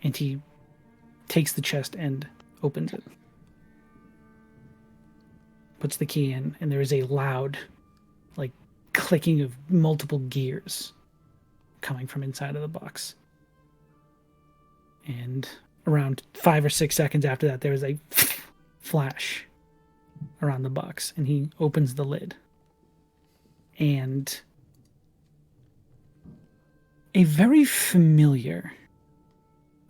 B: And he takes the chest and opens it. Puts the key in, and there is a loud, like, clicking of multiple gears coming from inside of the box. And around 5 or 6 seconds after that, there is a flash around the box, and he opens the lid. And a very familiar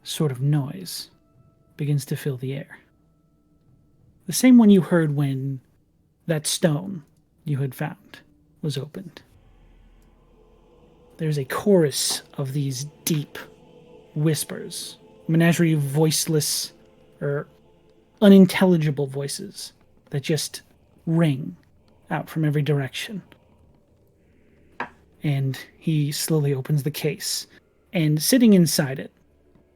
B: sort of noise begins to fill the air. The same one you heard when that stone you had found was opened. There's a chorus of these deep whispers, menagerie of voiceless or unintelligible voices that just ring out from every direction. And he slowly opens the case, and sitting inside it,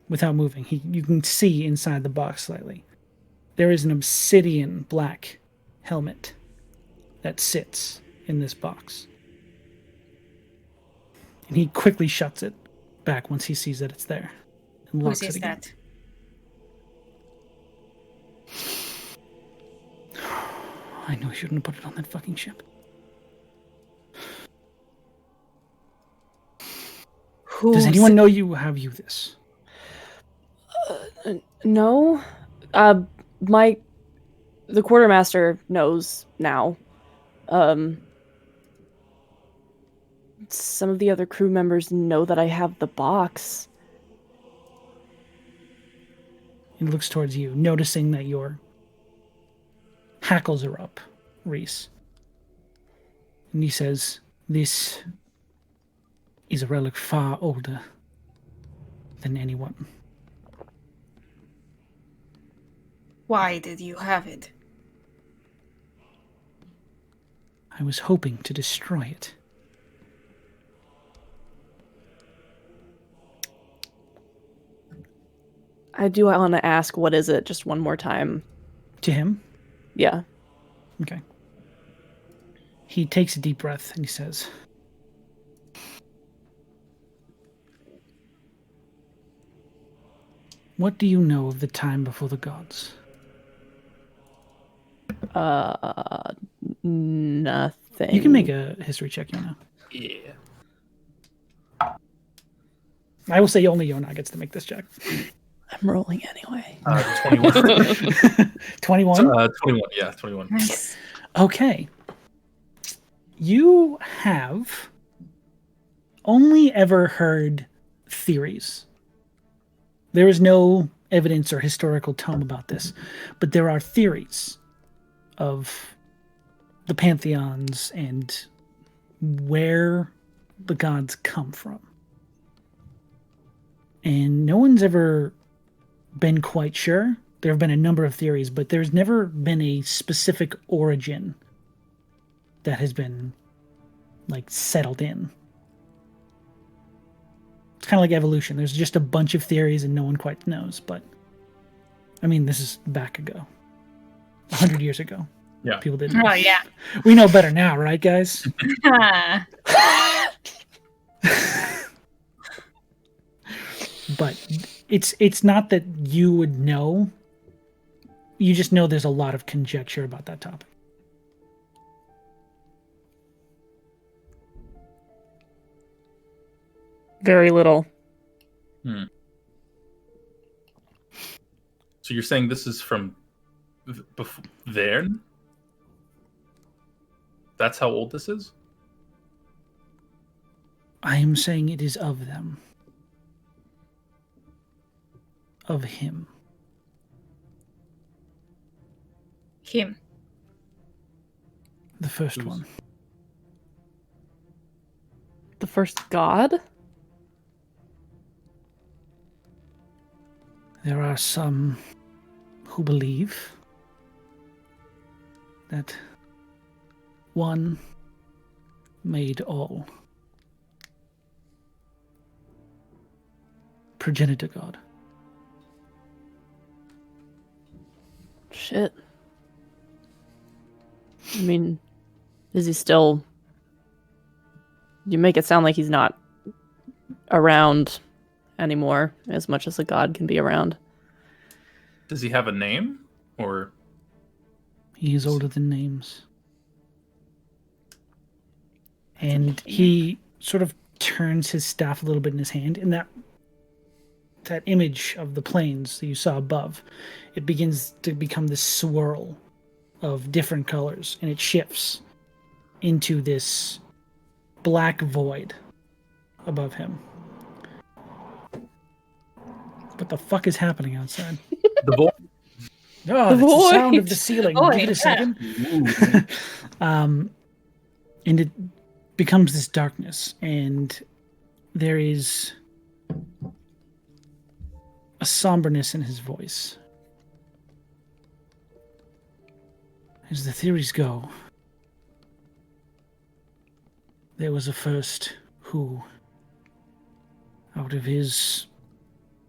B: without moving, you can see inside the box slightly. There is an obsidian black helmet that sits in this box. And he quickly shuts it back once he sees that it's there. And locks
F: Whose
B: it
F: is
B: again.
F: that?
B: I knew I shouldn't have put it on that fucking ship. Does anyone know you have you this?
E: No. The quartermaster knows now. Some of the other crew members know that I have the box.
B: He looks towards you, noticing that your hackles are up, Reese. And he says, "This is a relic far older than anyone."
D: Why did you have it?
B: I was hoping to destroy it.
E: I do want to ask, what is it, just one more time?
B: To him?
E: Yeah.
B: Okay. He takes a deep breath and he says, "What do you know of the time before the gods?"
E: Nothing.
B: You can make a history check, Yona.
C: Yeah.
B: I will say only Yona gets to make this check.
E: I'm rolling anyway.
C: 21.
B: 21?
C: 21, yeah, 21.
D: Nice.
B: Okay. You have only ever heard theories. There is no evidence or historical tome about this, but there are theories of the pantheons and where the gods come from. And no one's ever been quite sure. There have been a number of theories, but there's never been a specific origin that has been like settled in. It's kind of like evolution. There's just a bunch of theories and no one quite knows, but I mean, this is back ago. 100 years ago.
C: Yeah.
B: People didn't know.
D: Oh yeah.
B: We know better now, right, guys? But it's not that you would know. You just know there's a lot of conjecture about that topic.
E: Very little.
C: So you're saying this is from there? That's how old this is?
B: I am saying it is of them. Of him.
D: Him.
B: The first one.
E: The first god?
B: There are some who believe that one made all. Progenitor god.
E: Shit. I mean, is he still... You make it sound like he's not around anymore, as much as a god can be around.
C: Does he have a name? Or...
B: He is older than names. And he sort of turns his staff a little bit in his hand, and that image of the plains that you saw above, it begins to become this swirl of different colors, and it shifts into this black void above him. What the fuck is happening outside?
C: The void?
B: Oh, that's the sound of the ceiling.
D: Oh,
B: Give it a second. And it becomes this darkness, and there is a somberness in his voice. As the theories go, there was a first who, out of his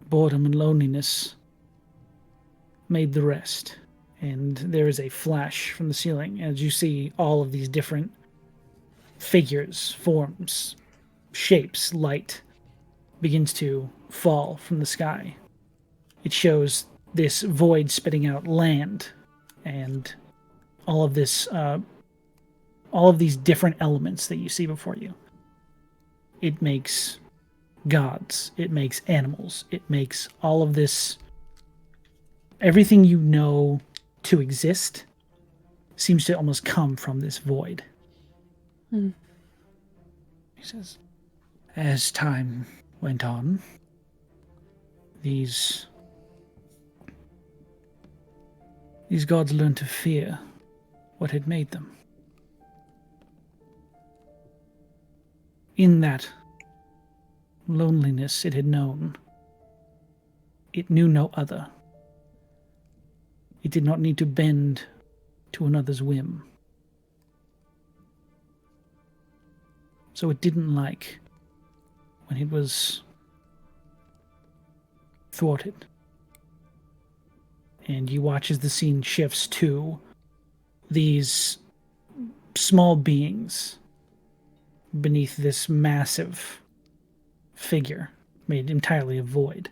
B: boredom and loneliness, made the rest. And there is a flash from the ceiling as you see all of these different figures, forms, shapes, light begins to fall from the sky. It shows this void spitting out land and all of this, all of these different elements that you see before you. It makes gods. It makes animals. It makes all of this. Everything you know to exist seems to almost come from this void.
E: Hmm.
B: He says, as time went on, these gods learned to fear what had made them. In that loneliness it had known, it knew no other. It did not need to bend to another's whim. So it didn't like when it was thwarted. And you watch as the scene shifts to these small beings beneath this massive figure made entirely of void.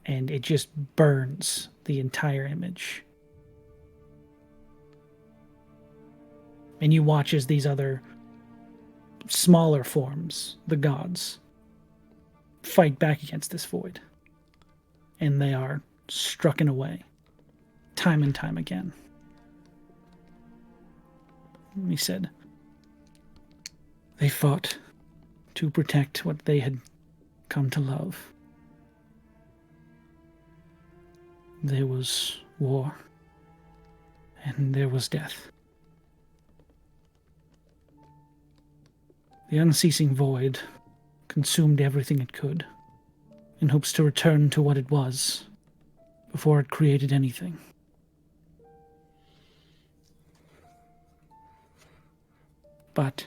B: And it just burns the entire image. And you watch as these other smaller forms, the gods, fight back against this void. And they are struck away, time and time again. He said, they fought to protect what they had come to love. There was war, and there was death. The unceasing void consumed everything it could, in hopes to return to what it was, before it created anything. But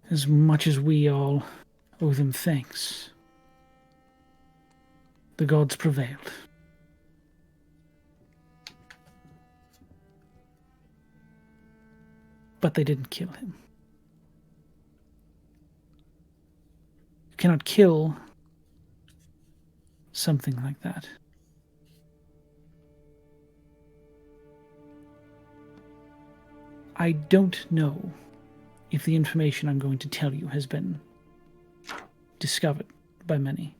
B: as much as we all owe them thanks, the gods prevailed. But they didn't kill him. You cannot kill something like that. I don't know if the information I'm going to tell you has been discovered by many.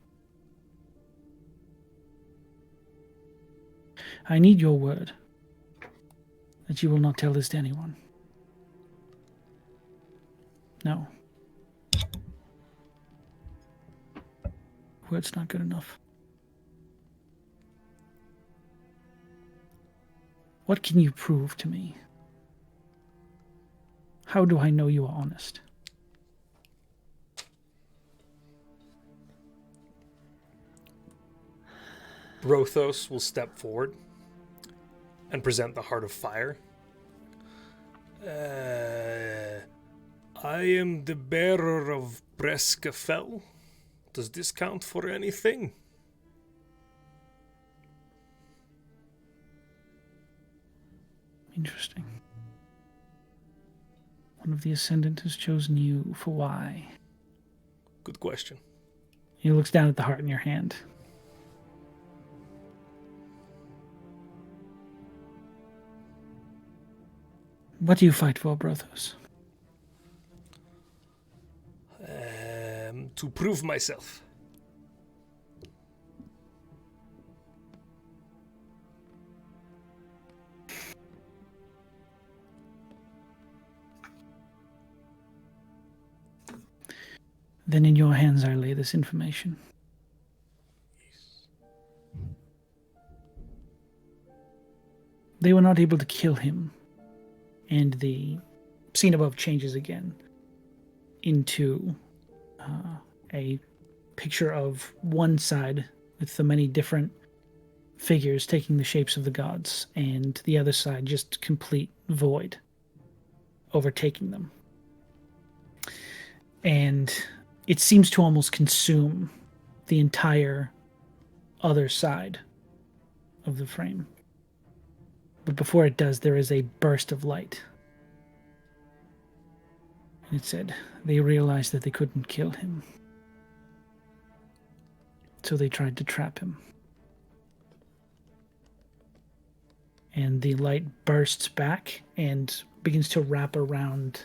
B: I need your word that you will not tell this to anyone. No. Word's not good enough. What can you prove to me? How do I know you are honest?
A: Brothos will step forward and present the Heart of Fire. I am the bearer of Breskafell. Does this count for anything?
B: Interesting. One of the Ascendant has chosen you for why?
A: Good question.
B: He looks down at the heart in your hand. What do you fight for, Brothos?
A: To prove myself.
B: Then in your hands I lay this information. They were not able to kill him, and the scene above changes again into a picture of one side with the many different figures taking the shapes of the gods, and the other side just complete void overtaking them. And it seems to almost consume the entire other side of the frame. But before it does, there is a burst of light. And it said, they realized that they couldn't kill him. So they tried to trap him. And the light bursts back and begins to wrap around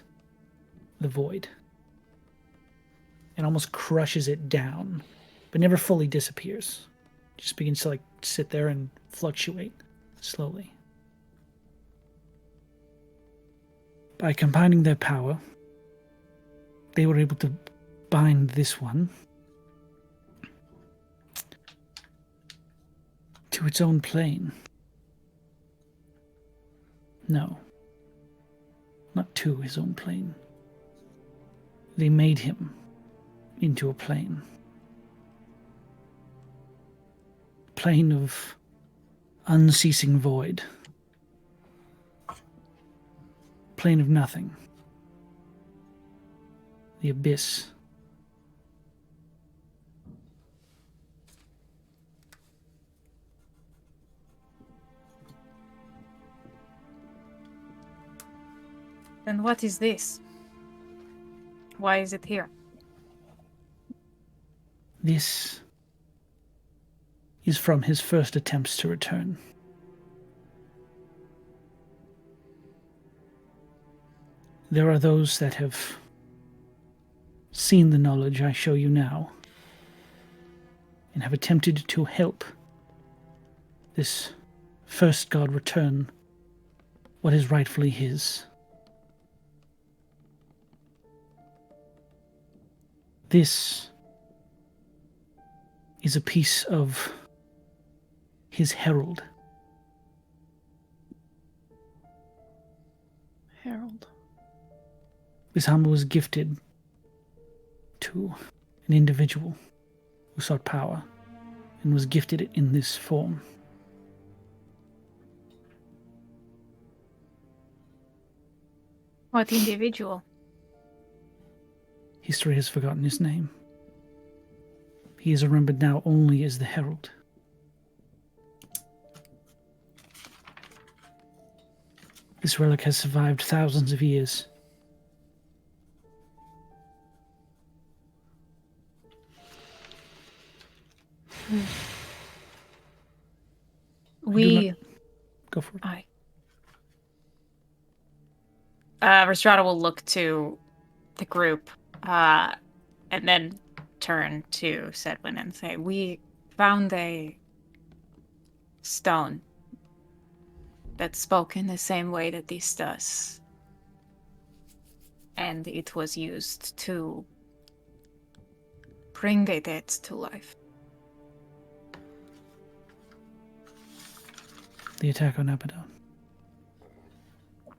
B: the void. and almost crushes it down, but never fully disappears. Just begins to like sit there and fluctuate slowly. By combining their power, they were able to bind this one to its own plane. No, not to his own plane. They made him into a plane. Plane of unceasing void. Plane of nothing. The abyss.
D: Then what is this? Why is it here?
B: This is from his first attempts to return. There are those that have seen the knowledge I show you now and have attempted to help this first god return what is rightfully his. This is a piece of his herald.
E: Herald.
B: This armor was gifted to an individual who sought power and was gifted it in this form.
D: What individual?
B: History has forgotten his name. He is remembered now only as the Herald. This relic has survived thousands of years. Go for it.
F: Rhystrata will look to the group and then turn to Sedwin and say, "We found a stone that spoke in the same way that this does. And it was used to bring the dead to life."
B: The attack on Abaddon.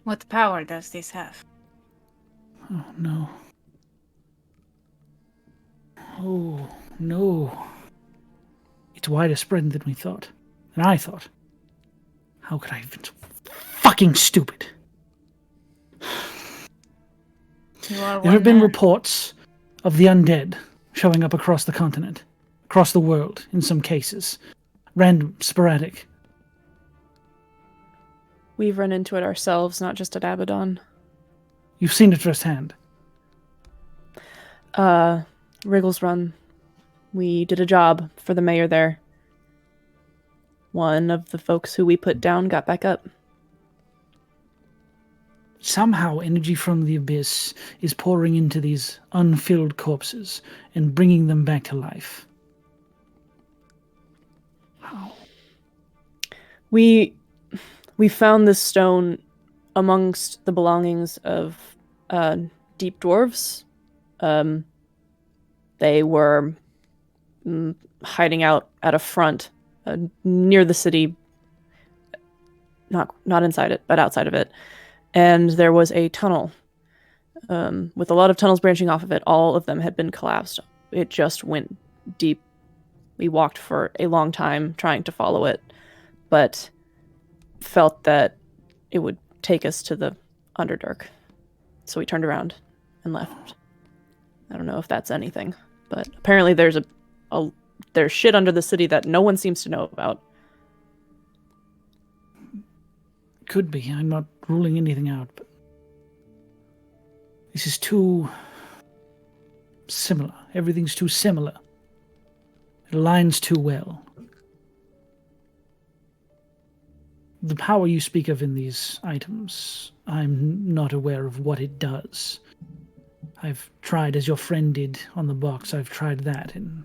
F: What power does this have?
B: Oh, no. Oh, no. It's wider spread than we thought. Than I thought. How could I have been so fucking stupid? There have been reports of the undead showing up across the continent, across the world in some cases. Random, sporadic.
E: We've run into it ourselves, not just at Abaddon.
B: You've seen it firsthand.
E: Wriggles Run. We did a job for the mayor there. One of the folks who we put down got back up.
B: Somehow energy from the abyss is pouring into these unfilled corpses and bringing them back to life. How?
E: We found this stone amongst the belongings of deep dwarves. They were hiding out at a front near the city, not inside it, but outside of it. And there was a tunnel with a lot of tunnels branching off of it. All of them had been collapsed. It just went deep. We walked for a long time trying to follow it, but felt that it would take us to the Underdark. So we turned around and left. I don't know if that's anything, but apparently there's there's shit under the city that no one seems to know about.
B: Could be. I'm not ruling anything out, but this is too similar. Everything's too similar. It aligns too well. The power you speak of in these items, I'm not aware of what it does. I've tried, as your friend did on the box, I've tried that, and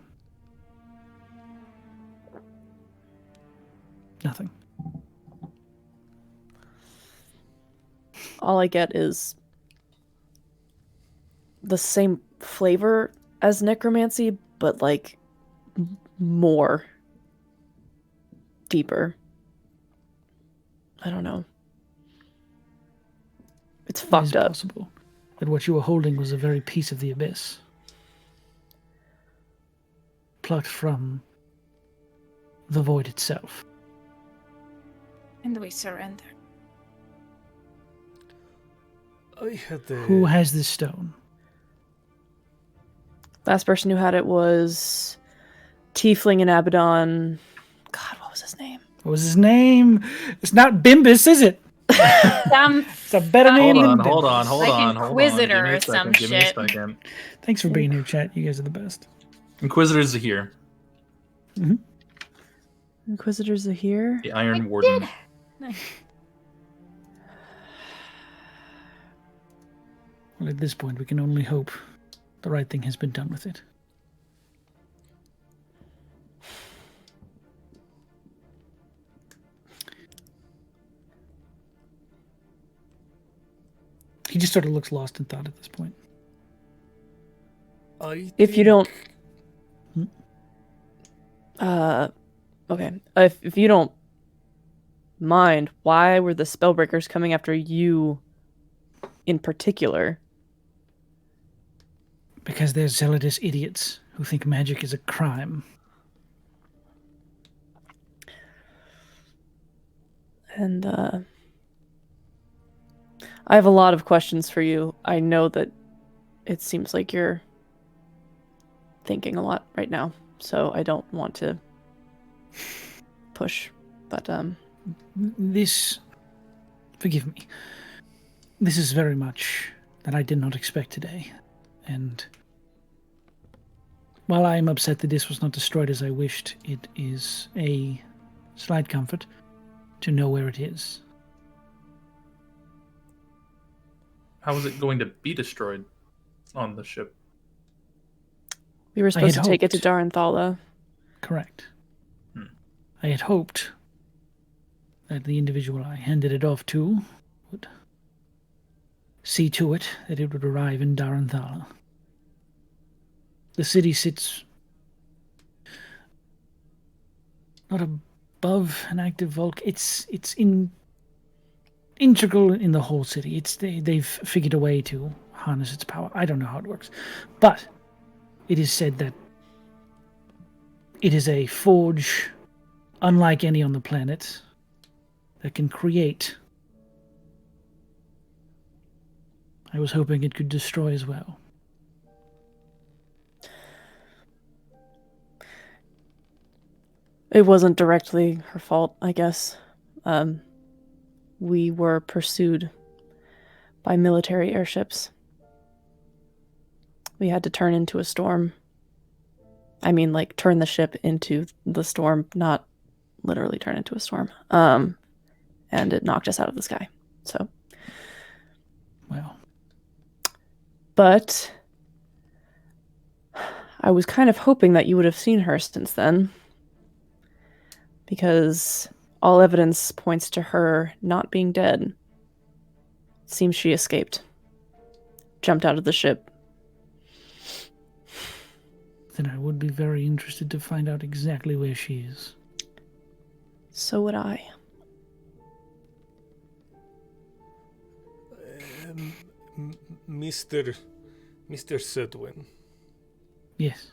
B: nothing.
E: All I get is the same flavor as necromancy, but like more deeper. I don't know. It's fucked up.
B: It's possible that what you were holding was a very piece of the abyss, plucked from the void itself.
F: And we surrender.
B: Who has this stone?
E: Last person who had it was Tiefling in Abaddon. God, what was his name?
B: What was his name? It's not Bimbus, is it? It's a better name than
C: Hold
B: Bimbus.
C: on.
D: Inquisitor
C: Give me a
D: or
C: second,
D: some
C: give me a
D: shit.
C: second.
B: Thanks for being here, chat. You guys are the best.
C: Inquisitor Zahir,
E: Inquisitor Zahir?
C: the Iron Warden.
B: Well, at this point, we can only hope the right thing has been done with it. He just sort of looks lost in thought at this point.
E: If you don't... okay. If you don't mind, why were the Spellbreakers coming after you in particular?
B: Because they're zealotous idiots who think magic is a crime.
E: And, I have a lot of questions for you. I know that it seems like you're thinking a lot right now, so I don't want to push, but,
B: This... Forgive me. This is very much that I did not expect today, and while I am upset that this was not destroyed as I wished, it is a slight comfort to know where it is.
C: How is it going to be destroyed on the ship?
E: we were supposed to
B: had
E: take it to
B: hoped.
E: Daranthala.
B: Correct. I had hoped that the individual I handed it off to would see to it that it would arrive in Daranthala. The city sits not above an active Volk. It's integral in the whole city. They've figured a way to harness its power. I don't know how it works, but it is said that it is a forge unlike any on the planet that can create. I was hoping it could destroy as well.
E: It wasn't directly her fault, I guess. We were pursued by military airships. We had to turn into a storm. I mean, like, turn the ship into the storm, not literally turn into a storm. And it knocked us out of the sky. So.
B: Well.
E: But I was kind of hoping that you would have seen her since then. Because all evidence points to her not being dead. Seems she escaped. Jumped out of the ship.
B: Then I would be very interested to find out exactly where she is.
E: So would I.
A: Mr. Sedwin.
B: Yes.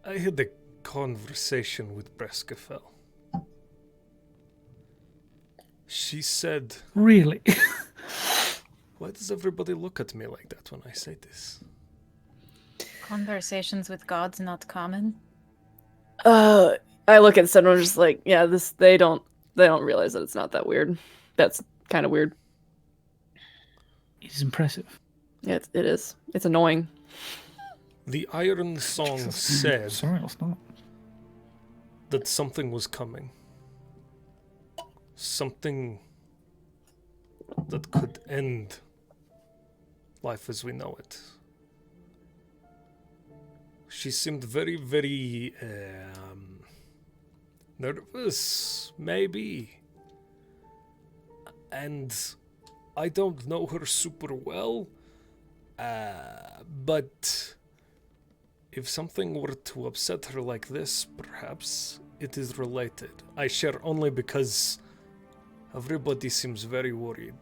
A: I had a conversation with Breskafell. She said...
B: Really?
A: Why does everybody look at me like that when I say this?
F: Conversations with gods not common.
E: I look at Senra just like, yeah, they don't realize that it's not that weird. That's kind of weird.
B: It is impressive.
E: Yeah, it is. It's annoying.
A: The Iron Song said
B: Sorry, I'll stop.
A: that something was coming. Something that could end life as we know it. She seemed very, very nervous, maybe. And I don't know her super well, but if something were to upset her like this, perhaps it is related. I share only because everybody seems very worried.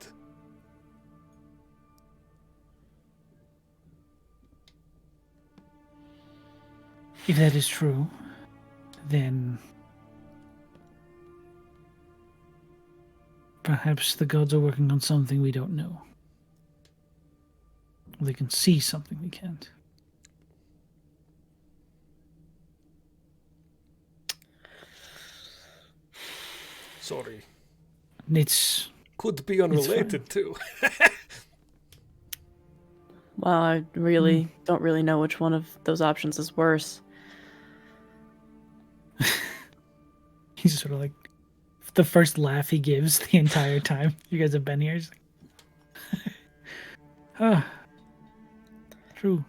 B: If that is true, then perhaps the gods are working on something we don't know. They can see something we can't.
A: Sorry.
B: It's
A: could be unrelated too.
E: Well, I really don't really know which one of those options is worse.
B: He's sort of like the first laugh he gives the entire time you guys have been here. He's like, true.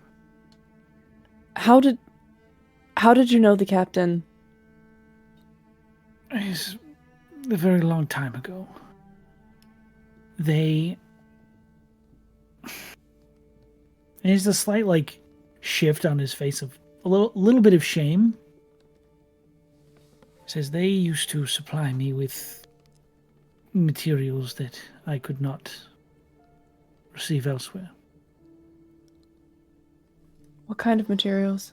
E: How did you know the captain?
B: It's a very long time ago. There's a slight like shift on his face of a little bit of shame. He says they used to supply me with materials that I could not receive elsewhere.
E: What kind of materials?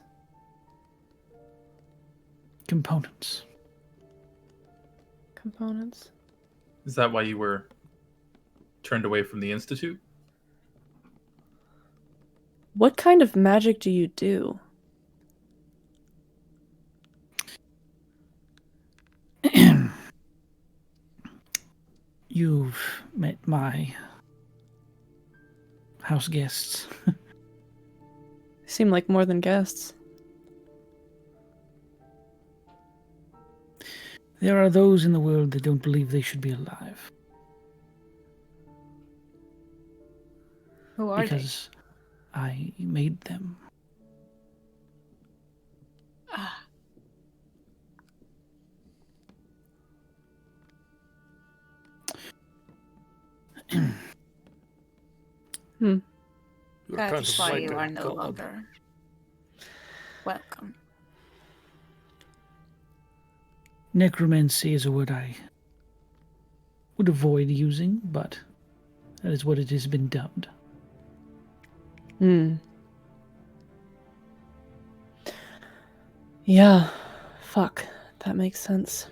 B: Components.
E: Components.
C: Is that why you were turned away from the Institute?
E: What kind of magic do you do?
B: You've met my house guests.
E: Seem like more than guests.
B: There are those in the world that don't believe they should be alive.
D: Who are
B: because I made them.
A: You're
D: That
A: kind
D: is
A: of
D: why
A: like
D: you
A: a
D: are no
A: god.
D: longer welcome.
B: Necromancy is a word I would avoid using, but that is what it has been dubbed.
E: Yeah. Fuck. That makes sense.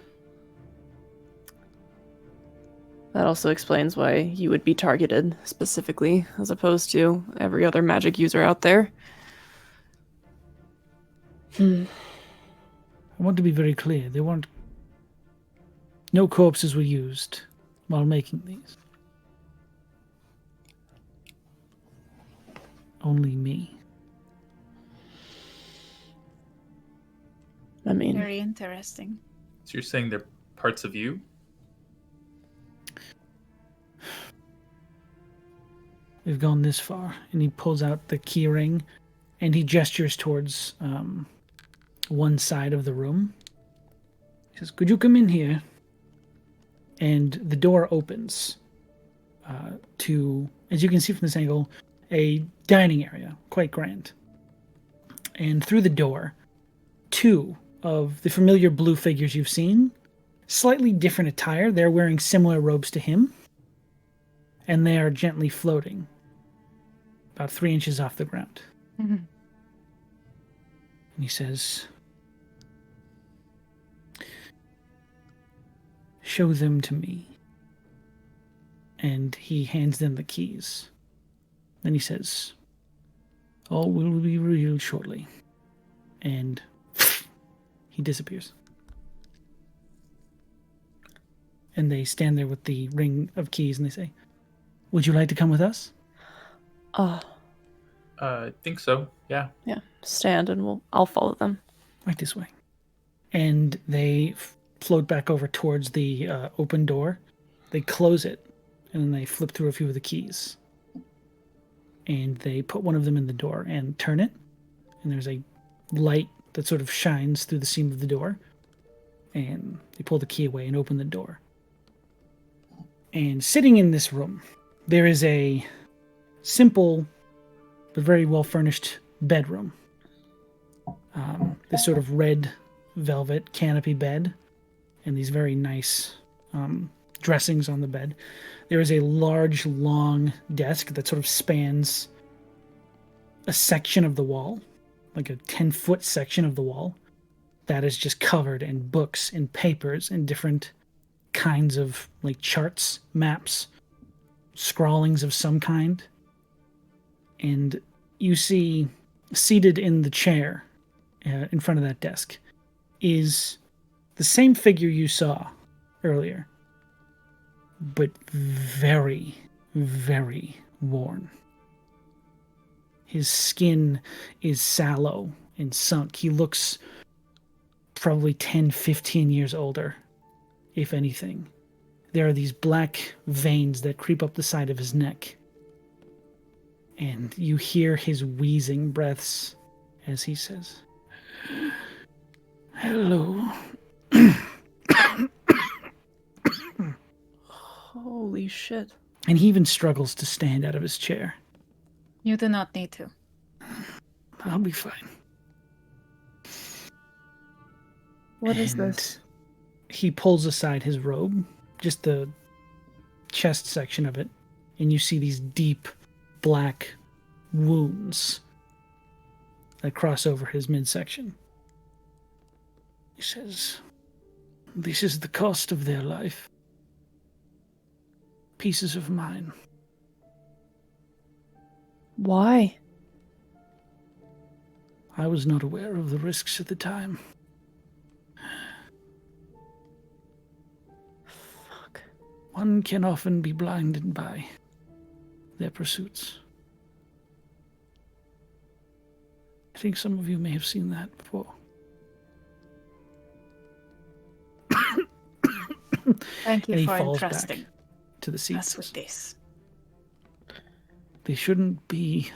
E: That also explains why you would be targeted specifically, as opposed to every other magic user out there.
B: I want to be very clear. No corpses were used while making these. Only me.
E: I mean,
D: Very interesting.
C: So you're saying they're parts of you?
B: We've gone this far. And he pulls out the key ring and he gestures towards one side of the room. He says, "Could you come in here?" And the door opens to, as you can see from this angle, a dining area, quite grand. And through the door, two of the familiar blue figures you've seen, slightly different attire. They're wearing similar robes to him, and they are gently floating about 3 inches off the ground.
D: Mm-hmm.
B: And he says, "Show them to me." And he hands them the keys. Then he says, "All will be revealed shortly." And he disappears. And they stand there with the ring of keys and they say, "Would you like to come with us?"
C: I think so, yeah.
E: Yeah. Stand and I'll follow them.
B: Right this way. And they float back over towards the open door. They close it. and then they flip through a few of the keys. And they put one of them in the door and turn it. And there's a light that sort of shines through the seam of the door. And they pull the key away and open the door. And sitting in this room, there is a simple but very well furnished bedroom. This sort of red velvet canopy bed and these very nice dressings on the bed. There is a large, long desk that sort of spans a section of the wall, like a 10-foot section of the wall, that is just covered in books and papers and different kinds of like charts, maps, scrawlings of some kind. And you see, seated in the chair in front of that desk is the same figure you saw earlier, but very, very worn. His skin is sallow and sunk. He looks probably 10, 15 years older, if anything. There are these black veins that creep up the side of his neck. And you hear his wheezing breaths as he says, "Hello."
E: Holy shit.
B: And he even struggles to stand out of his chair.
D: You do not need to.
B: I'll be fine.
E: What is
B: And
E: this?
B: He pulls aside his robe, just the chest section of it, and you see these deep black wounds that cross over his midsection. He says, "This is the cost of their life. Pieces of mine."
E: Why?
B: I was not aware of the risks at the time.
E: Fuck.
B: One can often be blinded by their pursuits. I think some of you may have seen that before.
D: Thank you
B: And he
D: for
B: falls
D: entrusting
B: back to the
D: us
B: seats.
D: with this.
B: There shouldn't be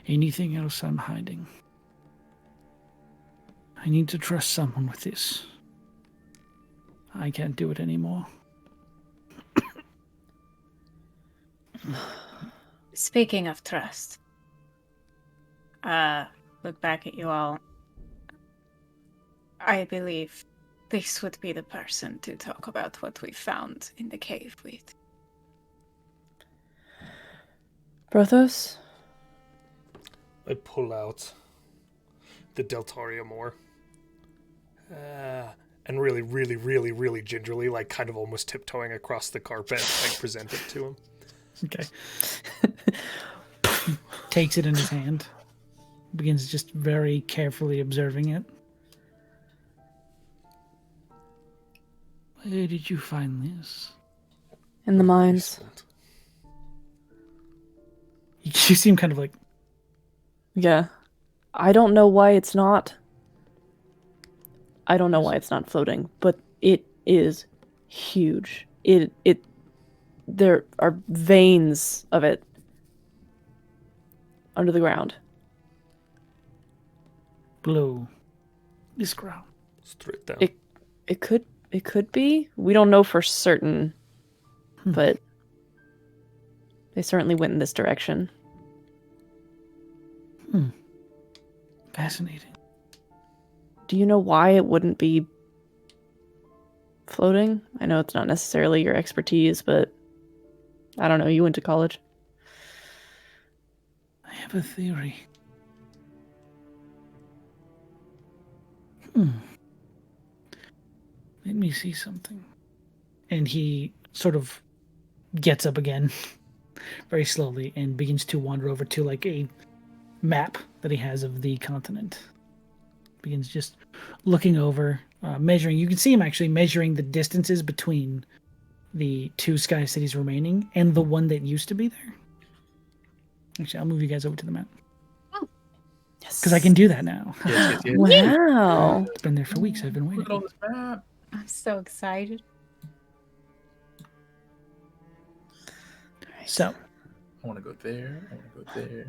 B: anything else I'm hiding. I need to trust someone with this. I can't do it anymore.
D: Speaking of trust, look back at you all. I believe this would be the person to talk about what we found in the cave with.
E: Brothos?
A: I pull out the Deltarium ore. And really, really, really, really gingerly, like kind of almost tiptoeing across the carpet, like present it to him.
B: Okay. Takes it in his hand. Begins just very carefully observing it. Where did you find this?
E: In the mines.
A: Excellent.
B: You seem kind of like,
E: Yeah. I don't know why it's not. I don't know why it's not floating, but it is huge. There are veins of it under the ground.
B: below this ground.
A: Straight down.
E: It could be. We don't know for certain, but they certainly went in this direction.
B: Fascinating.
E: Do you know why it wouldn't be floating? I know it's not necessarily your expertise, but I don't know. You went to college.
B: I have a theory. Let me see something. And he sort of gets up again very slowly and begins to wander over to like a map that he has of the continent. Begins just looking over, measuring. You can see him actually measuring the distances between the two sky cities remaining and the one that used to be there. Actually, I'll move you guys over to the map. Because I can do that now.
C: Yes.
E: Wow.
B: It's been there for weeks. I've been
C: Look
B: waiting.
C: at all this map.
D: I'm so excited.
B: So
C: I want to go there. I want to go there.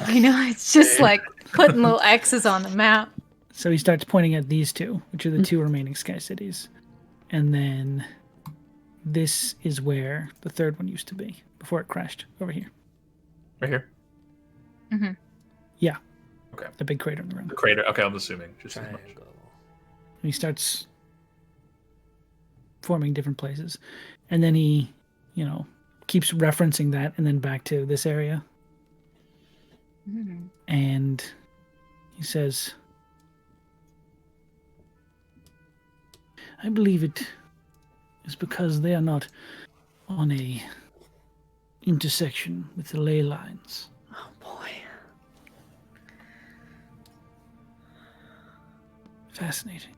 D: I know, it's just like putting little X's on the map.
B: So he starts pointing at these two, which are the two remaining sky cities. And then this is where the third one used to be before it crashed over here.
C: Right here?
D: Mm-hmm.
B: Yeah.
C: Okay.
B: The big crater in the room.
C: The crater. Okay, I'm assuming. Just as much.
A: Triangle.
B: And he starts forming different places. And then he, keeps referencing that and then back to this area.
D: Mm-hmm.
B: And he says, I believe it is because they are not on a intersection with the ley lines.
E: Oh boy.
B: Fascinating.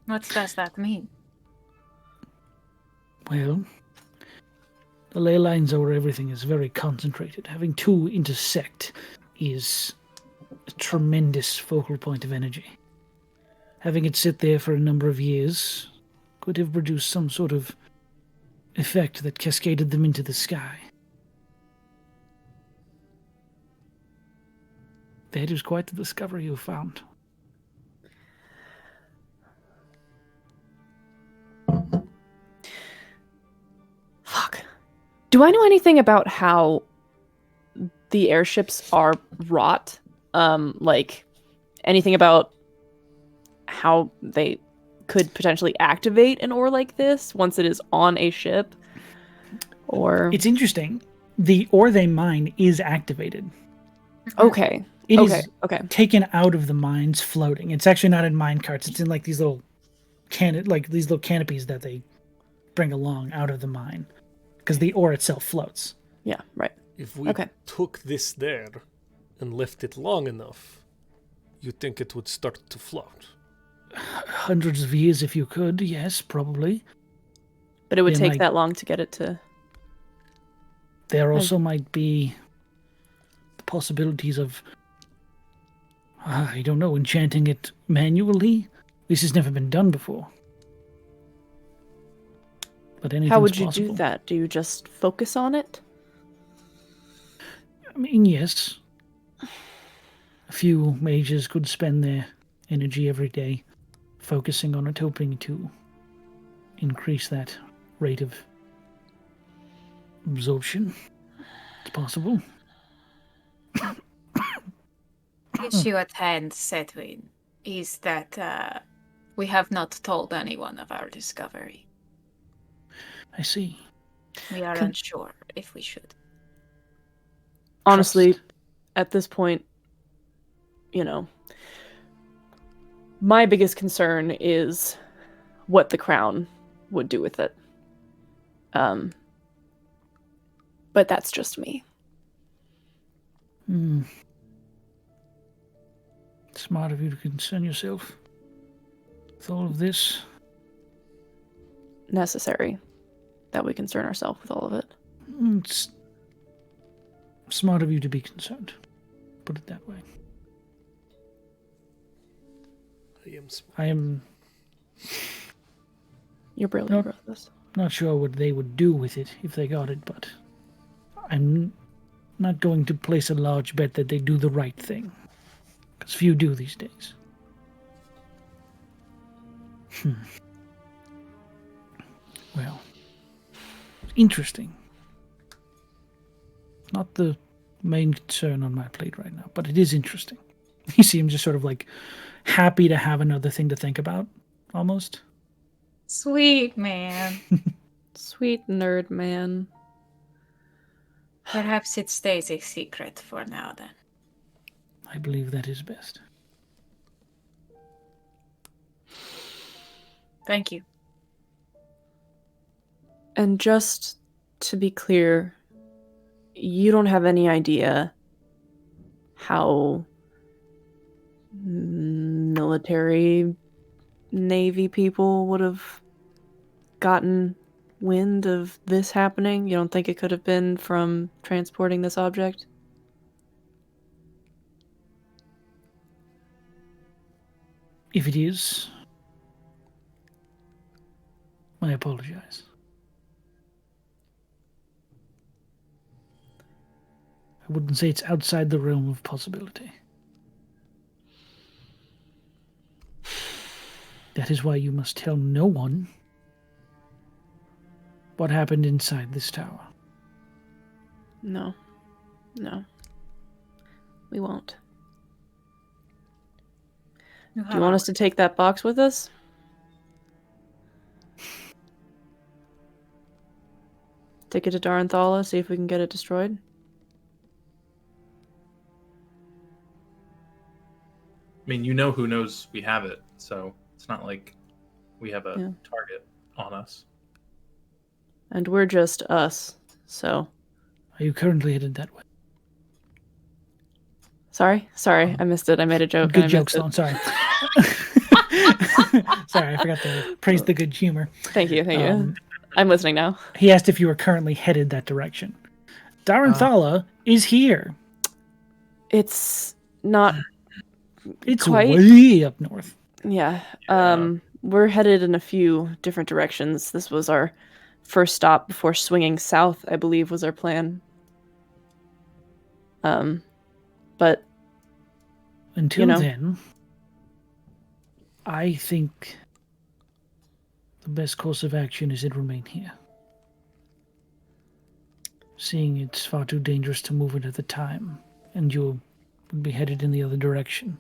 D: What does that mean?
B: Well, the ley lines are where everything is very concentrated. Having two intersect is a tremendous focal point of energy. Having it sit there for a number of years could have produced some sort of effect that cascaded them into the sky. That is quite the discovery you found.
E: Fuck. Do I know anything about how the airships are wrought? Like anything about how they could potentially activate an ore like this once it is on a ship? Or
B: It's interesting. The ore they mine is activated.
E: okay.
B: It is
E: Okay.
B: taken out of the mines floating. It's actually not in mine carts. It's in like these little these little canopies that they bring along out of the mine. Because the ore itself floats.
E: Yeah, right.
A: If we took this there and left it long enough, you think it would start to float?
B: Hundreds of years if you could, yes, probably.
E: But it would
B: They
E: take
B: might-
E: that long to get it to...
B: There also might be the possibilities of, I don't know, enchanting it manually. This has never been done before. But anything's
E: How would you
B: possible.
E: do that? Do you just focus on it?
B: I mean, yes. A few mages could spend their energy every day focusing on it, hoping to increase that rate of absorption. It's possible.
D: The issue at hand, Sedwin, is that we have not told anyone of our discovery.
B: I see.
D: We are unsure if we should.
E: Honestly,
B: Trust.
E: at this point, my biggest concern is what the crown would do with it. But that's just me.
B: Smart of you to concern yourself with all of this.
E: Necessary that we concern ourselves with all of it.
B: It's smart of you to be concerned. Put it that way. I am
E: You're brilliant, Brothos.
B: not sure what they would do with it if they got it, but I'm not going to place a large bet that they do the right thing. Because few do these days. Well, interesting. Not the main concern on my plate right now, but it is interesting. You see him just sort of like happy to have another thing to think about, almost.
D: Sweet man.
E: Sweet nerd man.
D: Perhaps it stays a secret for now then.
B: I believe that is best.
D: Thank you.
E: And just to be clear, you don't have any idea how military Navy people would have gotten wind of this happening? You don't think it could have been from transporting this object?
B: If it is, I apologize. I wouldn't say it's outside the realm of possibility. That is why you must tell no one what happened inside this tower.
E: No. We won't. Do you want us to take that box with us? Take it to Daranthala, see if we can get it destroyed?
C: I mean, you know who knows we have it, so it's not like we have a target on us.
E: And we're just us, so...
B: Are you currently headed that way?
E: Sorry, I missed it. I made a joke.
B: Good joke, Sloan. Sorry. Sorry, I forgot to praise the good humor.
E: Thank you. I'm listening now.
B: He asked if you were currently headed that direction. Daranthala is here.
E: It's not
B: It's
E: quite...
B: way up north.
E: Yeah. We're headed in a few different directions. This was our first stop before swinging south, I believe, was our plan. But
B: until then, I think the best course of action is to remain here. Seeing it's far too dangerous to move it at the time, and you would be headed in the other direction.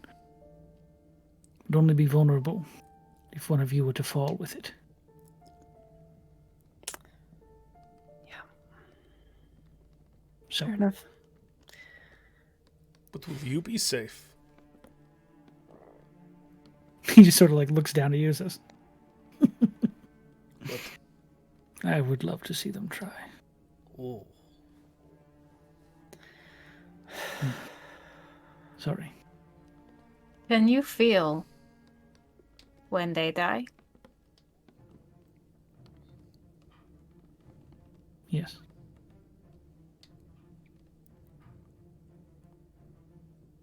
B: Would only be vulnerable if one of you were to fall with it.
E: Yeah.
B: So.
E: Fair enough.
A: But will you be safe?
B: He just sort of like looks down at you and says, I would love to see them try.
A: Oh.
B: Sorry.
D: Can you feel when they die?
B: Yes.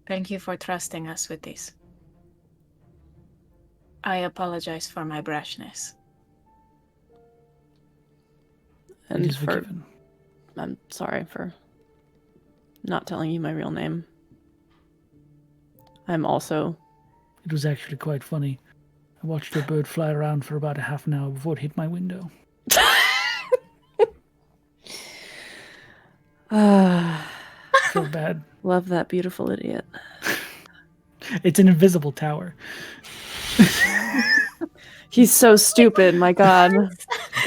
D: Thank you for trusting us with this. I apologize for my brashness.
B: It is forgiven.
E: I'm sorry for not telling you my real name. I'm also...
B: It was actually quite funny. I watched your bird fly around for about a half an hour before it hit my window. So bad.
E: Love that beautiful idiot.
B: It's an invisible tower.
E: He's so stupid, my god.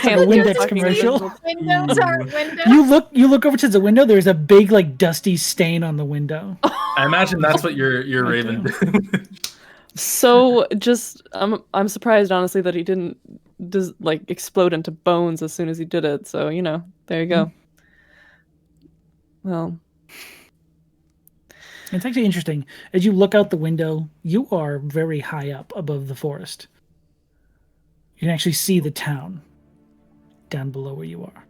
B: Can't a Windex commercial.
D: Windows are windows.
B: You look over to the window, there's a big like dusty stain on the window.
C: I imagine that's what your raven did.
E: So just I'm surprised honestly that he didn't explode into bones as soon as he did it. So, there you go. Well,
B: it's actually interesting. As you look out the window, you are very high up above the forest. You can actually see the town down below where you are.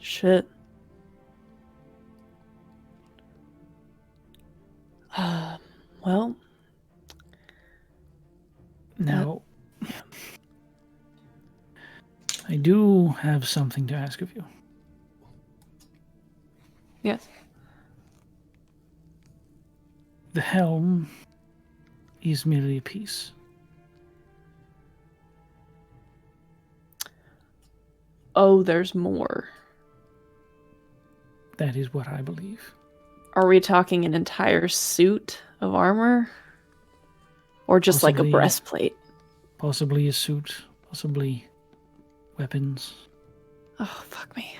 E: Shit. Well.
B: Now, I do have something to ask of you.
E: Yes.
B: The helm is merely a piece.
E: Oh, there's more.
B: That is what I believe.
E: Are we talking an entire suit of armor? Or just like a breastplate?
B: Possibly a suit. Possibly weapons.
E: Oh, fuck me.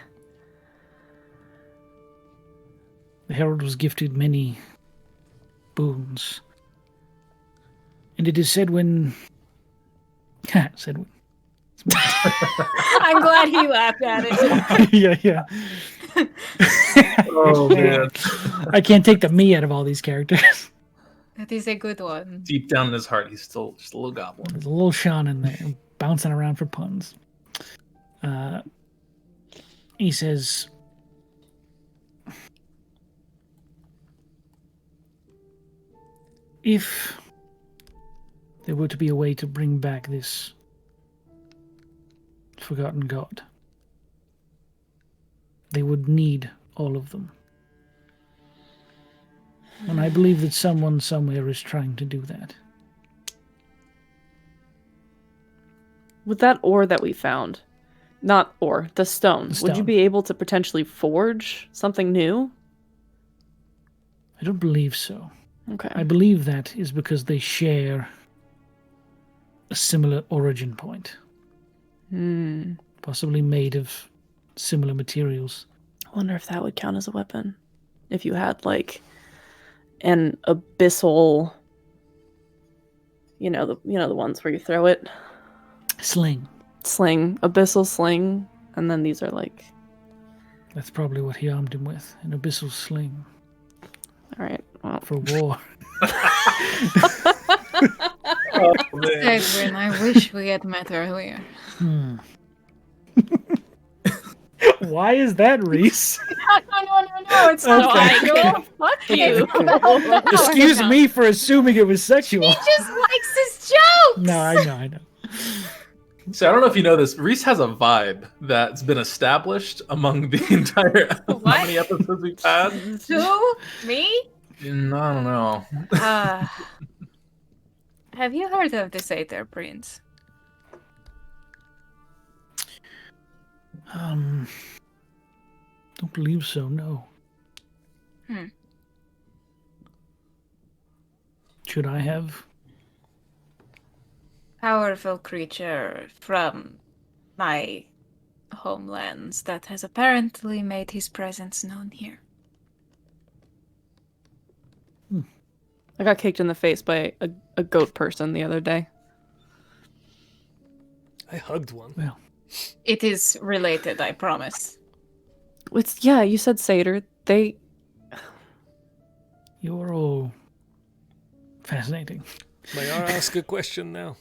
B: The Herald was gifted many boons. And it is said when... said when...
D: I'm glad he laughed at it.
B: Yeah.
C: Oh, man.
B: I can't take the me out of all these characters.
D: That is a good one.
C: Deep down in his heart, he's still just a little goblin.
B: There's a little Sean in there, bouncing around for puns. He says... If there were to be a way to bring back this forgotten god, they would need all of them. And I believe that someone somewhere is trying to do that.
E: With that ore that we found, not ore, the stone, would you
B: stone.
E: be able to potentially forge something new?
B: I don't believe so.
E: Okay.
B: I believe that is because they share a similar origin point. Possibly made of similar materials.
E: I wonder if that would count as a weapon. If you had, like, an abyssal... You know the ones where you throw it?
B: Sling.
E: Sling. Abyssal sling. And then these are, like...
B: That's probably what he armed him with. An abyssal sling.
E: Alright, well...
B: For war.
C: Oh, man.
D: Edwin, I wish we had met earlier.
B: Why is that, Reese?
D: No, it's not
B: Okay.
D: sexual.
F: Fuck you.
B: Excuse me for assuming it was sexual.
D: He just likes his jokes.
B: No, I know.
C: So I don't know if you know this. Reese has a vibe that's been established among the entire how many episodes we've had.
D: Who? Me?
C: I don't know.
D: Have you heard of the Satyr Prince?
B: Don't believe so, no. Should I have?
D: Powerful creature from my homelands that has apparently made his presence known here.
E: I got kicked in the face by a goat person the other day.
A: I hugged one.
B: Well,
D: It is related, I promise.
E: Yeah, you said satyr. They...
B: you're all fascinating.
A: May I ask a question now?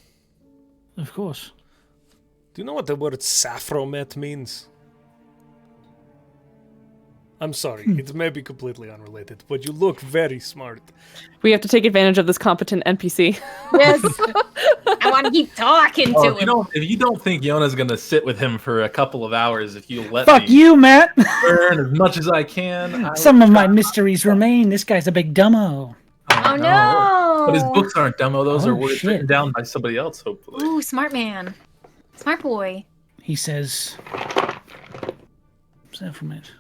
B: Of course.
A: Do you know what the word saffromet means? I'm sorry, it may be completely unrelated, but you look very smart.
E: We have to take advantage of this competent NPC.
D: Yes. I want to keep talking to him.
C: If you don't think Yona's gonna sit with him for a couple of hours, if you let
B: Fuck
C: me
B: you, Matt!
C: learn as much as I can.
B: Some of my mysteries remain. This guy's a big dumbo.
D: Oh no!
C: But his books aren't demo. Those
B: Oh,
C: are words
B: shit.
C: written down by somebody else, hopefully.
D: Ooh, smart man. Smart boy.
B: He says... What's that from it?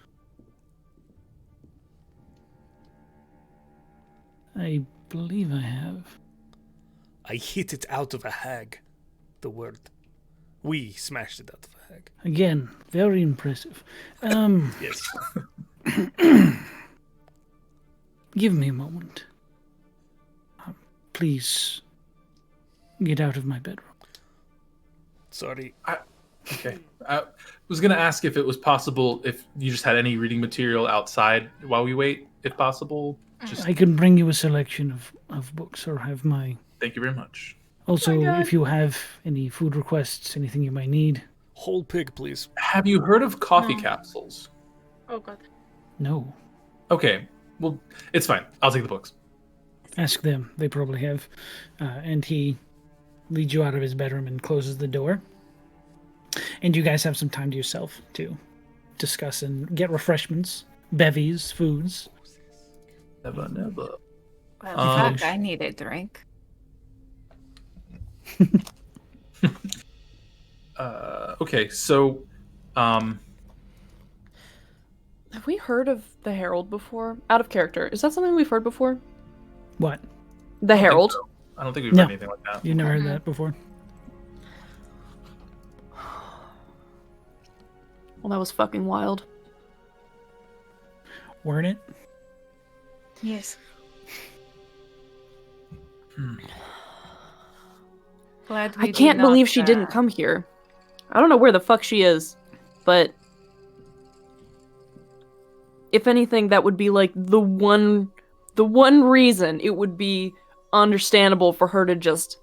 B: I believe I have.
A: I hit it out of a hag. The word. We smashed it out of a hag.
B: Again, very impressive.
A: Yes.
B: Give me a moment. Please get out of my bedroom.
A: Sorry.
C: Okay. I was gonna ask if it was possible if you just had any reading material outside while we wait, if possible. Just
B: I can bring you a selection of books or have my...
C: thank you very much.
B: Also, if you have any food requests, anything you might need.
A: Whole pig, please.
C: Have you heard of coffee capsules?
D: Oh god.
B: No.
C: Okay. Well, it's fine. I'll take the books.
B: Ask them. They probably have. And he leads you out of his bedroom and closes the door. And you guys have some time to yourself to discuss and get refreshments, bevies, foods.
C: Never.
D: Well,
C: Um,
D: fuck, I need a drink.
C: Okay, so
E: Have we heard of the Herald before? Out of character. Is that something we've heard before?
B: What?
E: The Herald?
C: so. I don't think we've
B: No.
C: heard anything like that.
B: You never heard that before?
E: Well, that was fucking wild.
B: Weren't it?
D: Yes. Glad we
E: I can't
D: did not,
E: believe she didn't come here. I don't know where the fuck she is, but if anything, that would be like the one reason it would be understandable for her to just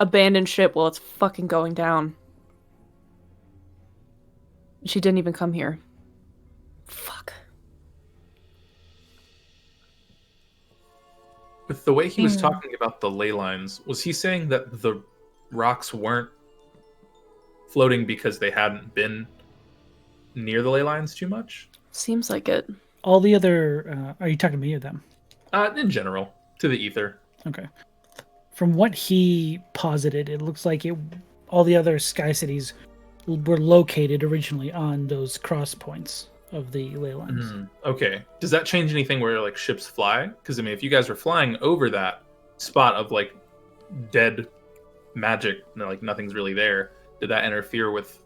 E: abandon ship while it's fucking going down. She didn't even come here. Fuck.
C: With the way he was talking about the ley lines, was he saying that the rocks weren't floating because they hadn't been near the ley lines too much?
E: Seems like it.
B: all the other, are you talking to me or them?
C: In general, to the ether.
B: Okay. From what he posited, it looks like all the other sky cities were located originally on those cross points of the ley lines.
C: Okay. Does that change anything where like ships fly? Because I mean, if you guys were flying over that spot of like dead magic, like nothing's really there, did that interfere with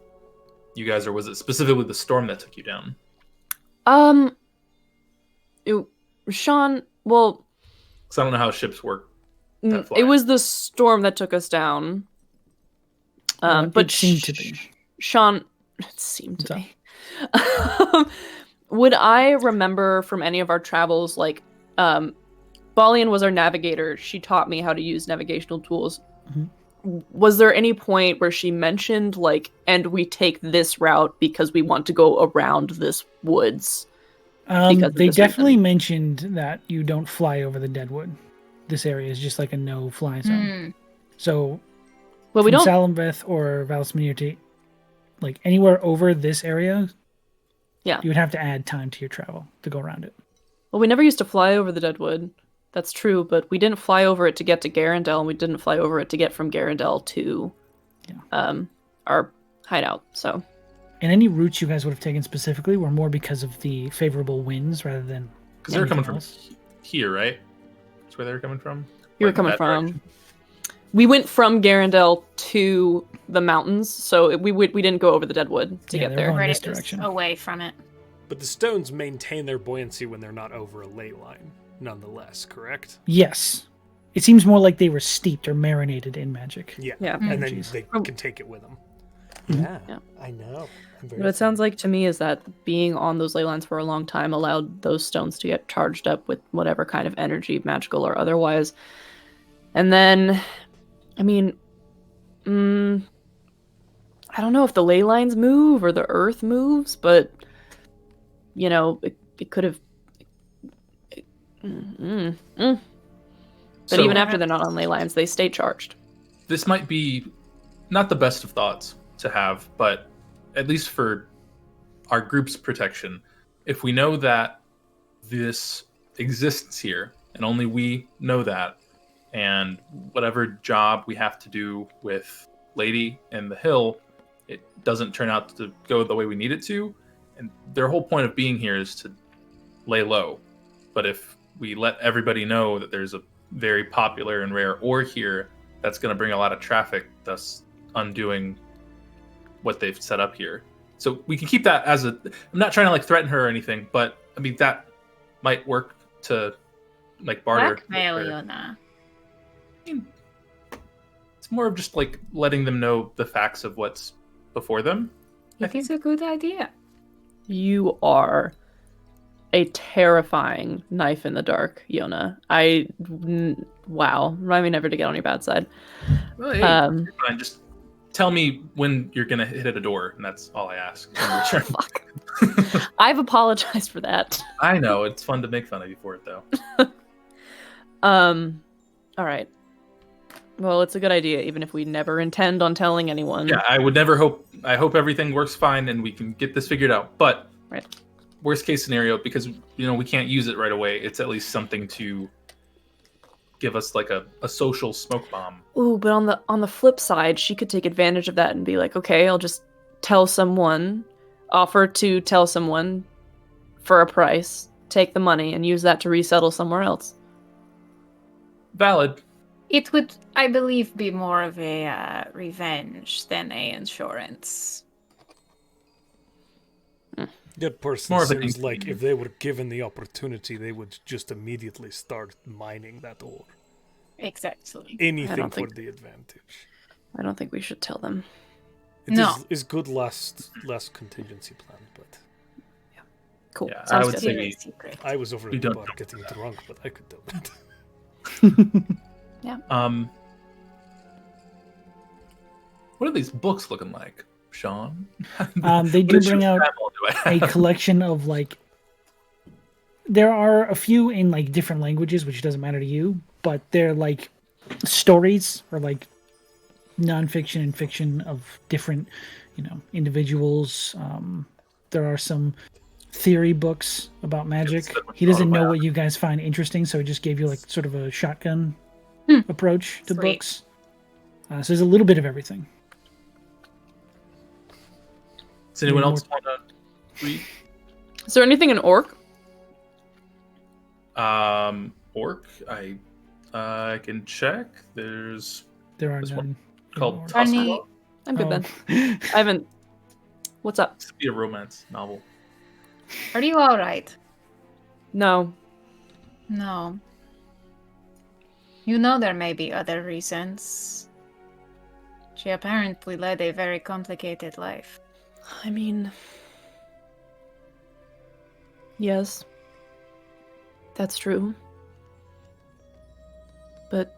C: you guys, or was it specifically the storm that took you down?
E: Sean, well,
C: because I don't know how ships work.
E: It was the storm that took us down. But
B: it seemed to be.
E: Sean, it seemed to be. Would I remember from any of our travels, like, Balian was our navigator. She taught me how to use navigational tools. Mm-hmm. Was there any point where she mentioned, like, and we take this route because we want to go around this woods?
B: They definitely mentioned that you don't fly over the Deadwood. This area is just like a no-fly zone. So,
E: well, we
B: from
E: don't.
B: Salimveth or Valsminir, like anywhere over this area,
E: yeah,
B: you would have to add time to your travel to go around it.
E: Well, we never used to fly over the Deadwood. That's true, but we didn't fly over it to get to Garandel, and we didn't fly over it to get from Garandel to our hideout. So,
B: and any routes you guys would have taken specifically were more because of the favorable winds rather than
C: because they're coming from here, right? That's where they were coming from.
E: You were coming from. Direction. We went from Garandel to the mountains, so we didn't go over the Deadwood to get there.
B: Right, this direction.
F: Away from it.
A: But the stones maintain their buoyancy when they're not over a ley line, nonetheless, correct?
B: Yes. It seems more like they were steeped or marinated in magic.
A: Yeah. And then they can take it with them. Yeah. I know.
E: What it sounds like to me is that being on those ley lines for a long time allowed those stones to get charged up with whatever kind of energy, magical or otherwise. And then, I mean, I don't know if the ley lines move or the earth moves, but, you know, it could have... But so, even after they're not on ley lines, they stay charged.
C: This might be not the best of thoughts to have, but at least for our group's protection, if we know that this exists here, and only we know that, and whatever job we have to do with Lady and the Hill, it doesn't turn out to go the way we need it to, and their whole point of being here is to lay low. But if we let everybody know that there's a very popular and rare ore here, that's going to bring a lot of traffic, thus undoing what they've set up here. So we can keep that as a... I'm not trying to like threaten her or anything, but I mean, that might work to like barter.
F: Blackmail, Yona.
C: I mean, it's more of just like letting them know the facts of what's before them.
F: It is a good idea.
E: You are a terrifying knife in the dark, Yona. Wow. Remind me never to get on your bad side.
C: Well, hey, just tell me when you're going to hit at a door, and that's all I ask.
E: I've apologized for that.
C: I know. It's fun to make fun of you for it, though.
E: All right. Well, it's a good idea, even if we never intend on telling anyone.
C: Yeah, I would never hope... I hope everything works fine and we can get this figured out. But worst case scenario, because, we can't use it right away, it's at least something to give us like a social smoke bomb.
E: Ooh, but on the flip side, she could take advantage of that and be like, okay, I'll just offer to tell someone for a price, take the money, and use that to resettle somewhere else.
C: Valid.
F: It would, I believe, be more of a revenge than a insurance.
A: That person seems like if they were given the opportunity, they would just immediately start mining that ore.
F: Exactly.
A: Anything for the advantage.
E: I don't think we should tell them.
A: It is good last contingency plan, but...
E: Yeah. Cool.
C: Yeah, I would say
A: I was over at the bar getting drunk, but I could do it.
E: Yeah.
C: What are these books looking like, Sean?
B: They do bring out a collection of like... There are a few in like different languages, which doesn't matter to you, but they're like stories or like nonfiction and fiction of different, individuals. There are some theory books about magic. He doesn't know what you guys find interesting, so he just gave you like sort of a shotgun approach to
D: Sweet.
B: books. So there's a little bit of everything.
C: Does anyone else want to read?
E: Is there anything in Orc?
C: Orc? I can check.
B: There are
C: This
B: none.
C: one
B: in
C: called
B: Orc.
D: Barney,
E: I'm good,
B: Oh.
E: Ben. I haven't. What's up?
C: It's be a romance novel.
D: are you all right?
E: No.
D: No. You know there may be other reasons. She apparently led a very complicated life.
E: I mean, yes, that's true. But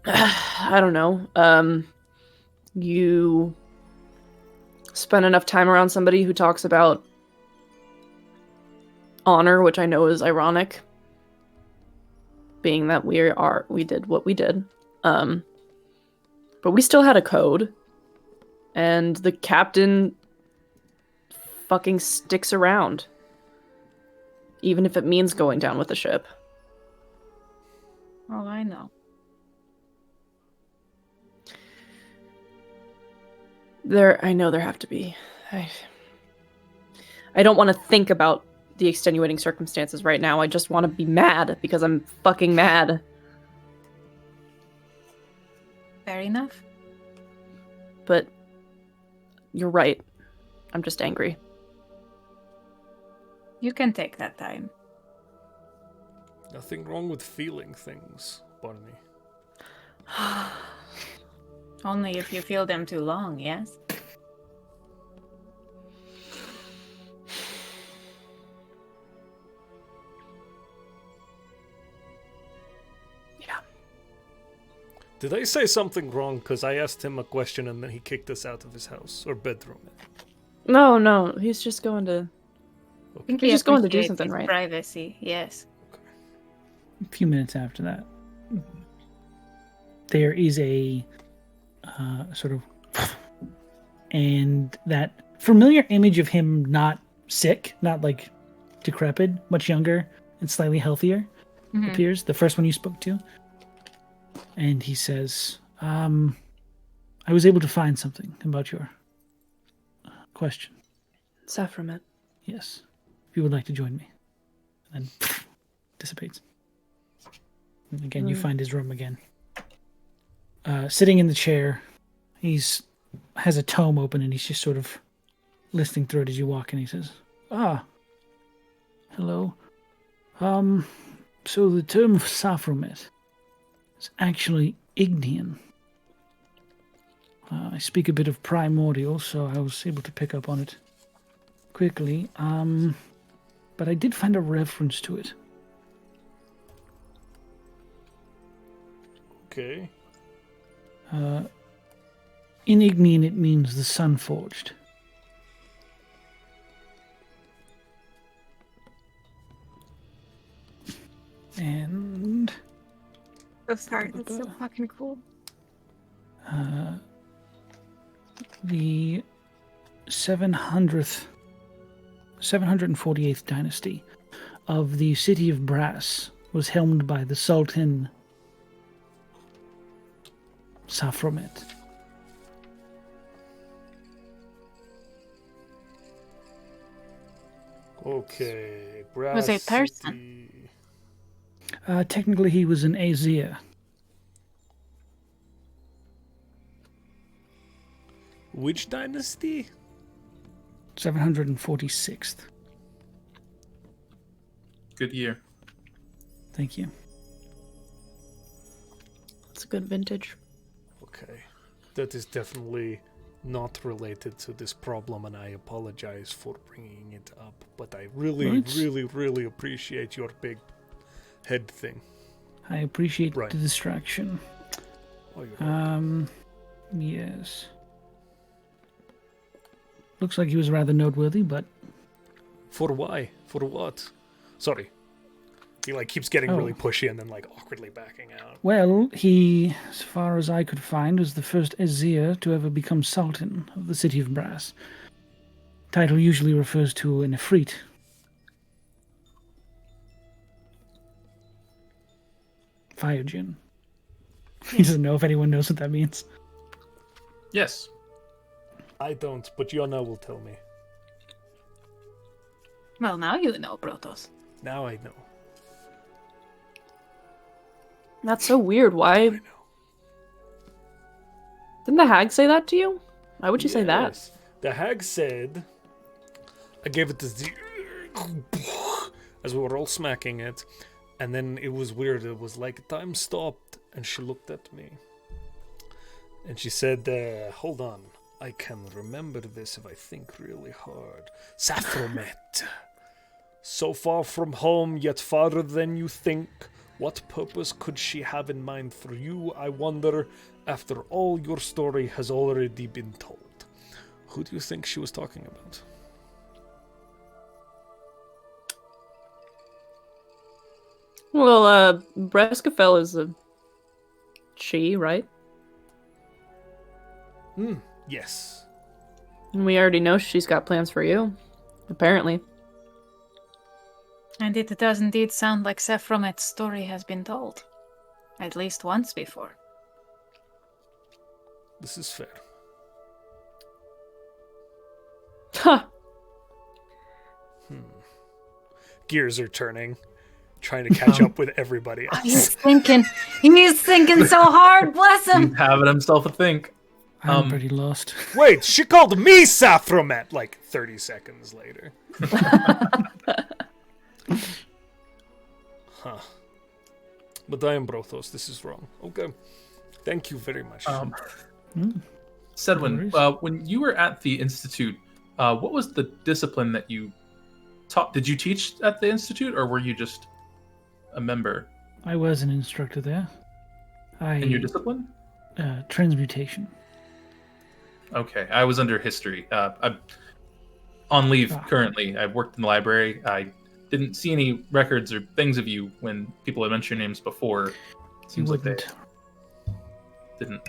E: I don't know. You spend enough time around somebody who talks about honor, which I know is ironic, being that we did what we did. But we still had a code. And the captain fucking sticks around. Even if it means going down with the ship.
D: Oh, I know.
E: I know there have to be. I don't want to think about the extenuating circumstances right now. I just want to be mad because I'm fucking mad.
D: Fair enough.
E: But you're right. I'm just angry.
D: You can take that time.
A: Nothing wrong with feeling things, Barney.
D: Only if you feel them too long, yes?
E: Yeah.
A: Did I say something wrong? Because I asked him a question and then he kicked us out of his house or bedroom.
E: No, he's just going to.
D: I think
E: You're
D: he
E: just going to do
D: appreciates
E: something,
D: his
E: right?
D: privacy, yes.
B: A few minutes after that, there is a sort of, and that familiar image of him not sick, not like decrepit, much younger and slightly healthier appears. The first one you spoke to, and he says, "I was able to find something about your question.
E: Saffromet.
B: Yes, if you would like to join me," and then dissipates. And again, you find his room again. Sitting in the chair, has a tome open and he's just sort of listening through it as you walk in. He says, hello. So the term Saffromet is actually Ignean. I speak a bit of Primordial, so I was able to pick up on it quickly. But I did find a reference to it.
A: Okay.
B: In Ignean, it means the sun forged. And
D: That's so fucking cool.
B: the 748th dynasty of the city of Brass was helmed by the Sultan Saffromet.
A: Okay.
D: Was a person.
B: Technically, he was an Aesir.
A: Which dynasty?
B: 746th.
C: Good year.
B: Thank you.
E: It's a good vintage.
A: Okay. That is definitely not related to this problem, and I apologize for bringing it up. But I really,
B: Right.
A: really, really appreciate your big head thing.
B: I appreciate
A: Right.
B: the distraction.
A: Oh, you're welcome.
B: Yes. Looks like he was rather noteworthy, but
A: For why? For what? Sorry. He keeps getting
B: Oh.
A: really pushy and then awkwardly backing out.
B: well, he, as far as I could find, was the first Aesir to ever become Sultan of the city of Brass. title usually refers to an Efreet. Fire Djinn. He doesn't know if anyone knows what that means.
C: Yes.
A: I don't, but Yona will tell me.
F: Well, now you know, Brothos.
A: Now I know.
E: That's so weird. Why?
A: I know.
E: Didn't the hag say that to you? Why would you say that?
A: Yes. The hag said, I gave it this as we were all smacking it, and then it was weird. It was like time stopped, and she looked at me, and she said, hold on, I can remember this if I think really hard. Saphromet. So far from home, yet farther than you think. What purpose could she have in mind for you, I wonder, after all your story has already been told? Who do you think she was talking about?
E: Well, Breskafel is a she, right?
A: Yes.
E: And we already know she's got plans for you. Apparently.
F: And it does indeed sound like Sephromet's story has been told. At least once before.
A: This is fair.
E: Ha!
A: Gears are turning, trying to catch up with everybody else.
F: He's thinking so hard, bless him.
C: He's having himself a think.
B: I'm pretty lost.
A: Wait, she called me Saphromet like 30 seconds later. Huh. But I am Brothos. This is wrong. Okay. Thank you very much.
C: Sedwin, when you were at the Institute, what was the discipline that you taught? Did you teach at the Institute, or were you just a member?
B: I was an instructor there.
C: In your discipline?
B: Transmutation.
C: Okay, I was under history. I'm on leave currently. I worked in the library. I didn't see any records or things of you when people had mentioned your names before. Seems like they didn't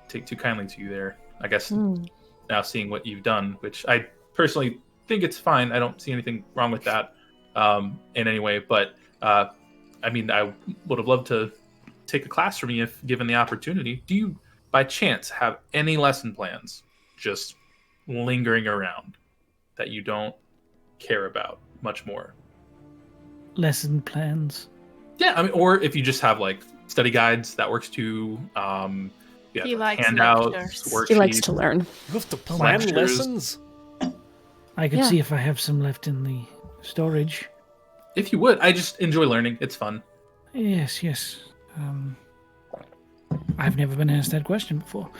C: take too kindly to you there. I guess now seeing what you've done, which I personally think it's fine. I don't see anything wrong with that in any way. But I mean, I would have loved to take a class from you if given the opportunity. Do you, by chance, have any lesson plans just lingering around that you don't care about much more?
B: Lesson plans.
C: Yeah, I mean, or if you just have like study guides, that works too. Yeah,
F: He likes
C: handouts,
F: lectures.
C: worksheets.
E: He likes to learn.
A: You have to plan
C: lectures.
A: lessons?
B: I could
E: Yeah.
B: see if I have some left in the storage.
C: If you would, I just enjoy learning. It's fun.
B: Yes, yes. I've never been asked that question before.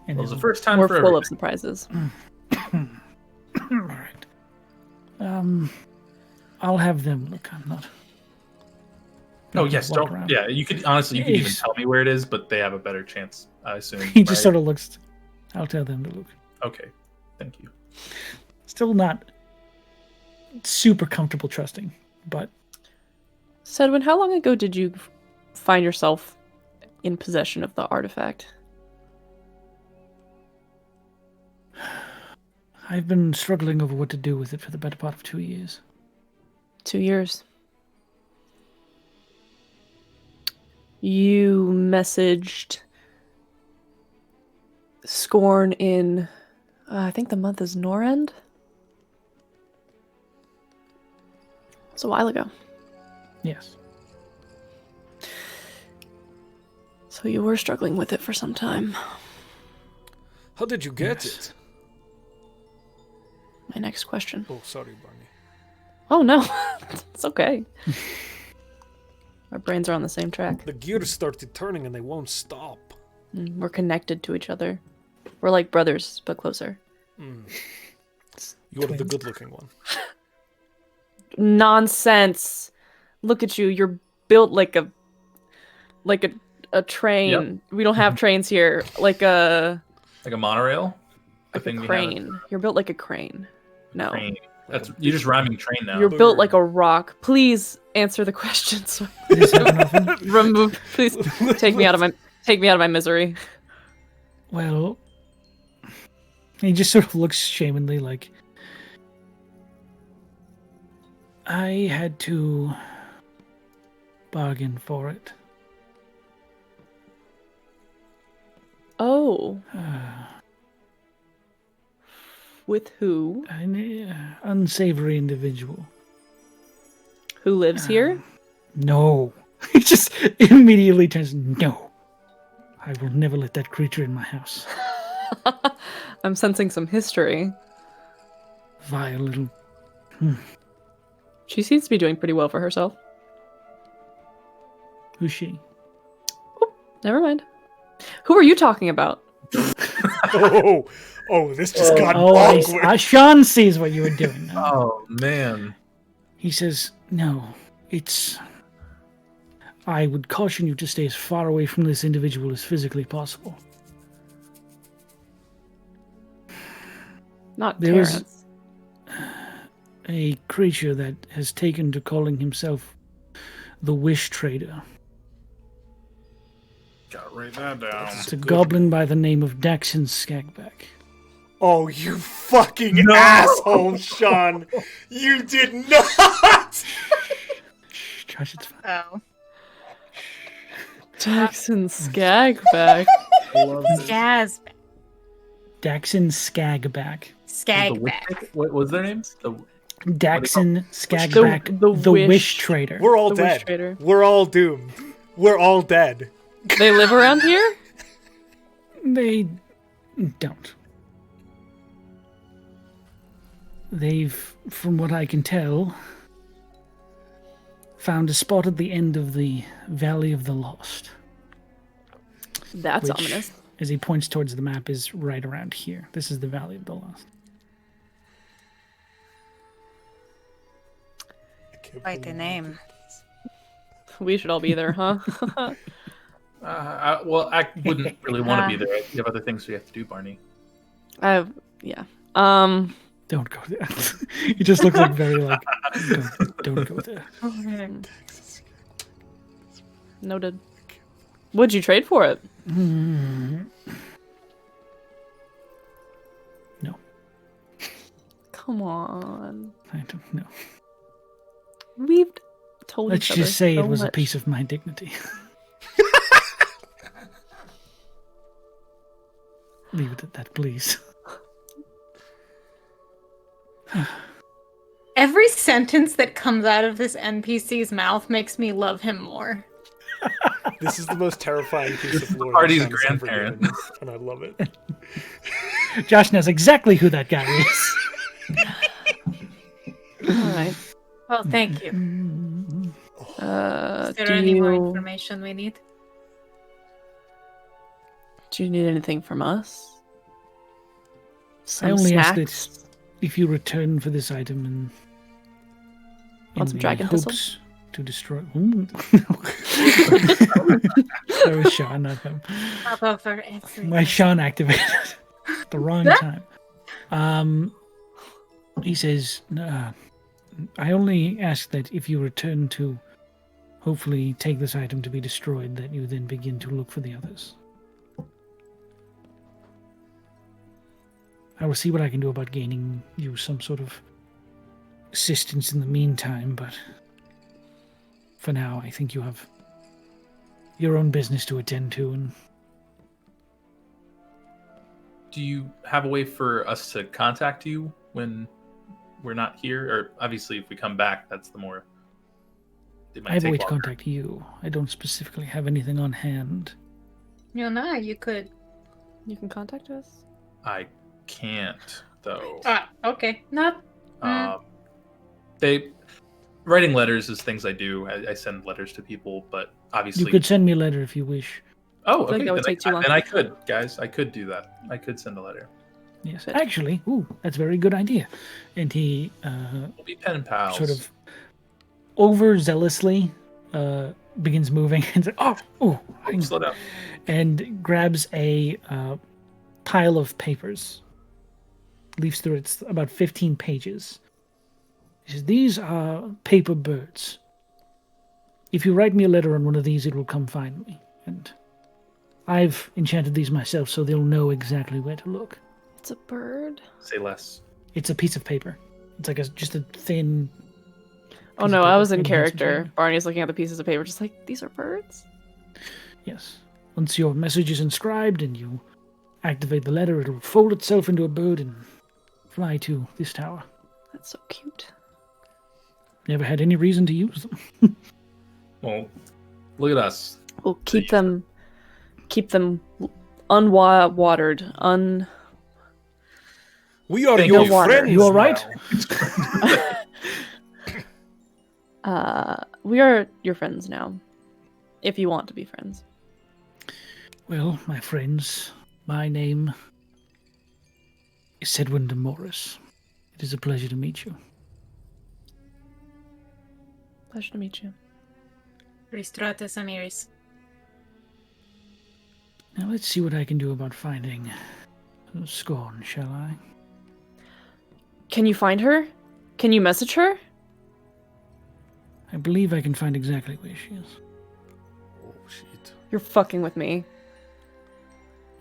C: It was the first time
E: We're
C: for
E: full
C: everything.
E: of surprises.
B: All right. I'll have them look. I'm not.
C: Oh yes,
B: walk
C: don't.
B: around.
C: Yeah, you could honestly, you could even
B: Yes.
C: tell me where it is, but they have a better chance, I assume.
B: He just
C: right?
B: sort of looks. I'll tell them to look.
C: Okay, thank you.
B: Still not super comfortable trusting, but
E: Sedwin, how long ago did you find yourself in possession of the artifact?
B: I've been struggling over what to do with it for the better part of 2 years.
E: 2 years. You messaged Scorn in, I think the month is Norend? It's a while ago.
B: Yes.
E: So you were struggling with it for some time.
A: How did you get
B: Yes.
A: it?
E: My next question.
A: Oh, sorry, Barney.
E: Oh no, it's okay. Our brains are on the same track.
A: The gears started turning and they won't stop.
E: We're connected to each other. We're like brothers, but closer.
A: You're the good-looking one.
E: Nonsense. Look at you. You're built like a train.
C: Yep.
E: We don't have trains here. Like a
C: monorail. The
E: like a
C: thing we have
E: crane. You're built like a crane. No.
C: Crane. That's you're just rhyming train now.
E: You're built like a rock. Please answer the questions.
B: This happen often?
E: Remove. Please take me out of my misery.
B: Well, He just sort of looks shamanly like, I had to bargain for it.
E: Oh. With who?
B: An unsavory individual.
E: Who lives here?
B: No. He just immediately turns, no. I will never let that creature in my house.
E: I'm sensing some history.
B: Vile little...
E: She seems to be doing pretty well for herself.
B: Who's she?
E: Never mind. Who are you talking about?
A: This just got
B: Oh,
A: awkward.
B: Sean sees what you were doing now.
C: Oh man.
B: He says, no, it's... I would caution you to stay as far away from this individual as physically possible.
E: Not
B: There is-
E: Terrence.
B: A creature that has taken to calling himself the Wish Trader.
C: Gotta write that down.
B: It's a goblin by the name of Daxon Skagback.
A: Oh, you fucking asshole, Sean. You did not.
B: Josh, it's fine.
D: Oh.
E: Jackson Skagback.
D: Jazz.
B: Daxon Skagback.
D: Skagback.
C: What was their name?
B: Daxon Skagback, the Wish Trader.
A: We're all
E: The Wish
A: dead.
E: Trader.
A: We're all doomed. We're all dead.
E: They live around here?
B: They don't. They've, from what I can tell, found a spot at the end of the Valley of the Lost.
E: That's
B: which,
E: ominous.
B: as he points towards the map, is right around here. This is the Valley of the Lost.
D: Quite the name.
E: We should all be there, huh?
C: I wouldn't really want to be there. You have other things we have to do, Barney.
E: Yeah.
B: Don't go there. You just look like very like, don't go there.
E: Noted. What'd you trade for it?
B: No.
E: Come on.
B: I don't know.
E: We've told
B: Let's
E: each other
B: just say
E: so
B: it was a
E: much.
B: piece of my dignity. Leave it at that, please.
D: Every sentence that comes out of this NPC's mouth makes me love him more.
A: This is the most terrifying piece of lore.
C: Party's
A: that Sean's ever
C: grandparent.
A: given, and I love it.
B: Josh knows exactly who that guy is.
E: All right.
D: Well, thank you. Is there any more information we need?
E: Do you need anything from us?
B: I only ask
E: snacks?
B: that if you return for this item and
E: Want some dragon
B: hopes
E: thistle?
B: to destroy. That was Sean, not him.
D: Papa for everything.
B: My Sean activated at the wrong time. He says, I only ask that if you return to hopefully take this item to be destroyed, that you then begin to look for the others. I will see what I can do about gaining you some sort of assistance in the meantime, but for now, I think you have your own business to attend to, and
C: Do you have a way for us to contact you when we're not here? Or obviously, if we come back, that's the more. It might
B: I have a
C: take
B: way to
C: longer.
B: contact you. I don't specifically have anything on hand.
D: You know, you could.
E: You can contact us.
C: I can't though.
D: Okay. Not.
C: They writing letters is things I do. I send letters to people, but obviously.
B: You could send me a letter if you wish.
C: Oh,
E: I feel like
C: okay.
E: that would take too long.
C: Then I could, guys. I could do that. I could send a letter.
B: Yes,
E: Good.
B: actually, that's a very good idea. And he
C: We'll be pen pals.
B: sort of overzealously begins moving and says,
C: Slow down.
B: and grabs a pile of papers. Leafs through it. It's about 15 pages. He says, these are paper birds. If you write me a letter on one of these, it will come find me. And I've enchanted these myself, so they'll know exactly where to look.
E: It's a bird.
C: Say less.
B: It's a piece of paper. It's like just a thin.
E: Oh no, I was in character. Barney's looking at the pieces of paper, just like, these are birds?
B: Yes. Once your message is inscribed and you activate the letter, it'll fold itself into a bird and fly to this tower.
E: That's so cute.
B: Never had any reason to use them.
C: Well, look at us.
E: We'll keep them unwatered,
A: We are
C: Thank
A: your
C: you.
A: friends.
B: You all right?
E: we are your friends now. If you want to be friends.
B: Well, my friends, my name is Edwin de Morris. It is a pleasure to meet you.
E: Pleasure to meet you.
D: Rhystrata Samiris.
B: Now let's see what I can do about finding Scorn, shall I?
E: Can you find her? Can you message her?
B: I believe I can find exactly where she is.
A: Oh, shit.
E: You're fucking with me.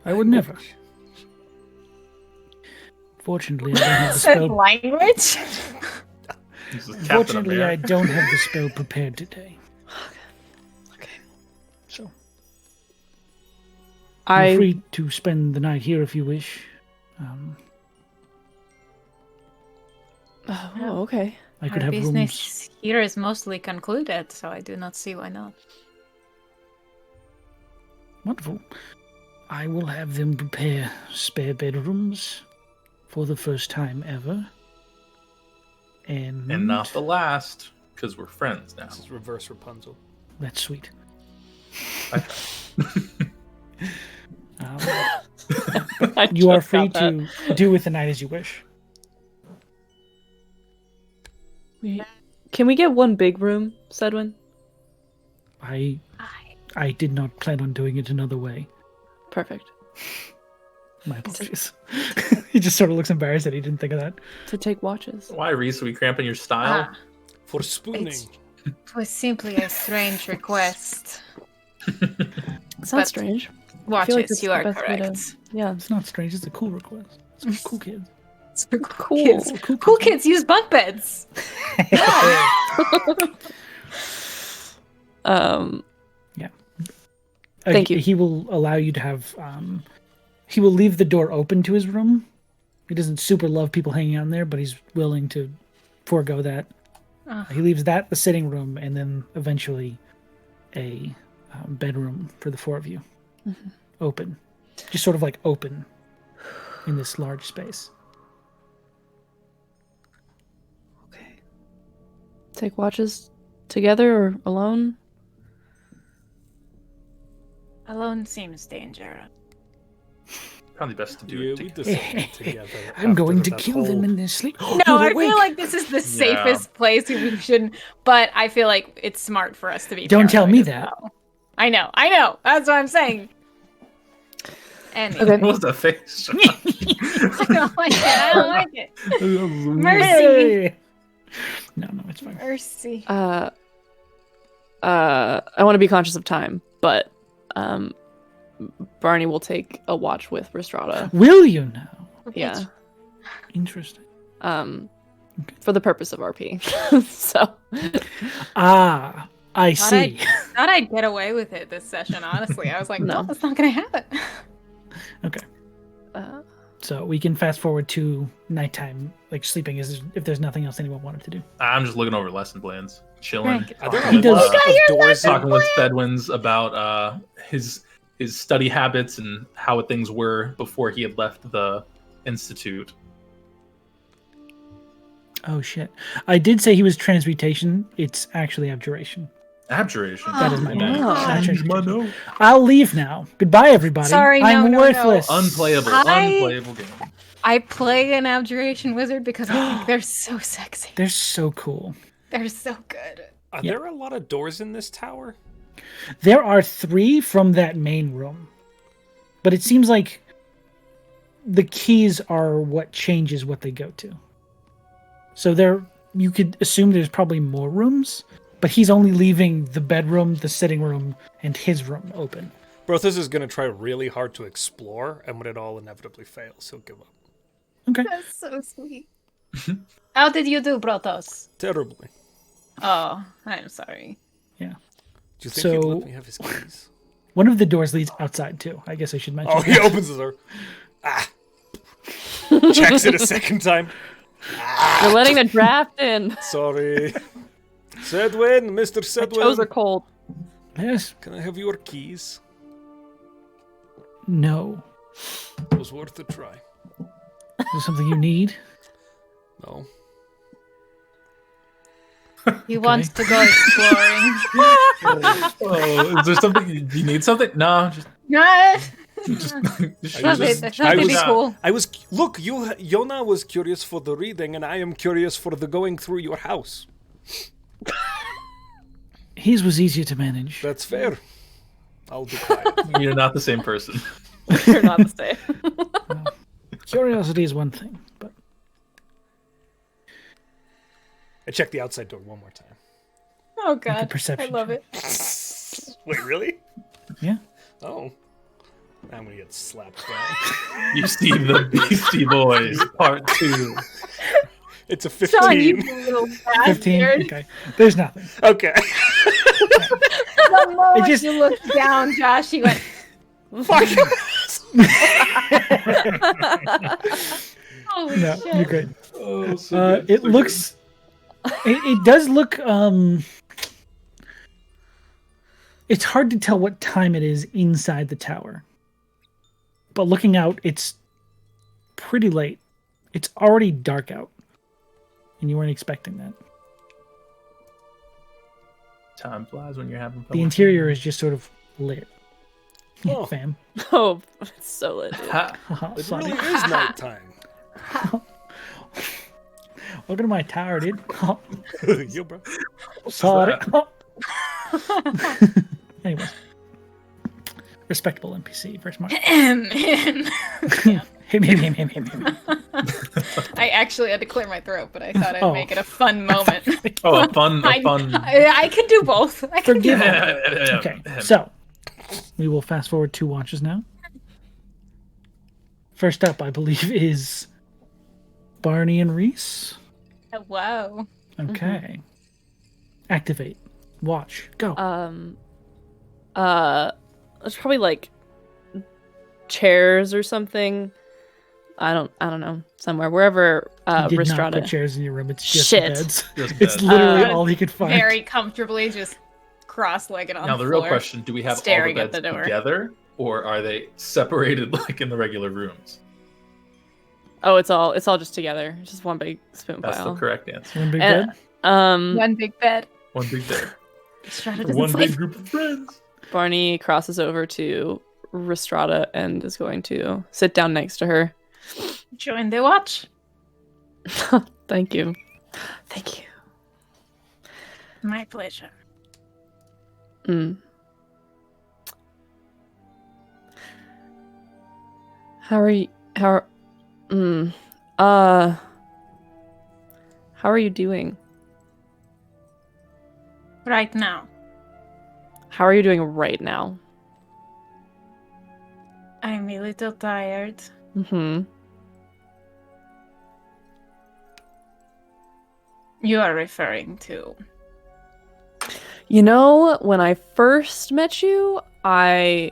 B: I would never. Fortunately, I don't have the
D: Said
B: spell.
D: language?
C: This is Captain
B: Fortunately, I
C: America.
B: don't have the spell prepared today.
E: Okay.
B: So,
E: I
B: feel free to spend the night here if you wish.
E: Oh, okay.
B: I could
D: Our
B: have rooms.
D: business here is mostly concluded, so I do not see why not.
B: Wonderful. I will have them prepare spare bedrooms for the first time ever. And
C: not the last, because we're friends now.
A: This is reverse Rapunzel.
B: that's sweet.
E: I
B: You are
E: just
B: free
E: got that.
B: to do with the night as you wish.
E: Can we get one big room, Sedwin?
B: I did not plan on doing it another way.
E: Perfect.
B: My apologies. He just sort of looks embarrassed that he didn't think of that.
E: To take watches.
C: Why, Reese? Are we cramping your style?
D: Ah,
A: For spooning.
D: it was simply a strange request.
E: It's not
D: But-
E: strange.
D: Watches,
E: like it's
D: you
E: the
D: are
E: best way to-
D: correct.
E: Yeah.
B: It's not strange. It's a cool request. It's for cool kids.
D: It's for
E: Cool.
D: kids. Cool kids use bunk beds. Thank you.
B: He will allow you to have. He will leave the door open to his room. He doesn't super love people hanging out in there, but he's willing to forego that. He leaves that the sitting room, and then eventually a bedroom for the four of you.
E: Mm-hmm.
B: Open, just sort of like open in this large space.
E: Okay. Take watches together or alone?
D: Alone seems dangerous.
C: Probably best to do
A: Yeah,
C: it
A: we
C: together.
A: decided together.
B: I'm going
A: after
B: to
A: that
B: kill them
A: whole-
B: in their sleep.
D: No,
B: You're
D: I
B: awake.
D: feel like this is the safest place we shouldn't. But I feel like it's smart for us to be.
B: Don't tell me
D: paranoid as
B: that.
D: well. I know. That's what I'm saying. Anyway.
E: Okay.
C: What was that face?
D: I don't like it. I don't like it. Mercy.
B: Hey! No, it's fine.
D: Mercy.
E: I want to be conscious of time, but Barney will take a watch with Rhystrata.
B: Will you now?
E: Yeah.
B: Interesting.
E: For the purpose of RP. So
B: Ah, I
D: Thought
B: see.
D: Thought I'd get away with it this session. Honestly, I was like,
E: No.
D: no, that's not gonna happen.
B: Okay. So we can fast forward to nighttime, like sleeping, if there's nothing else anyone wanted to do.
C: I'm just looking over lesson plans, chilling.
D: Right.
A: Are there
B: He
A: a
B: does-
A: lot of doors
C: Talking
A: in
C: with Fedwins about his study habits and how things were before he had left the institute.
B: Oh shit! I did say he was transmutation. It's actually abjuration.
C: Abjuration.
B: That is my bad.
E: Oh.
B: Not transmutation. I'll leave now. Goodbye, everybody.
D: Sorry, no,
B: I'm
D: no, no.
B: worthless.
C: Unplayable.
D: I-
C: Unplayable game.
D: I play an abjuration wizard because I think they're so sexy.
B: They're so cool.
D: They're so good.
A: Are
B: Yeah.
A: there a lot of doors in this tower?
B: There are 3 from that main room, but it seems like the keys are what changes what they go to. So you could assume there's probably more rooms, but he's only leaving the bedroom, the sitting room, and his room open.
A: Brothos is going to try really hard to explore, and when it all inevitably fails, he'll give up.
B: Okay.
D: That's so sweet. How did you do, Brothos?
A: Terribly.
D: Oh, I'm sorry.
B: Yeah.
A: Do you think he'd
B: So-
A: let me have his keys?
B: One of the doors leads outside too. I guess I should mention.
A: Oh, he opens the door. Ah. Checks it a second time.
E: You're letting the draft in.
A: Sorry. Sedwin, Mr.
E: My toes are
A: Sedwin.
E: cold.
B: Yes.
A: Can I have your keys?
B: No.
A: It was worth a try.
B: Is there something you need?
A: No.
D: He wants to go exploring.
C: Oh, is there something? Do you need something? No, just
D: Nah.
C: just.
D: Love it. That's not gonna be cool.
A: Look, Yona was curious for the reading, and I am curious for the going through your house.
B: His was easier to manage.
A: That's fair. I'll be quiet.
C: You're not the same person.
E: You're not the same.
B: Curiosity is one thing, but
A: I checked the outside door one more time.
D: Oh god,
B: perception
D: I love it.
A: Wait, really?
B: yeah.
A: Oh. I'm gonna get slapped down.
C: You see the Beastie Boys Part 2.
A: It's a 15.
D: Sean, you little
B: 15.
D: bastard.
B: Okay. There's nothing.
A: Okay.
D: The moment
B: just-
D: you looked down, Josh, he went,
A: Fuck.
D: holy
B: No,
D: shit.
B: you're good.
C: Oh, so good,
B: It
C: so
B: looks. It does look. It's hard to tell what time it is inside the tower. But looking out, it's pretty late. It's already dark out. And you weren't expecting that.
C: Time flies when you're having fun.
B: The interior is just sort of lit.
A: Oh.
B: Fam.
E: Oh, it's so lit. Dude.
C: Ha-
A: It
B: Sorry.
A: really is nighttime.
B: Welcome to my tower, dude.
A: Yo, bro.
B: Sorry. Anyways. Respectable NPC, very smart. Him.
D: I actually had to clear my throat, but I thought I'd
B: Oh.
D: make it a fun moment.
C: Oh, a fun.
D: I can do both. I can do
B: Forgive
D: both.
B: him. Okay, so we will fast forward 2 watches now. First up, I believe, is Barney and Reese.
D: Wow.
B: Okay. Activate. Watch. Go.
E: It's probably like chairs or something. I don't know. Somewhere, wherever
B: You did not
E: Rhystrata.
B: put chairs in your room. It's just
E: Shit.
B: beds.
C: Just
B: It's
C: beds.
B: literally all he could find.
D: Very comfortably just cross-legged on
C: Now
D: the
C: the
D: floor.
C: real question: do we have all the
D: staring at
C: beds
D: the door.
C: together, or are they separated like in the regular rooms?
E: Oh, it's all just together. It's just one big spoon
C: That's
E: pile.
C: the correct answer.
B: One big
E: And-
B: bed.
D: One big bed.
C: One big bed.
D: Strata
C: For
D: doesn't
C: one
D: sleep.
C: big group of friends.
E: Barney crosses over to Rhystrata and is going to sit down next to her.
D: Join the watch.
E: Thank you. Thank you.
D: My pleasure.
E: Mm. How are you? How are you doing?
D: Right now.
E: How are you doing right now?
D: I'm a little tired.
E: Mm-hmm.
D: You are referring to.
E: You know, when I first met you, I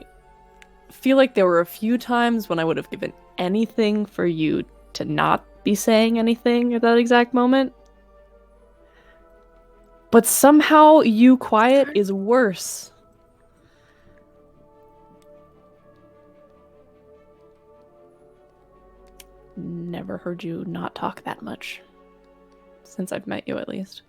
E: feel like there were a few times when I would have given anything for you to not be saying anything at that exact moment. But somehow you quiet is worse. Never heard you not talk that much. Since I've met you, at least.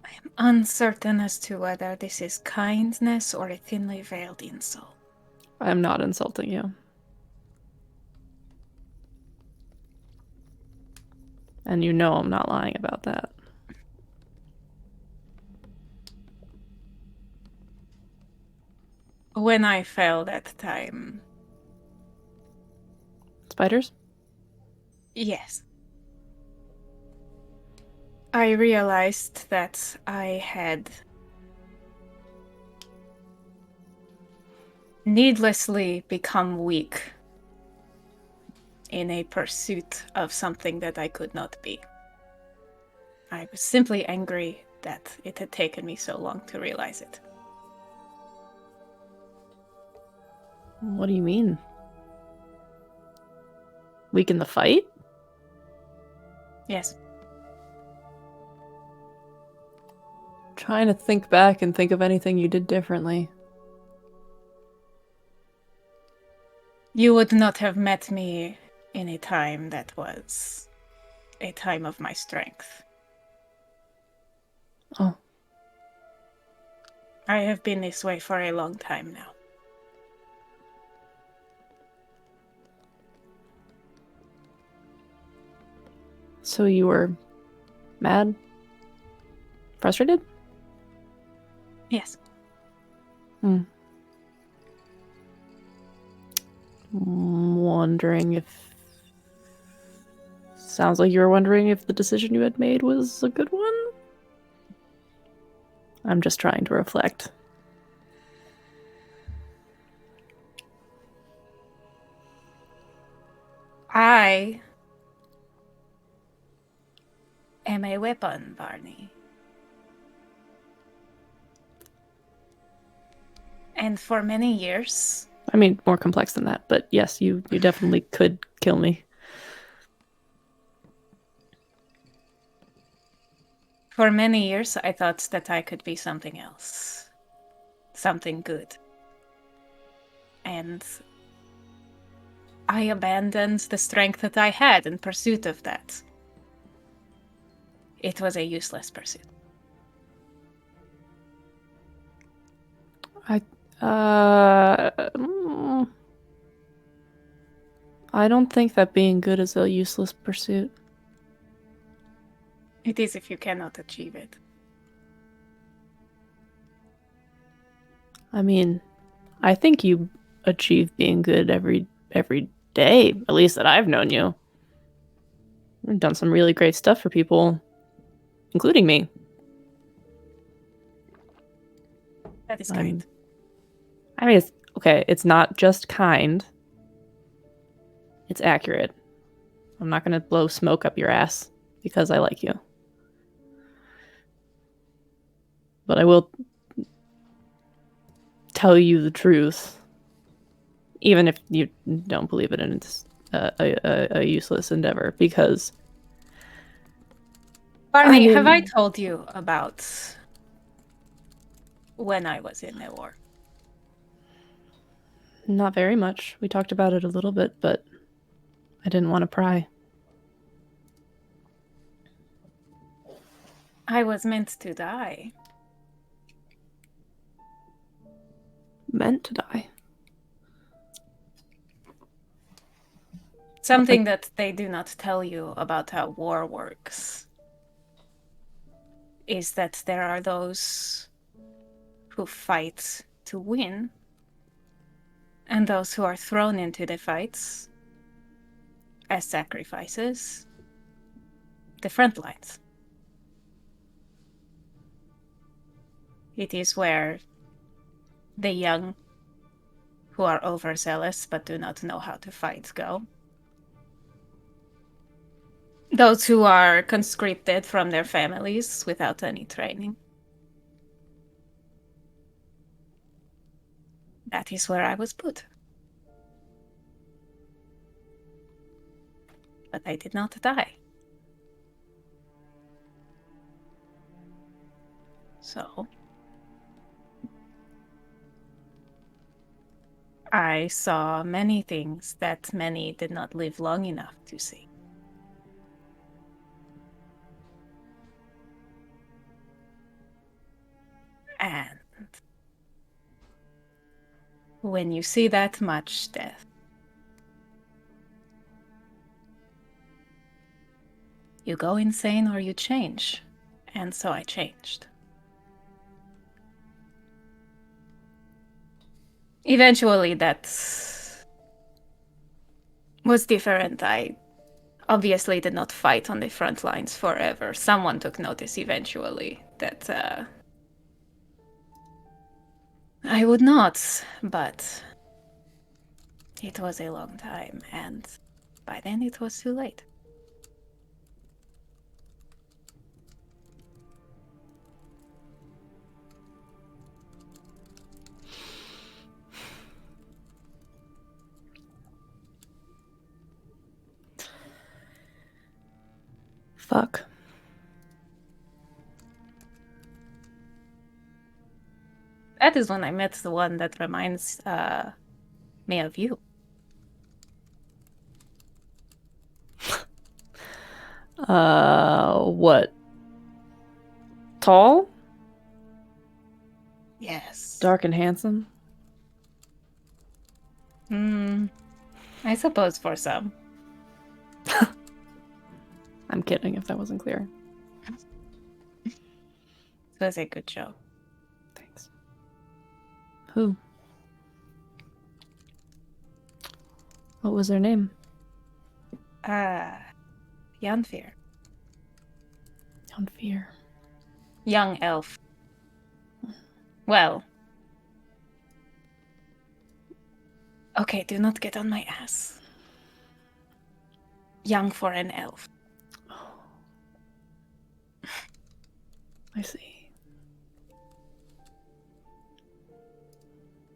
D: I'm uncertain as to whether this is kindness or a thinly veiled insult.
E: I'm not insulting you. And you know I'm not lying about that.
D: When I fell that time,
E: Spiders?
D: yes. I realized that I had needlessly become weak in a pursuit of something that I could not be. I was simply angry that it had taken me so long to realize it.
E: What do you mean? Weak in the fight?
D: Yes.
E: Trying to think back and think of anything you did differently.
D: You would not have met me in a time that was a time of my strength.
E: Oh.
D: I have been this way for a long time now.
E: So you were mad? Frustrated?
D: Yes.
E: Wondering if... Sounds like you were wondering if the decision you had made was a good one? I'm just trying to reflect.
D: I am a weapon, Barney. And for many years,
E: I mean, more complex than that, but yes, you definitely could kill me.
D: for many years, I thought that I could be something else. Something good. And I abandoned the strength that I had in pursuit of that. It was a useless pursuit.
E: I don't think that being good is a useless pursuit.
D: It is if you cannot achieve it.
E: I mean, I think you achieve being good every day, at least that I've known you. You've done some really great stuff for people, including me.
D: That is kind.
E: I mean, it's okay. It's not just kind. It's accurate. I'm not gonna blow smoke up your ass because I like you. But I will tell you the truth, even if you don't believe it and it's a useless endeavor, because...
D: Barney, have I told you about when I was in the war?
E: Not very much. We talked about it a little bit, but I didn't want to pry.
D: I was meant to die.
E: Meant to die.
D: Something that they do not tell you about how war works is that there are those who fight to win, and those who are thrown into the fights as sacrifices, the front lines. It is where the young who are overzealous but do not know how to fight go. Those who are conscripted from their families without any training. That is where I was put. But I did not die. So I saw many things that many did not live long enough to see. And when you see that much death, you go insane or you change. And so I changed. Eventually, that was different. I obviously did not fight on the front lines forever. Someone took notice eventually that I would not, but it was a long time, and by then it was too late.
E: Fuck.
D: That is when I met the one that reminds me of you.
E: What? Tall?
D: Yes.
E: Dark and handsome?
D: I suppose for some.
E: I'm kidding if that wasn't clear.
D: It was a good show.
E: Thanks. Who? What was their name?
D: Yanfir.
E: On Fear.
D: Young elf. Well. Okay, do not get on my ass. Young for an elf.
E: I see.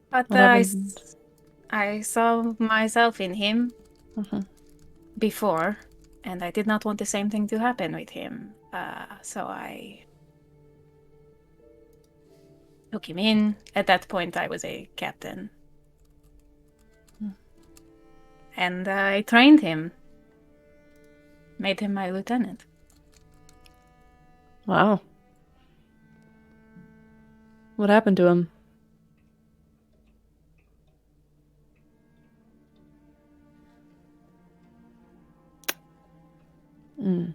D: But
E: What happened?
D: I saw myself in him
E: Mhm.
D: before, and I did not want the same thing to happen with him. So I took him in. At that point, I was a captain. And I trained him. Made him my lieutenant.
E: Wow. What happened to him?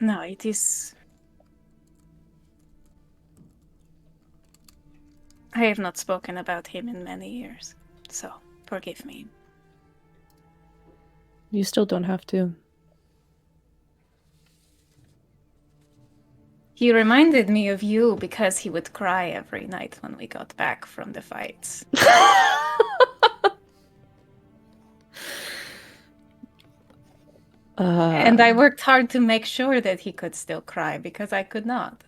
D: No, it is... I have not spoken about him in many years, so forgive me.
E: You still don't have to.
D: He reminded me of you because he would cry every night when we got back from the fights. And I worked hard to make sure that he could still cry because I could not.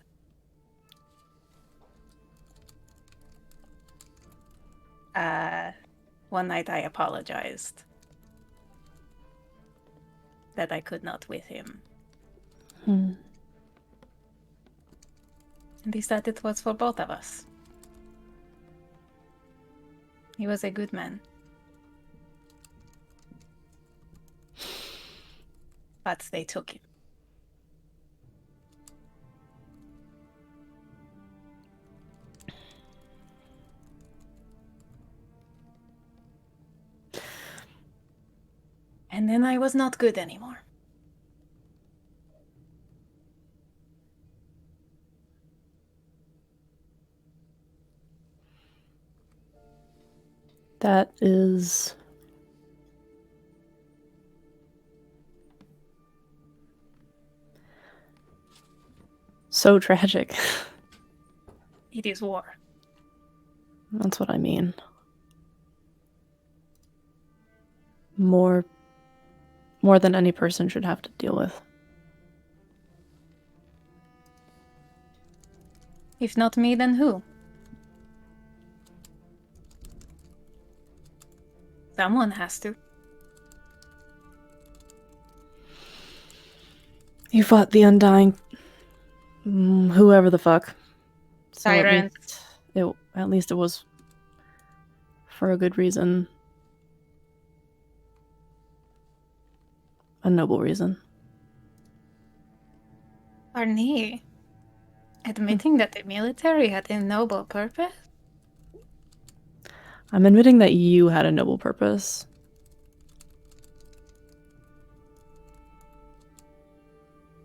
D: One night I apologized that I could not with him. And he said it was for both of us. He was a good man. But they took him. And then I was not good anymore.
E: That is so tragic.
D: It is war.
E: That's what I mean. More than any person should have to deal with.
D: If not me, then who? Someone has to.
E: You fought the Undying, whoever the fuck. So
D: Tyrant.
E: at least it was for a good reason. A noble reason.
D: Barney, admitting that the military had a noble purpose?
E: I'm admitting that you had a noble purpose.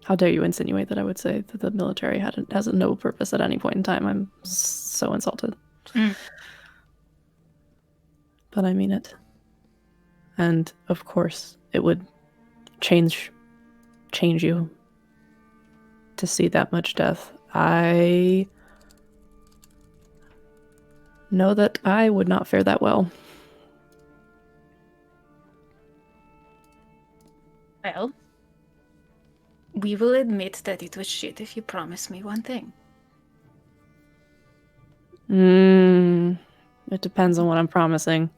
E: How dare you insinuate that I would say that the military has a noble purpose at any point in time? I'm so insulted. But I mean it. And of course, it would change you to see that much death. I know that I would not fare that well.
D: Well, we will admit that it was shit if you promise me one thing.
E: It depends on what I'm promising.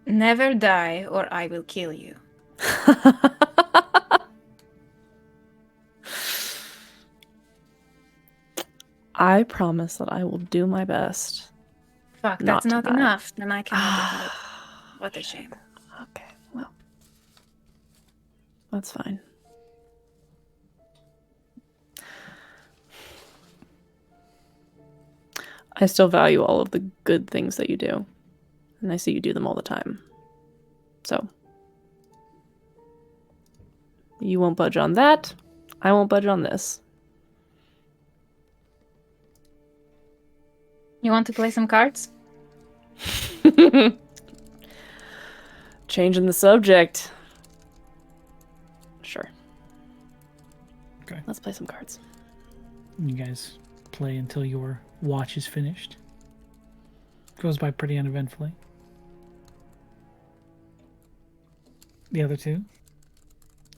D: Never die or I will kill you.
E: I promise that I will do my best.
D: Fuck,
E: Not
D: that's not
E: to die.
D: enough. Then I cannot admit. What a shame.
E: Okay, well. That's fine. I still value all of the good things that you do. And I see you do them all the time. So. You won't budge on that. I won't budge on this.
D: You want to play some cards?
E: Changing the subject. Sure.
B: Okay.
E: Let's play some cards.
B: You guys play until your watch is finished. Goes by pretty uneventfully. The other two,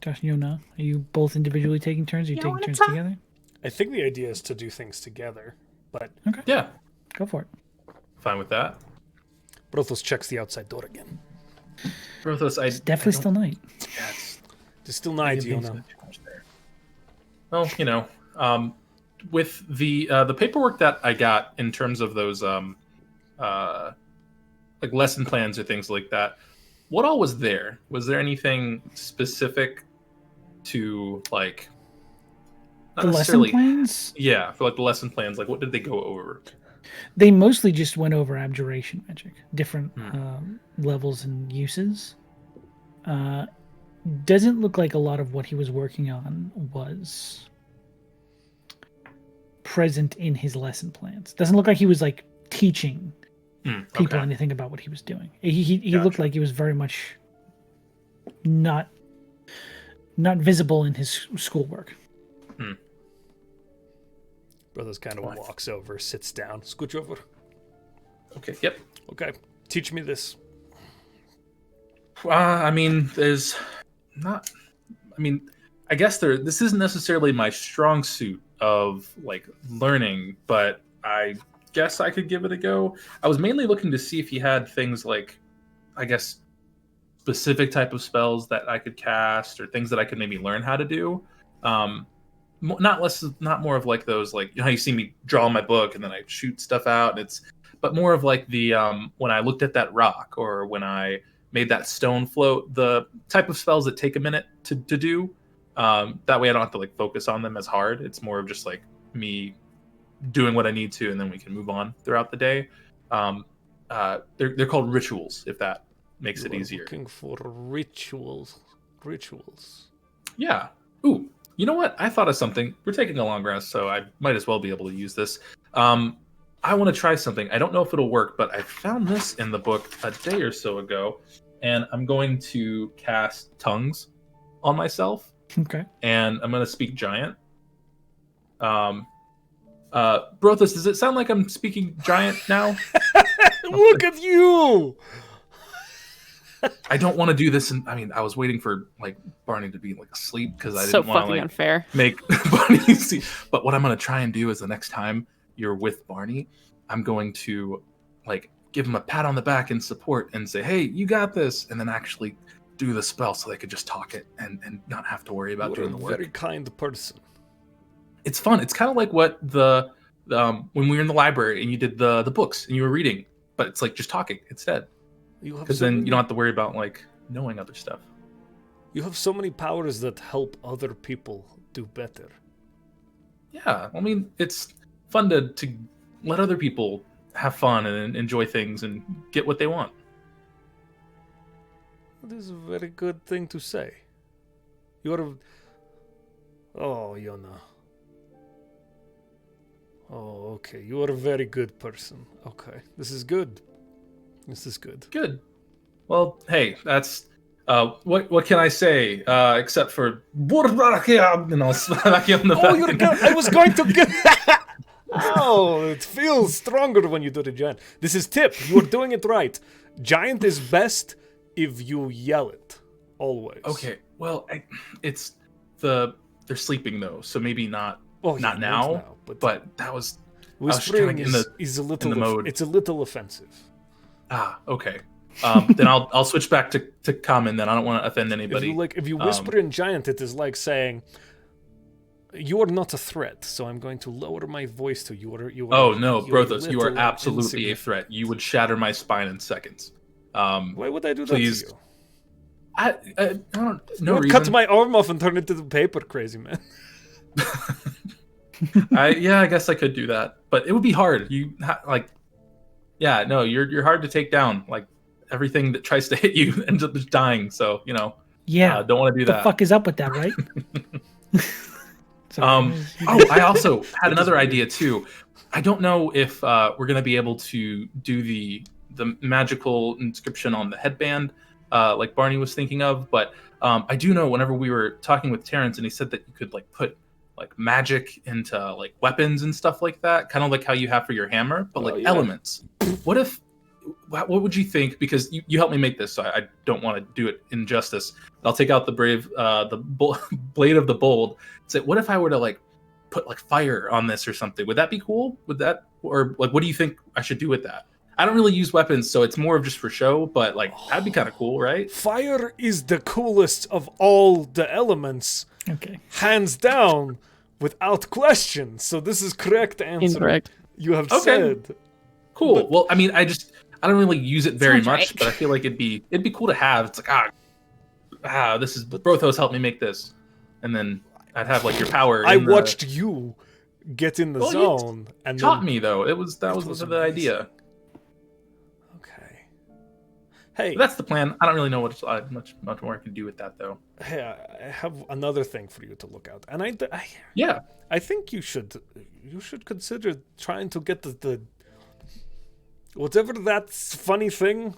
B: Josh and Yona, are you both individually taking turns? Or are you taking turns together?
A: I think the idea is to do things together, but
B: Okay.
C: Yeah,
B: Go for it.
C: fine with that.
A: Brothos checks the outside door again.
C: Brothos,
B: It's definitely still night.
C: Yeah,
A: There's still night, Yona.
C: well, you know, with the paperwork that I got in terms of those like lesson plans or things like that, what all was there? Was there anything specific to like not
B: The lesson
C: necessarily
B: plans?
C: yeah, for like the lesson plans, like what did they go over?
B: They mostly just went over abjuration magic, different levels and uses. Doesn't look like a lot of what he was working on was present in his lesson plans. Doesn't look like he was like teaching people
C: Okay.
B: anything about what he was doing. He looked like he was very much not visible in his schoolwork.
A: Brothos kind of walks over, sits down. Scooch over.
C: Okay, yep.
A: Okay, teach me this.
C: I mean, there's not. I mean, I guess this isn't necessarily my strong suit of like learning, but I guess I could give it a go. I was mainly looking to see if you had things like, I guess, specific type of spells that I could cast or things that I could maybe learn how to do. Not more of like those, like, you know how you see me draw my book and then I shoot stuff out. But more of like the when I looked at that rock or when I made that stone float, the type of spells that take a minute to do. That way I don't have to like focus on them as hard. It's more of just like me doing what I need to, and then we can move on throughout the day. They're called rituals, if that makes it easier.
A: Looking for rituals.
C: Yeah. Ooh, you know what? I thought of something. We're taking a long rest, so I might as well be able to use this. I want to try something. I don't know if it'll work, but I found this in the book a day or so ago, and I'm going to cast tongues on myself,
B: Okay.
C: and I'm going to speak giant. Brothos, does it sound like I'm speaking giant now?
A: Look at you!
C: I don't want to do this, and I mean, I was waiting for like Barney to be like asleep because I
E: So
C: didn't want to
E: fucking
C: like
E: unfair.
C: make Barney see. But what I'm going to try and do is the next time you're with Barney, I'm going to like give him a pat on the back and support and say, "Hey, you got this," and then actually do the spell so they could just talk it and not have to worry about
A: You're
C: doing
A: a
C: the work.
A: very kind person.
C: It's fun. It's kind of like what the when we were in the library and you did the books and you were reading, but it's like just talking instead.
A: You have
C: Because
A: so
C: then
A: many,
C: you don't have to worry about like knowing other stuff.
A: you have so many powers that help other people do better.
C: Yeah, I mean, it's fun to let other people have fun and enjoy things and get what they want.
A: That is a very good thing to say. You're... Oh, Yona. Oh, okay. You are a very good person. Okay. This is good. This is good.
C: Good. Well, hey, that's what can I say except for and I'll smack you on the
A: Oh,
C: back.
A: I was going to get... Oh, it feels stronger when you do the giant. This is tip. You are doing it right. Giant is best if you yell it. Always.
C: Okay. Well, they're sleeping though, so maybe not.
A: Well,
C: not
A: yeah,
C: now,
A: but
C: that was.
A: whispering
C: kinda
A: is a little.
C: in the mode.
A: It's a little offensive.
C: Okay. Then I'll switch back to common. Then I don't want to offend anybody.
A: If you whisper in giant, it is like saying, "You are not a threat." So I'm going to lower my voice to you.
C: Oh no,
A: you're
C: Brothos, you are
A: little
C: absolutely a threat. You would shatter my spine in seconds.
A: Why would I do
C: please.
A: that to you?
C: I don't. No
A: You would
C: reason.
A: cut my arm off and turn it into paper, crazy man.
C: I guess I could do that, but it would be hard. You're hard to take down. Like everything that tries to hit you ends up just dying. So
B: Yeah.
C: don't want to do
B: the
C: that.
B: fuck is up with that, right?
C: I also had another idea too. I don't know if we're gonna be able to do the magical inscription on the headband, like Barney was thinking of, but I do know whenever we were talking with Terrence and he said that you could like put like magic into like weapons and stuff like that, kind of like how you have for your hammer, but elements. What would you think? Because you helped me make this, so I don't want to do it injustice. I'll take out the blade of the bold. Say, what if I were to like put like fire on this or something? Would that be cool? Or like, what do you think I should do with that? I don't really use weapons, so it's more of just for show, but like that'd be kind of cool, right?
A: Fire is the coolest of all the elements.
B: Okay.
A: Hands down, without question. So this is correct answer.
E: Incorrect.
A: You have said.
C: Cool.
A: But,
C: well, I mean, I don't really use it very
F: Sounds
C: much,
F: right.
C: but I feel like it'd be cool to have. It's like this is Brothos helped me make this, and then I'd have like your power.
A: I watched you get in the zone and
C: taught
A: then...
C: me though. That was the idea.
A: Okay. Hey,
C: But that's the plan. I don't really know what much more I can do with that though.
A: hey, I have another thing for you to look at, and
C: Yeah.
A: I think you should consider trying to get the whatever that funny thing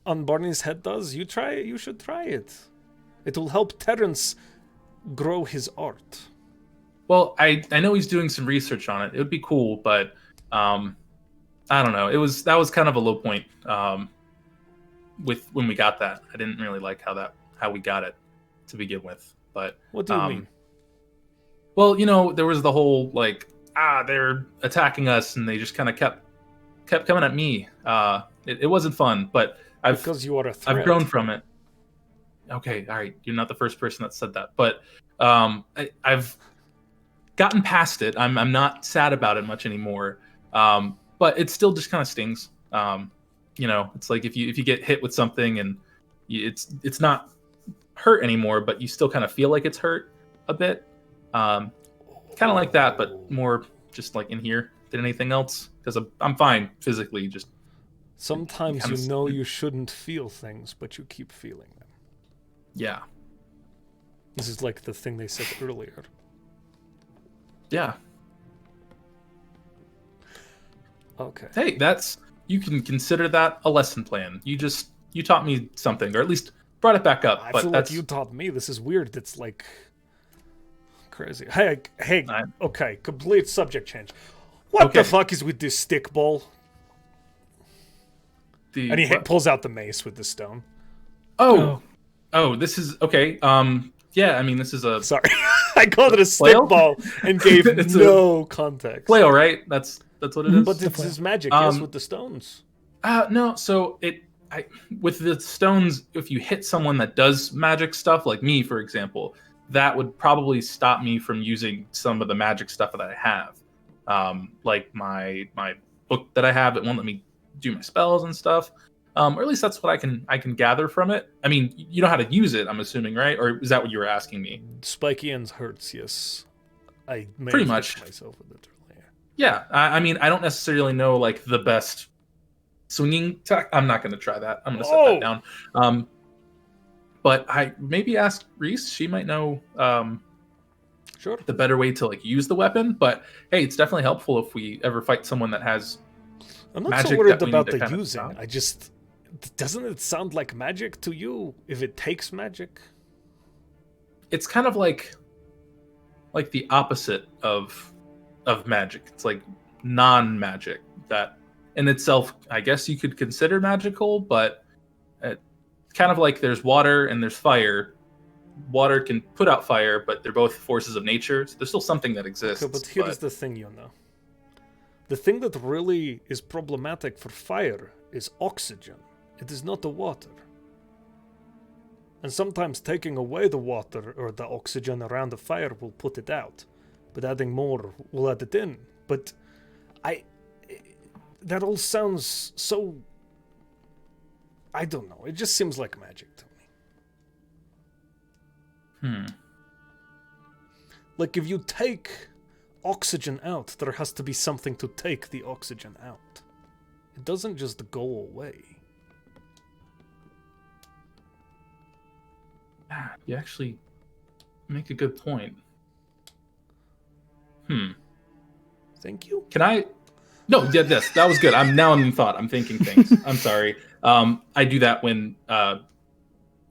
A: on Barney's head does. You should try it. It will help Terrence grow his art.
C: Well, I know he's doing some research on it. It would be cool, but I don't know. That was kind of a low point with when we got that. I didn't really like how we got it to begin with. But
A: What do you mean?
C: Well, there was the whole like they're attacking us, and they just kind of kept coming at me. It wasn't fun, but
A: Because you are a threat.
C: I've grown from it. Okay, all right. You're not the first person that said that, but I've gotten past it. I'm not sad about it much anymore. But it still just kind of stings. It's like if you get hit with something and it's not hurt anymore, but you still kind of feel like it's hurt a bit. Kind of like that, but more just like in here than anything else. Because I'm fine physically. Just
A: sometimes you shouldn't feel things, but you keep feeling them.
C: Yeah.
A: This is like the thing they said earlier.
C: Yeah.
A: Okay.
C: Hey, you can consider that a lesson plan. You taught me something, or at least brought it back up.
A: I
C: But
A: feel like you taught me. This is weird. It's like crazy. Hey. Okay, complete subject change. What the fuck is with this stick ball? And he pulls out the mace with the stone.
C: Oh, this is okay. Yeah, I mean, this is a
A: Sorry, I called it a stick ball and gave no context.
C: flail, right? That's what it is.
A: But this is magic, yes, with the stones.
C: No. So with the stones, if you hit someone that does magic stuff, like me, for example, that would probably stop me from using some of the magic stuff that I have. Like my book that I have, it won't let me do my spells and stuff. Or at least that's what I can gather from it. I mean, you know how to use it, I'm assuming, right? Or is that what you were asking me?
A: Spiky ends hurts, yes. I may
C: Pretty
A: have
C: much.
A: hurt myself with it earlier.
C: Yeah, I mean, I don't necessarily know like the best swinging tech. I'm not going to try that. I'm going to set that down. But I maybe ask Reese. She might know
A: Sure.
C: the better way to like use the weapon. But hey, it's definitely helpful if we ever fight someone that has.
A: I'm not
C: magic
A: so worried
C: that we
A: about
C: need to
A: the
C: kind of
A: using.
C: stop.
A: Doesn't it sound like magic to you if it takes magic?
C: It's kind of like the opposite of magic. It's like non-magic that in itself, I guess you could consider magical, but kind of like there's water and there's fire. Water can put out fire, but they're both forces of nature. So there's still something that exists.
A: Okay, but here's the thing, The thing that really is problematic for fire is oxygen. It is not the water. And sometimes taking away the water or the oxygen around the fire will put it out. But adding more will add it in. But that all sounds so... I don't know. It just seems like magic to me. Like if you take oxygen out, there has to be something to take the oxygen out. It doesn't just go away.
C: You actually make a good point.
A: Thank you.
C: Can I? No, yeah, that was good. I'm in thought. I'm thinking things. I'm sorry. I do that when.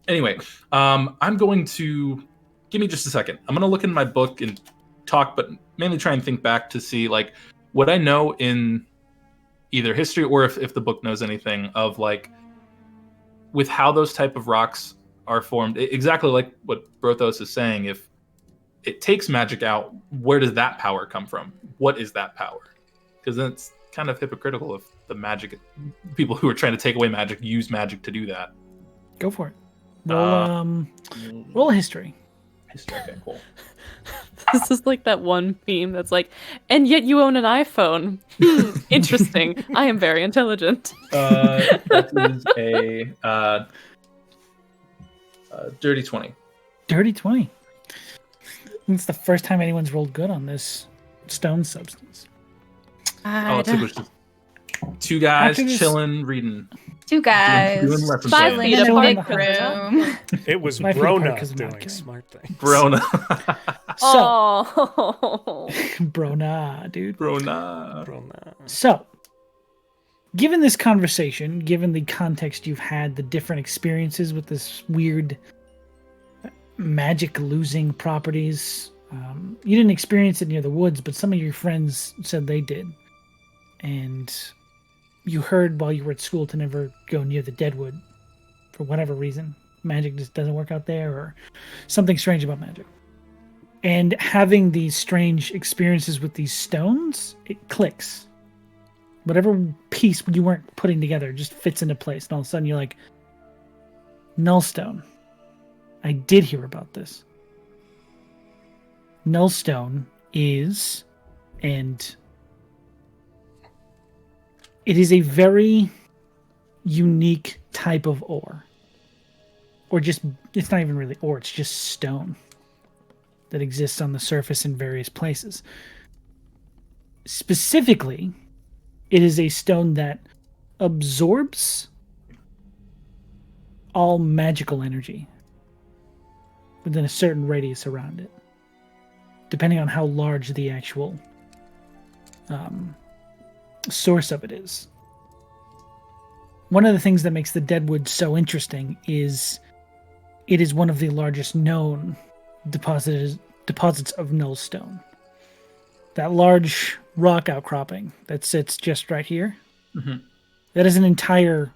C: Anyway, I'm going to give me just a second. I'm going to look in my book and talk, but mainly try and think back to see like what I know in either history or if the book knows anything of like with how those type of rocks are formed. Exactly like what Brothos is saying. If it takes magic out, where does that power come from? What is that power? Because then it's kind of hypocritical if the magic people who are trying to take away magic use magic to do that.
B: Go for it. Roll history.
C: History, okay, cool.
E: This is like that one meme that's like, and yet you own an iPhone. Interesting. I am very intelligent.
C: That is a dirty 20.
B: Dirty 20. It's the first time anyone's rolled good on this stone substance.
C: It was just two guys chilling, reading.
D: Two guys
C: doing lessons.
D: chilling in a
B: Chilling
D: big
B: in the
D: room.
A: It was
B: My favorite part,
A: Brona
B: 'cause I'm not
A: doing
B: kidding.
A: smart things.
C: Brona.
E: Oh.
B: Bro, nah, dude.
A: Brona.
B: So, given this conversation, given the context you've had, the different experiences with this weird magic losing properties, you didn't experience it near the woods, but some of your friends said they did. And you heard while you were at school to never go near the Deadwood for whatever reason. Magic just doesn't work out there, or something strange about magic. And having these strange experiences with these stones, it clicks. Whatever piece you weren't putting together just fits into place. And all of a sudden you're like, Nullstone. I did hear about this. Nullstone is, and it is a very unique type of ore. Or just, it's not even really ore, it's just stone that exists on the surface in various places. Specifically, it is a stone that absorbs all magical energy within a certain radius around it, depending on how large the actual source of it is. One of the things that makes the Deadwood so interesting is it is one of the largest known deposits of nullstone. That large rock outcropping that sits just right here, that is an entire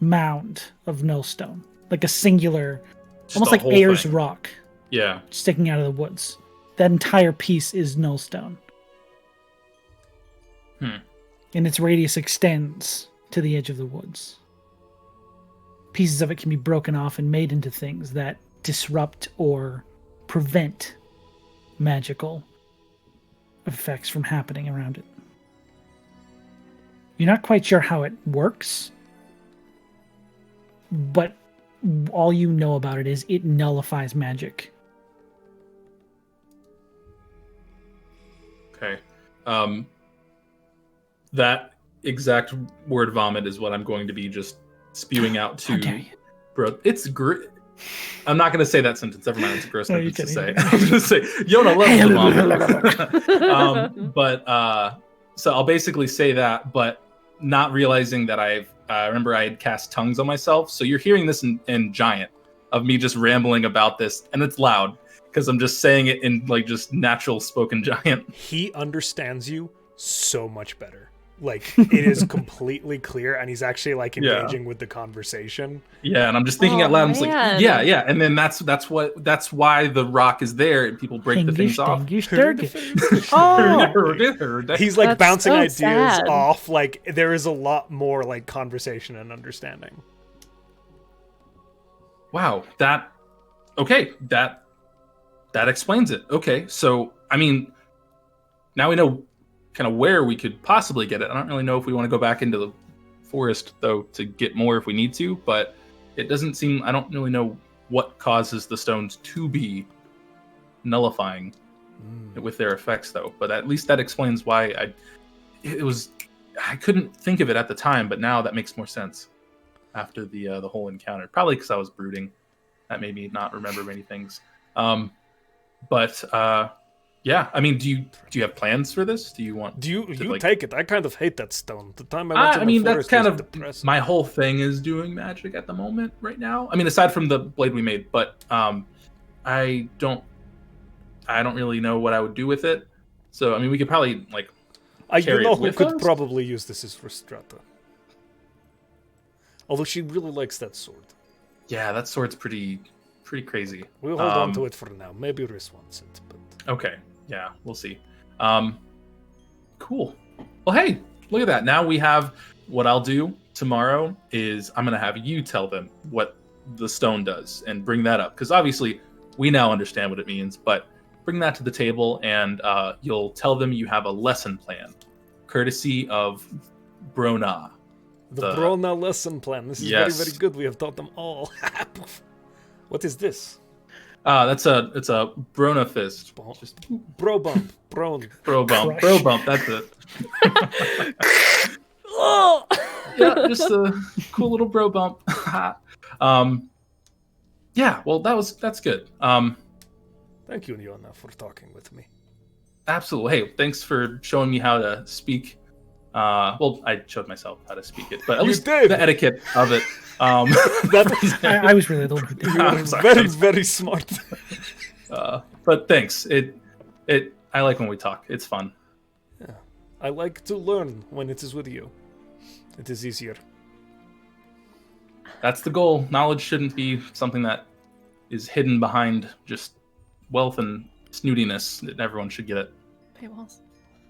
B: mound of nullstone, like a singular,
C: Just
B: almost
C: the
B: like
C: whole
B: Ayers
C: thing.
B: rock
C: Yeah.
B: sticking out of the woods. That entire piece is nullstone. And its radius extends to the edge of the woods. Pieces of it can be broken off and made into things that disrupt or prevent magical effects from happening around it. You're not quite sure how it works, but all you know about it is it nullifies magic.
C: Okay. That exact word vomit is what I'm going to be just spewing out
B: How dare
C: to
B: you?
C: bro. It's great. I'm not going to say that sentence. Never mind. It's a gross
B: No, you're
C: sentence to say.
B: kidding.
C: I'm going to say, Yona loves the vomit. So I'll basically say that, but not realizing that I remember I had cast tongues on myself. So you're hearing this in giant of me just rambling about this, and it's loud because I'm just saying it in like just natural spoken giant.
A: He understands you so much better. Like it is completely clear, and he's actually like engaging with the conversation.
C: Yeah, and I'm just thinking out loud. I'm just like,
E: man.
C: yeah, and then that's why the rock is there, and people break the things off.
B: Oh,
A: He's like
E: That's
A: bouncing
E: so
A: ideas
E: sad.
A: off. Like there is a lot more like conversation and understanding.
C: Wow, that explains it. Okay, so I mean, now we know kind of where we could possibly get it. I don't really know if we want to go back into the forest though to get more if we need to, but it doesn't seem. I don't really know what causes the stones to be nullifying with their effects though. But at least that explains why I couldn't think of it at the time, but now that makes more sense after the whole encounter. Probably because I was brooding. That made me not remember many things. Yeah, I mean, do you have plans for this? Do you want?
A: Do you
C: like,
A: take it? I kind of hate that stone. The time I went to
C: I mean,
A: the
C: that's
A: forest
C: kind
A: was
C: of
A: depressing.
C: my whole thing is doing magic at the moment right now. I mean, aside from the blade we made, but I don't really know what I would do with it. So I mean, we could probably like
A: You
C: carry
A: know
C: it
A: who
C: with
A: could
C: us?
A: probably use this is Rhystrata. Although she really likes that sword.
C: Yeah, that sword's pretty crazy.
A: We'll hold on to it for now. Maybe Rhys wants it, but
C: Okay, yeah, we'll see. Cool. Well, hey, look at that. Now we have what I'll do tomorrow is I'm going to have you tell them what the stone does and bring that up. Because obviously we now understand what it means, but bring that to the table and you'll tell them you have a lesson plan, courtesy of Brona.
A: the Brona lesson plan. This is very, very good. We have taught them all. What is this?
C: It's a Brona fist. Just
A: Bro bump. Bro
C: bump. Bro bump, that's it.
E: Oh!
C: Yeah, just a cool little bro bump. Yeah, well that's good.
A: Thank you, Yona, for talking with me.
C: Absolutely. Hey, thanks for showing me how to speak. Well, I showed myself how to speak it, but at
A: You
C: least
A: did.
C: the etiquette of it.
B: I was really the one who did.
A: You
C: I'm
A: are
C: sorry.
A: very, very smart.
C: But thanks. I like when we talk. It's fun.
A: Yeah. I like to learn when it is with you. It is easier.
C: That's the goal. Knowledge shouldn't be something that is hidden behind just wealth and snootiness. Everyone should get it.
E: Paywalls.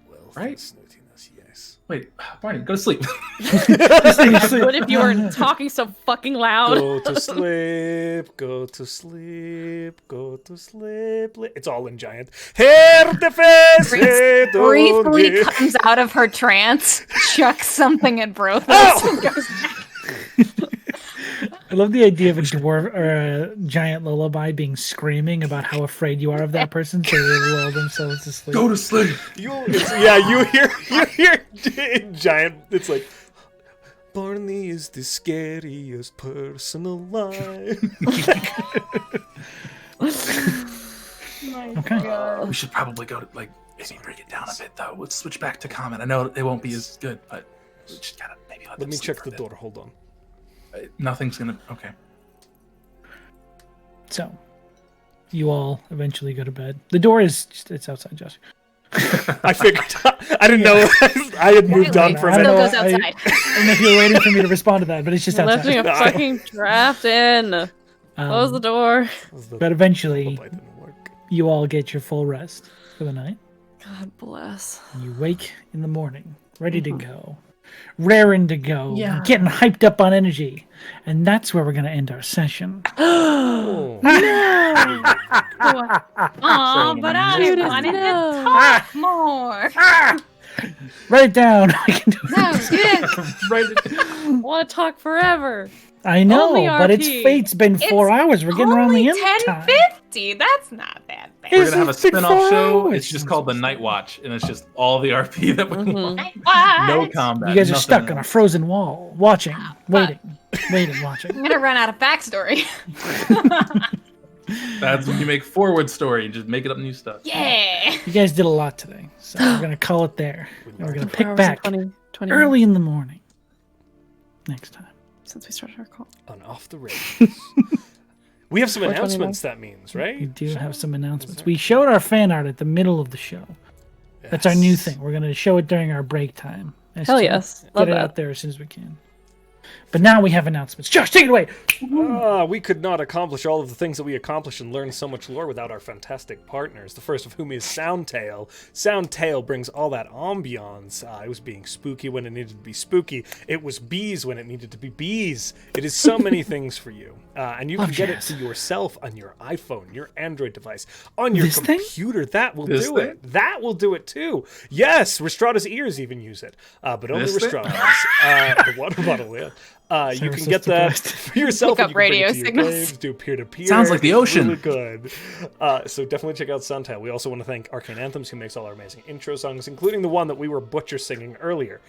A: Well,
C: Right?
A: snootiness, yes.
C: Wait, Barney, go to sleep.
E: What if you weren't talking so fucking loud?
A: Go to sleep, go to sleep, go to sleep. It's all in giant. Here the face,
F: Briefly comes out of her trance, chucks something at Brothos, and goes back.
B: I love the idea of a dwarf or a giant lullaby being screaming about how afraid you are of that person, so they lull themselves to sleep.
C: Go to sleep.
A: You hear giant. It's like Barney is the scariest person alive.
B: Okay.
C: We should probably go to maybe bring it down a bit though. Let's switch back to common. I know it won't be as good, but we just gotta maybe let
A: Let
C: them
A: me
C: sleep
A: check
C: for
A: the
C: a bit.
A: door. Hold on.
C: Nothing's gonna. Okay.
B: So, you all eventually go to bed. The door is it's outside, Josh.
A: I figured. I didn't know. I had moved on from
B: I
A: it.
B: don't know,
F: Still goes outside.
B: I don't know if you were waiting for me to respond to that, but it's just
E: Left me
B: outside.
E: a fucking draft in. Close the door.
B: But eventually,
A: Hope I didn't work.
B: you all get your full rest for the night.
E: God bless.
B: You wake in the morning, ready to go, raring to go,
E: Yeah.
B: getting hyped up on energy. And that's where we're going to end our session.
A: Oh.
F: Aw, but I
E: Dude,
F: wanted to
E: no.
F: talk more.
B: Write it down. I can do it.
F: No, good.
E: Want to talk forever.
B: I know,
E: Only
B: but it's
E: RP.
B: fate's been 4 hours. We're getting around the
F: Only
B: end time.
F: 10:50. That's not that bad.
C: We're gonna have a
B: It's been
C: spin-off
B: 4
C: show.
B: hours.
C: It's just called the Night Watch, and it's just all the RP that we want.
F: What?
C: No combat.
B: You guys are
C: nothing
B: stuck on a
C: else.
B: frozen wall, watching, waiting, watching.
F: I'm gonna run out of backstory.
C: That's when you make forward story and just make it up new stuff.
F: Yeah.
B: You guys did a lot today, so we're going to call it there. And we're going to pick
E: 4 hours
B: back
E: and 20
B: early in the morning next time.
E: since we started our call.
A: On Off the Rails. We have some
E: 4:29.
A: announcements, that means,
B: We
A: right?
B: do have some announcements. We showed our fan art at the middle of the show. That's our new thing. We're going to show it during our break time. Nice
E: Hell
B: to
E: yes.
B: Get
E: Love
B: it
E: that.
B: out there as soon as we can. But now we have announcements. Josh, take it away.
A: We could not accomplish all of the things that we accomplished and learn so much lore without our fantastic partners. The first of whom is Soundtail. Soundtail brings all that ambiance. It was being spooky when it needed to be spooky. It was bees when it needed to be bees. It is so many things for you. And you can get it to yourself on your iPhone, your Android device, on your computer. That will do it. That will do it too. Yes, Rhystrata's ears even use it. But only Rhystrata's. The water bottle, yeah. You can get that for yourself.
F: Look up radio signals.
A: Games, do peer-to-peer.
C: Sounds like the ocean.
A: Really good. So definitely check out Soundtail. We also want to thank Arcane Anthems, who makes all our amazing intro songs, including the one that we were butcher singing earlier.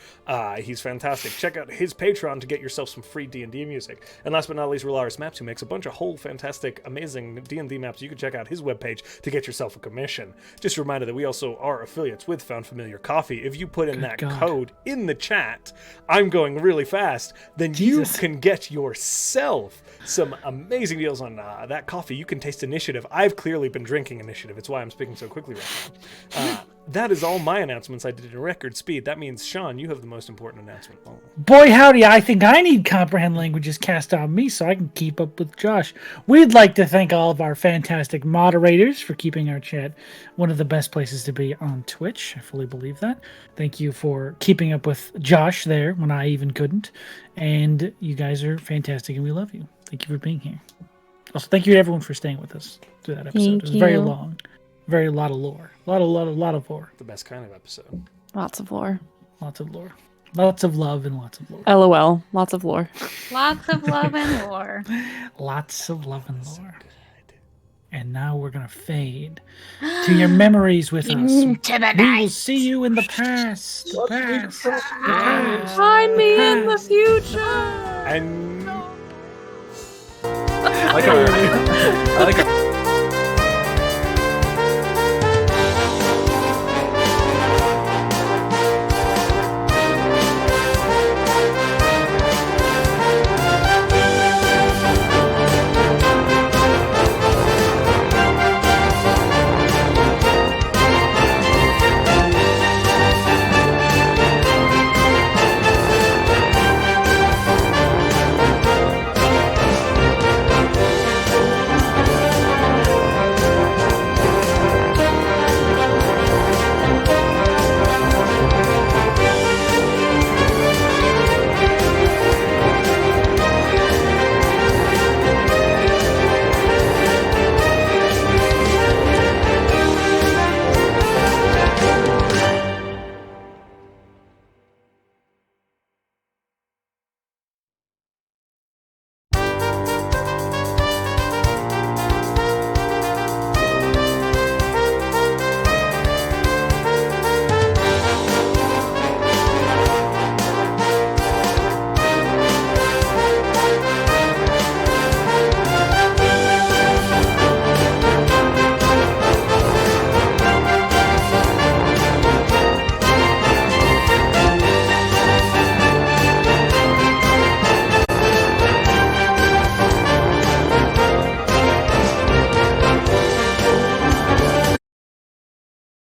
A: He's fantastic. Check out his Patreon to get yourself some free D&D music. And last but not least, Relaris Maps, who makes a bunch of whole fantastic, amazing D&D maps. You can check out his webpage to get yourself a commission. Just a reminder that we also are affiliates with Found Familiar Coffee. If you put in that code in the chat, I'm going really fast, then you can get yourself some amazing deals on that coffee. You can taste Initiative. I've clearly been drinking Initiative. It's why I'm speaking so quickly right now. That is all my announcements I did in record speed. That means, Sean, you have the most important announcement. Oh.
B: Boy, howdy, I think I need comprehend languages cast on me so I can keep up with Josh. We'd like to thank all of our fantastic moderators for keeping our chat one of the best places to be on Twitch. I fully believe that. Thank you for keeping up with Josh there when I even couldn't. And you guys are fantastic and we love you. Thank you for being here. Also, thank you to everyone for staying with us through that episode. It was very long. Very lot of lore. A lot of lore.
A: The best kind of episode.
E: Lots of lore.
B: Lots of lore. Lots of love and lots of lore.
E: LOL. Lots of lore.
F: Lots of love and lore.
B: Lots of love and lore. And now we're going to fade to your memories with us.
F: Into the
B: We
F: night.
B: will see you in the past.
E: Find me in the future.
A: And
C: I like our